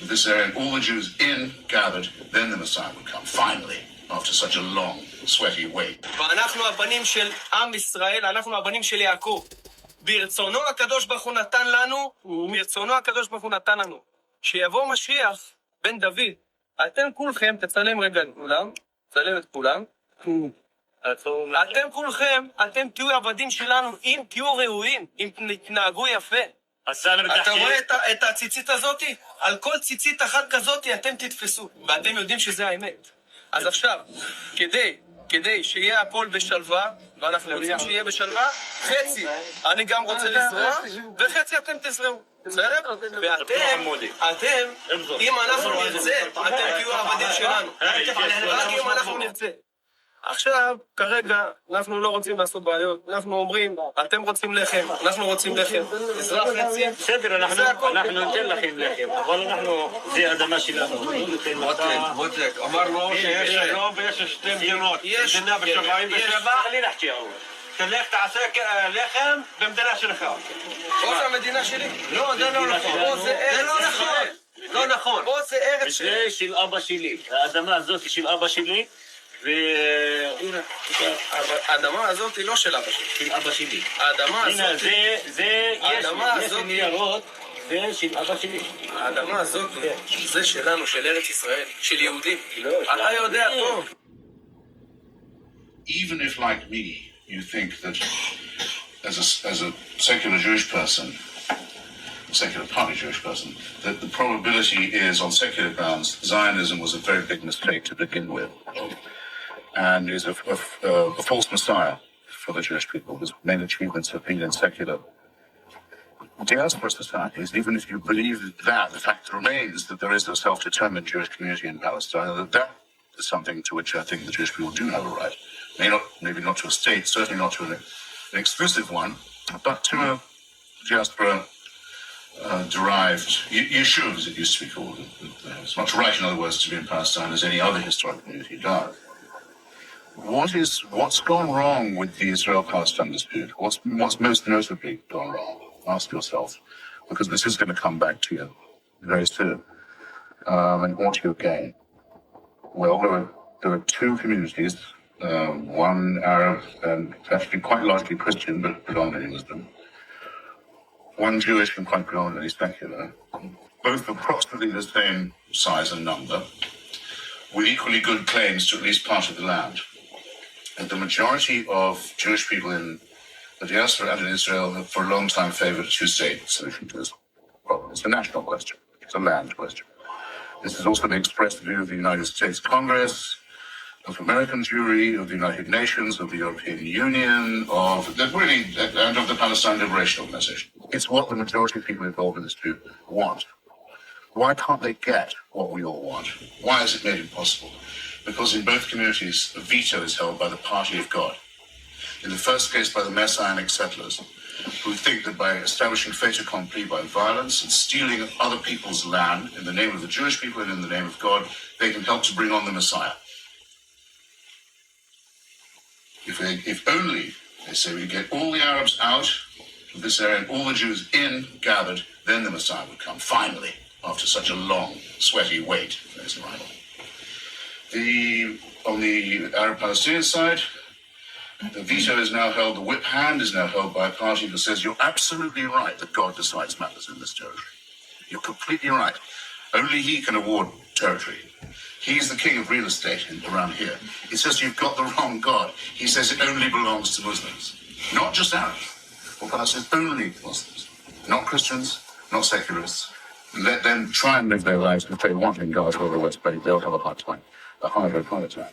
of this area and all the Jews in, gathered, then the Messiah would come, finally, after such a long, sweaty wait. ואנחנו הבנים של עם ישראל, אנחנו הבנים של יעקב. ברצונו הקדוש ברוך הוא נתן לנו, שיבוא משיח בן דוד. אתם כולכם, תצלם רגע את כולם, תצלם את כולם. אתם כולכם, אתם תהיו עבדים שלנו, אם תהיו ראויים, אם תתנהגו יפה. אתה רואה את הציצית הזאת? על כל ציצית אחת כזאת אתם תתפסו, ואתם יודעים שזה האמת. אז עכשיו, כדי שיהיה הכל בשלווה, ואנחנו רוצים שיהיה בשלווה, חצי אני גם רוצה לזרוע, וחצי אתם תזרעו. בסדר? ואתם, אם אנחנו נרצה, אתם תהיו העבדים שלנו. רק אם אנחנו נרצה. עכשיו, כרגע, אנחנו לא רוצים לעשות בעיות. אנחנו אומרים, אתם רוצים לחם, אנחנו רוצים לחם. אזרח חצי. בסדר, אנחנו ניתן לכם לחם, אבל זה אדמה שלנו. בודק, אמרנו שיש שלום ויש שתי מדינות. מדינה ב-77, אני נחצ'י אהוב. תלך תעשה לחם במדינה שלך. פה זה המדינה שלי? לא, זה לא נכון. זה לא נכון. לא נכון. פה זה ארץ שלי. זה של אבא שלי. האדמה הזאת היא של אבא שלי. האדמה הזאת היא לא של אבא שלי. של אבא שלי. האדמה הזאת... יש ניירות, זה של אבא שלי. האדמה הזאת זה שלנו, של ארץ ישראל, של יהודים. אתה יודע טוב. Even if, like me, you think that as a secular Jewish person, secular partly Jewish person, that the probability is, on secular grounds, Zionism was a very big mistake to begin with, and is a false messiah for the Jewish people, whose main achievements have been in secular diaspora societies. Even if you believe that, the fact remains that there is a self-determined Jewish community in Palestine, that is something to which I think the Jewish people do have a right. Maybe not to a state, certainly not to an exclusive one, but to a diaspora derived Yishuv, as it used to be called. As much right, in other words, to be in Palestine as any other historic community does. What's gone wrong with the Israel-Palestine dispute? What's most notably gone wrong? Ask yourself, because this is going to come back to you very soon and haunt you again. Well, there are two communities, one Arab and actually quite largely Christian, but predominantly Muslim. One Jewish and quite predominantly secular, both approximately the same size and number, with equally good claims to at least part of the land. And the majority of Jewish people in the diaspora and in Israel have for a long time favored a two-state solution to this problem. It's a national question. It's a land question. This is also the expressed view of the United States Congress, of American Jewry, of the United Nations, of the European Union, and of the Palestine Liberation Organization. It's what the majority of people involved in this dispute want. Why can't they get what we all want? Why is it made impossible? Because in both communities, a veto is held by the party of God. In the first case, by the Messianic settlers, who think that by establishing fait accompli by violence and stealing other people's land in the name of the Jewish people and in the name of God, they can help to bring on the Messiah. If only, they say, we get all the Arabs out of this area and all the Jews in, gathered, then the Messiah would come, finally, after such a long, sweaty wait for his arrival. On the Arab-Palestinian side, the veto is now held, the whip hand is now held by a party that says you're absolutely right that God decides matters in this territory. You're completely right. Only he can award territory. He's the king of real estate around here. It says you've got the wrong God. He says it only belongs to Muslims. Not just Arabs. Or Palestinians, only Muslims. Not Christians, not secularists. Let them try and live their lives if they want in Gaza or the West Bank. They'll have a hard time. A harder time.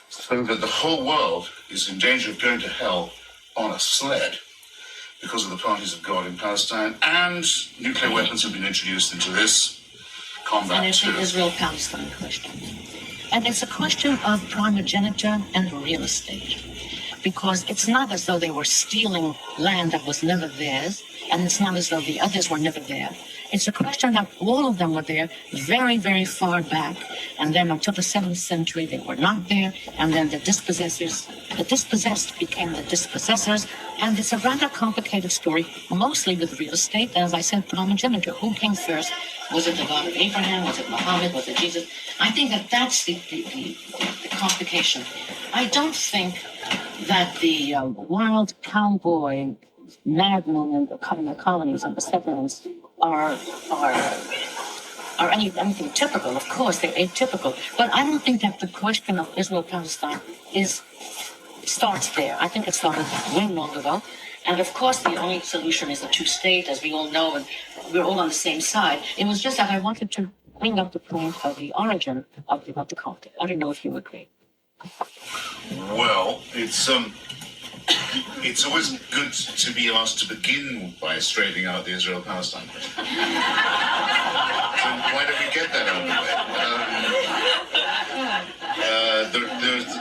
So that the whole world is in danger of going to hell on a sled because of the parties of God in Palestine, and nuclear weapons have been introduced into this combat. And it's an Israel-Palestine question. And it's a question of primogeniture and real estate. Because it's not as though they were stealing land that was never theirs, and it's not as though the others were never there. It's a question that all of them were there very, very far back, and then until the 7th century they were not there, and then the dispossessed became the dispossessors, and it's a rather complicated story, mostly with real estate, and as I said, primogeniture. Who came first? Was it the God of Abraham? Was it Muhammad? Was it Jesus? I think that that's the complication. I don't think that the wild cowboy madmen in the colonies and the settlements are anything typical. Of course, they're atypical. But I don't think that the question of Israel-Palestine starts there. I think it started way long ago. And of course, the only solution is a two-state, as we all know, and we're all on the same side. It was just that I wanted to bring up the point of the origin of the conflict. I don't know if you agree. Well, it's always good to be asked to begin by straightening out the Israel-Palestine question. So why don't we get that out of the way?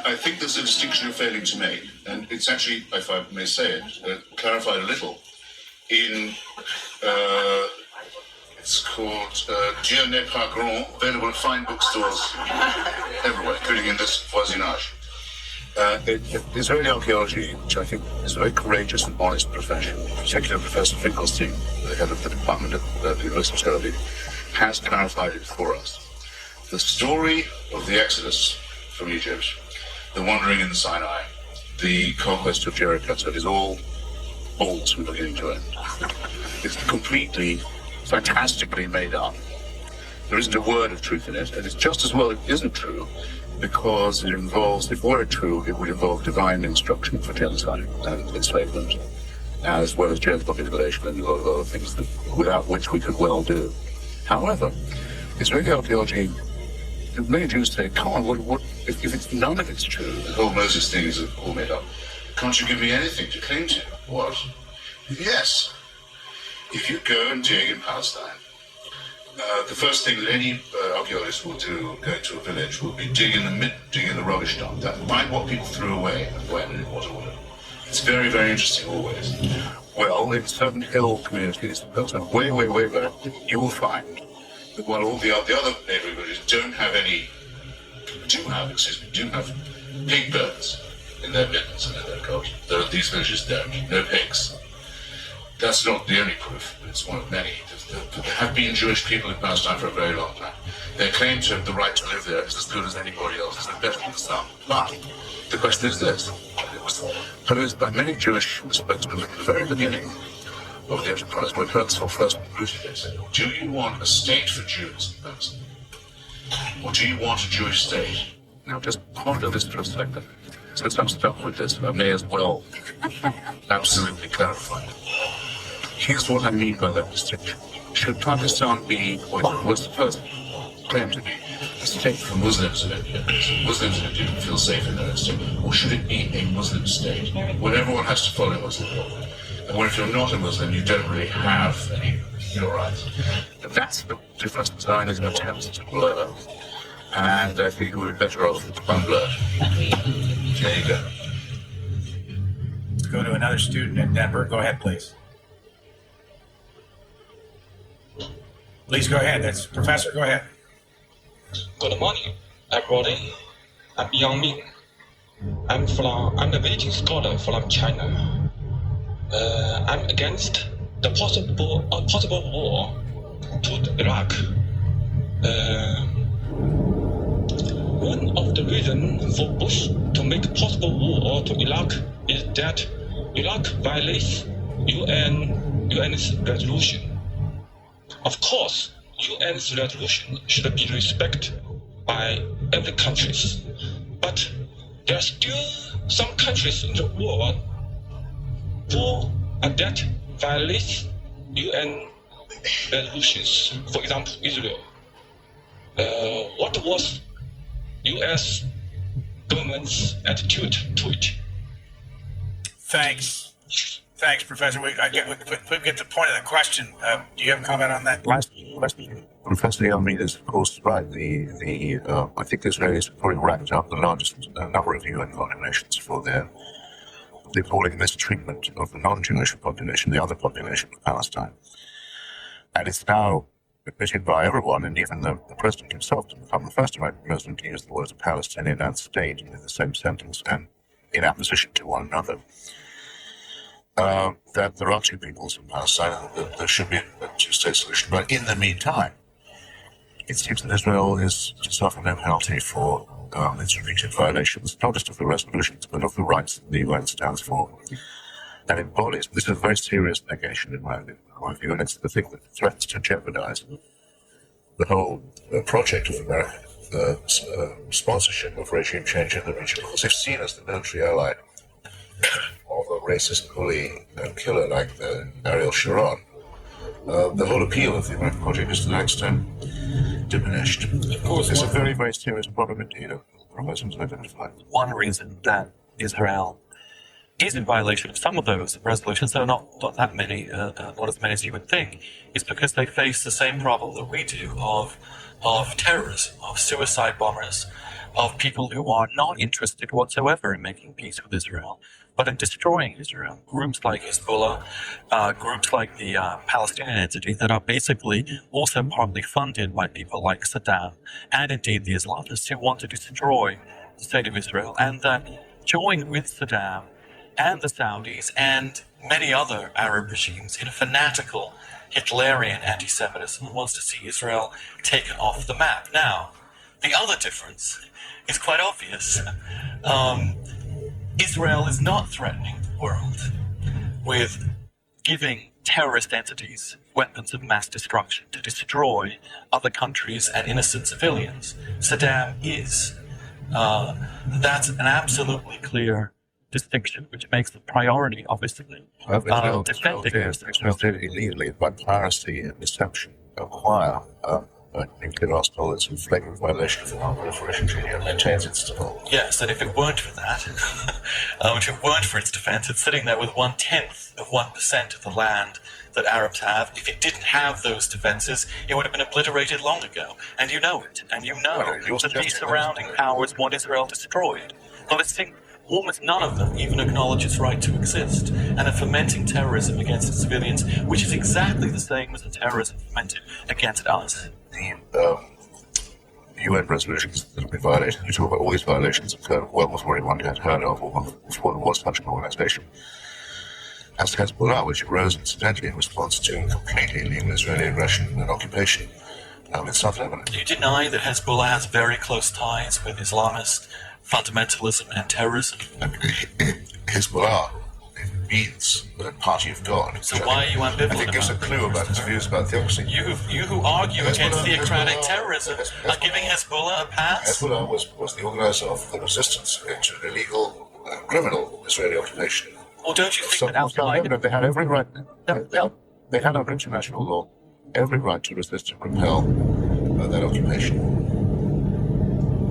I think there's a distinction you're failing to make, and it's actually, if I may say it, clarified a little in. It's called Dieu n'est pas grand, available at fine bookstores everywhere, including in this voisinage. Israeli archaeology, which I think is a very courageous and honest profession, particularly Professor Finkelstein, the head of the department at the University of Tel Aviv, has clarified it for us. The story of the Exodus from Egypt, the wandering in Sinai, the conquest of Jericho, so it is all false from beginning to end. It's completely, fantastically made up. There isn't a word of truth in it, and it's just as well it isn't true, because it involves, if it were true, it would involve divine instruction for genocide and enslavement, as well as genital mutilation and a lot of other things without which we could well do. However, Israeli archaeology, many Jews say, come on, what if it's none of it's true? The whole Moses thing is all made up. Can't you give me anything to cling to? What? Yes. If you go and dig in Palestine, the first thing that any archaeologist will do going to a village will be dig in the rubbish dump, find what people threw away and when and in what order. It's very, very interesting always. Well, in certain hill communities, way, way, way back, you will find that while all the other neighboring villages do have pig birds in their middens and in their culture. These villages don't. No pigs. That's not the only proof, but it's one of many. There have been Jewish people in Palestine for a very long time. Their claim to the right to live there is as good as anybody else's, and better than some. But the question is this. It was posed by many Jewish spokesmen at the very beginning of the enterprise, when Herzl first rooted it. Do you want a state for Jews in Palestine? Or do you want a Jewish state? Now just ponder this for a second. Since I'm stuck with this, I may as well absolutely clarify it. Here's what I mean by that distinction. Should Pakistan be what was the first claim to be a state for Muslims in India? Muslims in India feel safe in their own state. Or should it be a Muslim state where everyone has to follow Muslim law? And where if you're not a Muslim, you don't really have any your rights. And that's the difference Zionism attempts to blur. And I think we would be better off with unblurred. There you go. Let's go to another student in Denver. Go ahead, please. Please go ahead. That's Professor. Go ahead. Good morning, everybody. I'm Yang Ming. I'm a visiting scholar from China. I'm against the possible war to Iraq. One of the reasons for Bush to make possible war to Iraq is that Iraq violates UN's resolution. Of course, UN's resolution should be respected by every country, but there are still some countries in the world that violate UN resolutions. For example, Israel. What was U.S. government's attitude to it? Thanks, Professor. We get the point of the question. Do you have a comment on that? Professor Yelmi is, of course, right. I think the Israelis have probably racked up the largest number of UN condemnations for the appalling mistreatment of the non-Jewish population, the other population of Palestine. And it's now admitted by everyone, and even the president himself, to become the first American president to use the words Palestinian and state in the same sentence and in opposition to one another. That there are two peoples in Palestine, and there should be a two-state solution. But in the meantime, it seems that Israel is to suffer no penalty for its repeated violations, not just of the resolutions, but of the rights that the UN stands for and embodies. This is a very serious negation in my view, and it's the thing that threatens to jeopardize the whole project of American sponsorship of regime change in the region. Because if seen as the military ally of a racist bully and killer like Ariel Sharon, the whole appeal of the American project is to that extent diminished. Of course, it's a very, very serious problem indeed of proposals identified. One reason that Israel is in violation of some of those resolutions, though not that many, not as many as you would think, is because they face the same problem that we do of terrorism, of suicide bombers, of people who are not interested whatsoever in making peace with Israel, but in destroying Israel. Groups like Hezbollah, groups like the Palestinian entity that are basically also partly funded by people like Saddam and indeed the Islamists who want to destroy the state of Israel, and that join with Saddam and the Saudis and many other Arab regimes in a fanatical Hitlerian anti-Semitism that wants to see Israel taken off the map. Now, the other difference is quite obvious. Israel is not threatening the world with giving terrorist entities weapons of mass destruction to destroy other countries and innocent civilians. Saddam is. That's an absolutely clear distinction, which makes the priority, obviously, defending Israel did illegally, by piracy and deception, acquire nuclear arsenal in flagrant violation of the non-proliferation treaty and maintains its default. Yes, and if it weren't for that, if it weren't for its defense, it's sitting there with 1/10 of 1% of the land that Arabs have. If it didn't have those defenses, it would have been obliterated long ago. And you know it. And you know that these surrounding powers want Israel destroyed. Almost none of them even acknowledge its right to exist, and are fomenting terrorism against its civilians, which is exactly the same as the terrorism fomented against us. The UN resolutions that have been violated, you talk about all these violations occur well before anyone had heard of or before there was such an organization. As Hezbollah, which arose incidentally in response to completely illegal Israeli aggression and occupation in South Lebanon. You deny that Hezbollah has very close ties with Islamist fundamentalism and terrorism? Hezbollah means the party of God. So why are you ambivalent? I think it gives a clue about his views about theocracy. You who argue against theocratic terrorism are giving Hezbollah a pass? Hezbollah was the organizer of the resistance to an illegal, criminal Israeli occupation. Well, don't you think that outside... They had every right... They had under international law every right to resist and repel that occupation.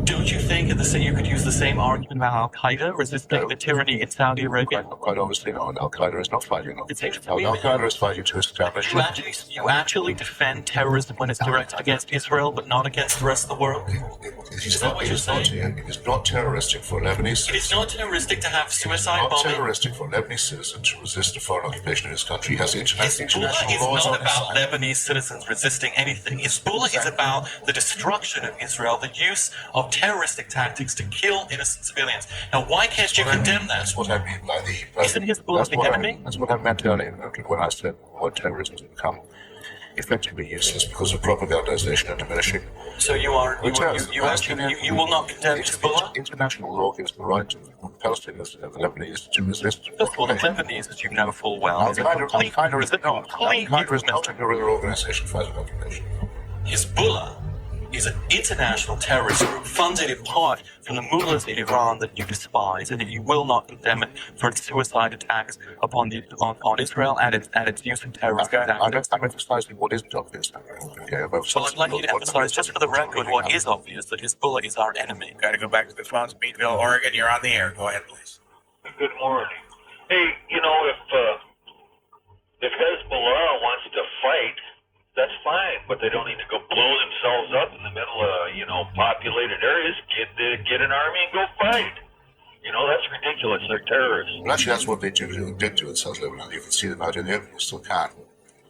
Don't you think you could use the same argument about Al-Qaeda resisting the tyranny in Saudi Arabia? Quite obviously not. Al-Qaeda is not fighting. Al-Qaeda is fighting to establish... You actually defend terrorism when it's directed against Israel, but not against the rest of the world? Is that what you're saying? It is not terroristic for Lebanese citizens. It is not terroristic to have suicide bombing. It's not terroristic for Lebanese citizens to resist a foreign occupation in his country. He has international laws on his side. It's not about Lebanese citizens resisting anything. Hezbollah is about the destruction of Israel, the use of terroristic tactics to kill innocent civilians. Now, why can't you condemn that? That's what I mean by the... Isn't Hezbollah the enemy? That's what I meant earlier when I said what terrorism has become effectively useless because of propagandization and diminishing. So you will not condemn Hezbollah? International law gives the right to Palestinians and the Lebanese to resist. First of all, the Lebanese, as you know full well, is a complete resisting guerrilla organization fighting occupation. Hezbollah is an international terrorist group funded in part from the mullahs in Iran that you despise, and that you will not condemn it for its suicide attacks upon Israel and its use of terrorist tactics. I'm emphasizing what isn't obvious. Well, I'd like you to emphasize, just for the record, what is obvious, that Hezbollah is our enemy. Got to go back to the phones. Meadville, Oregon, you're on the air. Go ahead, please. Good morning. Hey, if Hezbollah wants to fight, that's fine, but they don't need to go blow themselves up in the middle of, populated areas. Get an army and go fight. That's ridiculous. They're terrorists. Well, actually, that's what they did do in South Lebanon. You can see them out in the open. You still can.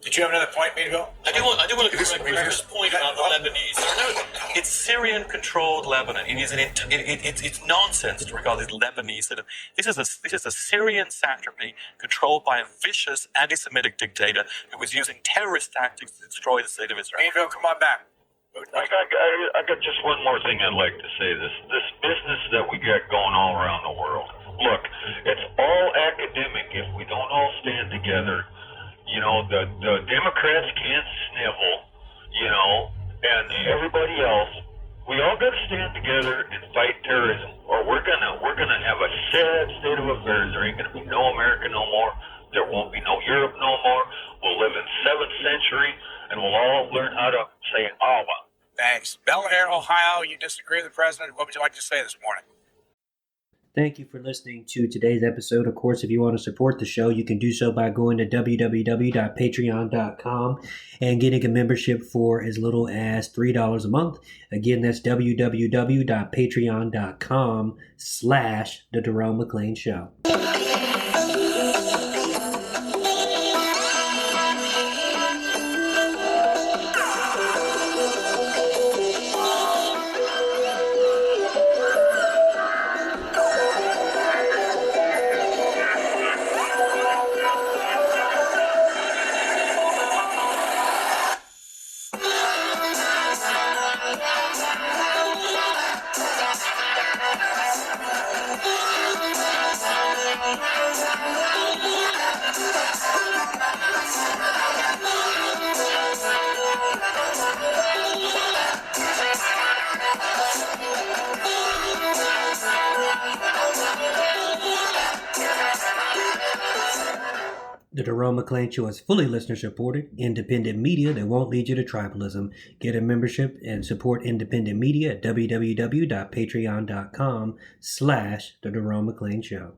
Did you have another point, Meadville? I do want to correct Maher's point about the Lebanese. It's Syrian-controlled Lebanon. It's nonsense to regard this Lebanese. This is a Syrian satrapy controlled by a vicious anti-Semitic dictator who was using terrorist tactics to destroy the state of Israel. Meadville, come on back. I got just one more thing I'd like to say. This business that we got going all around the world. Look, it's all academic if we don't all stand together. The Democrats can't snivel, and everybody else. We all got to stand together and fight terrorism, or we're gonna have a sad state of affairs. There ain't gonna be no America no more. There won't be no Europe no more. We'll live in 7th century, and we'll all learn how to say Allah. Thanks. Belmar, Ohio, you disagree with the president. What would you like to say this morning? Thank you for listening to today's episode. Of course, if you want to support the show, you can do so by going to www.patreon.com and getting a membership for as little as $3 a month. Again, that's www.patreon.com/The Jerome McClain Show. The Jerome McClain Show is fully listener-supported, independent media that won't lead you to tribalism. Get a membership and support independent media at www.patreon.com/The Jerome McClain Show.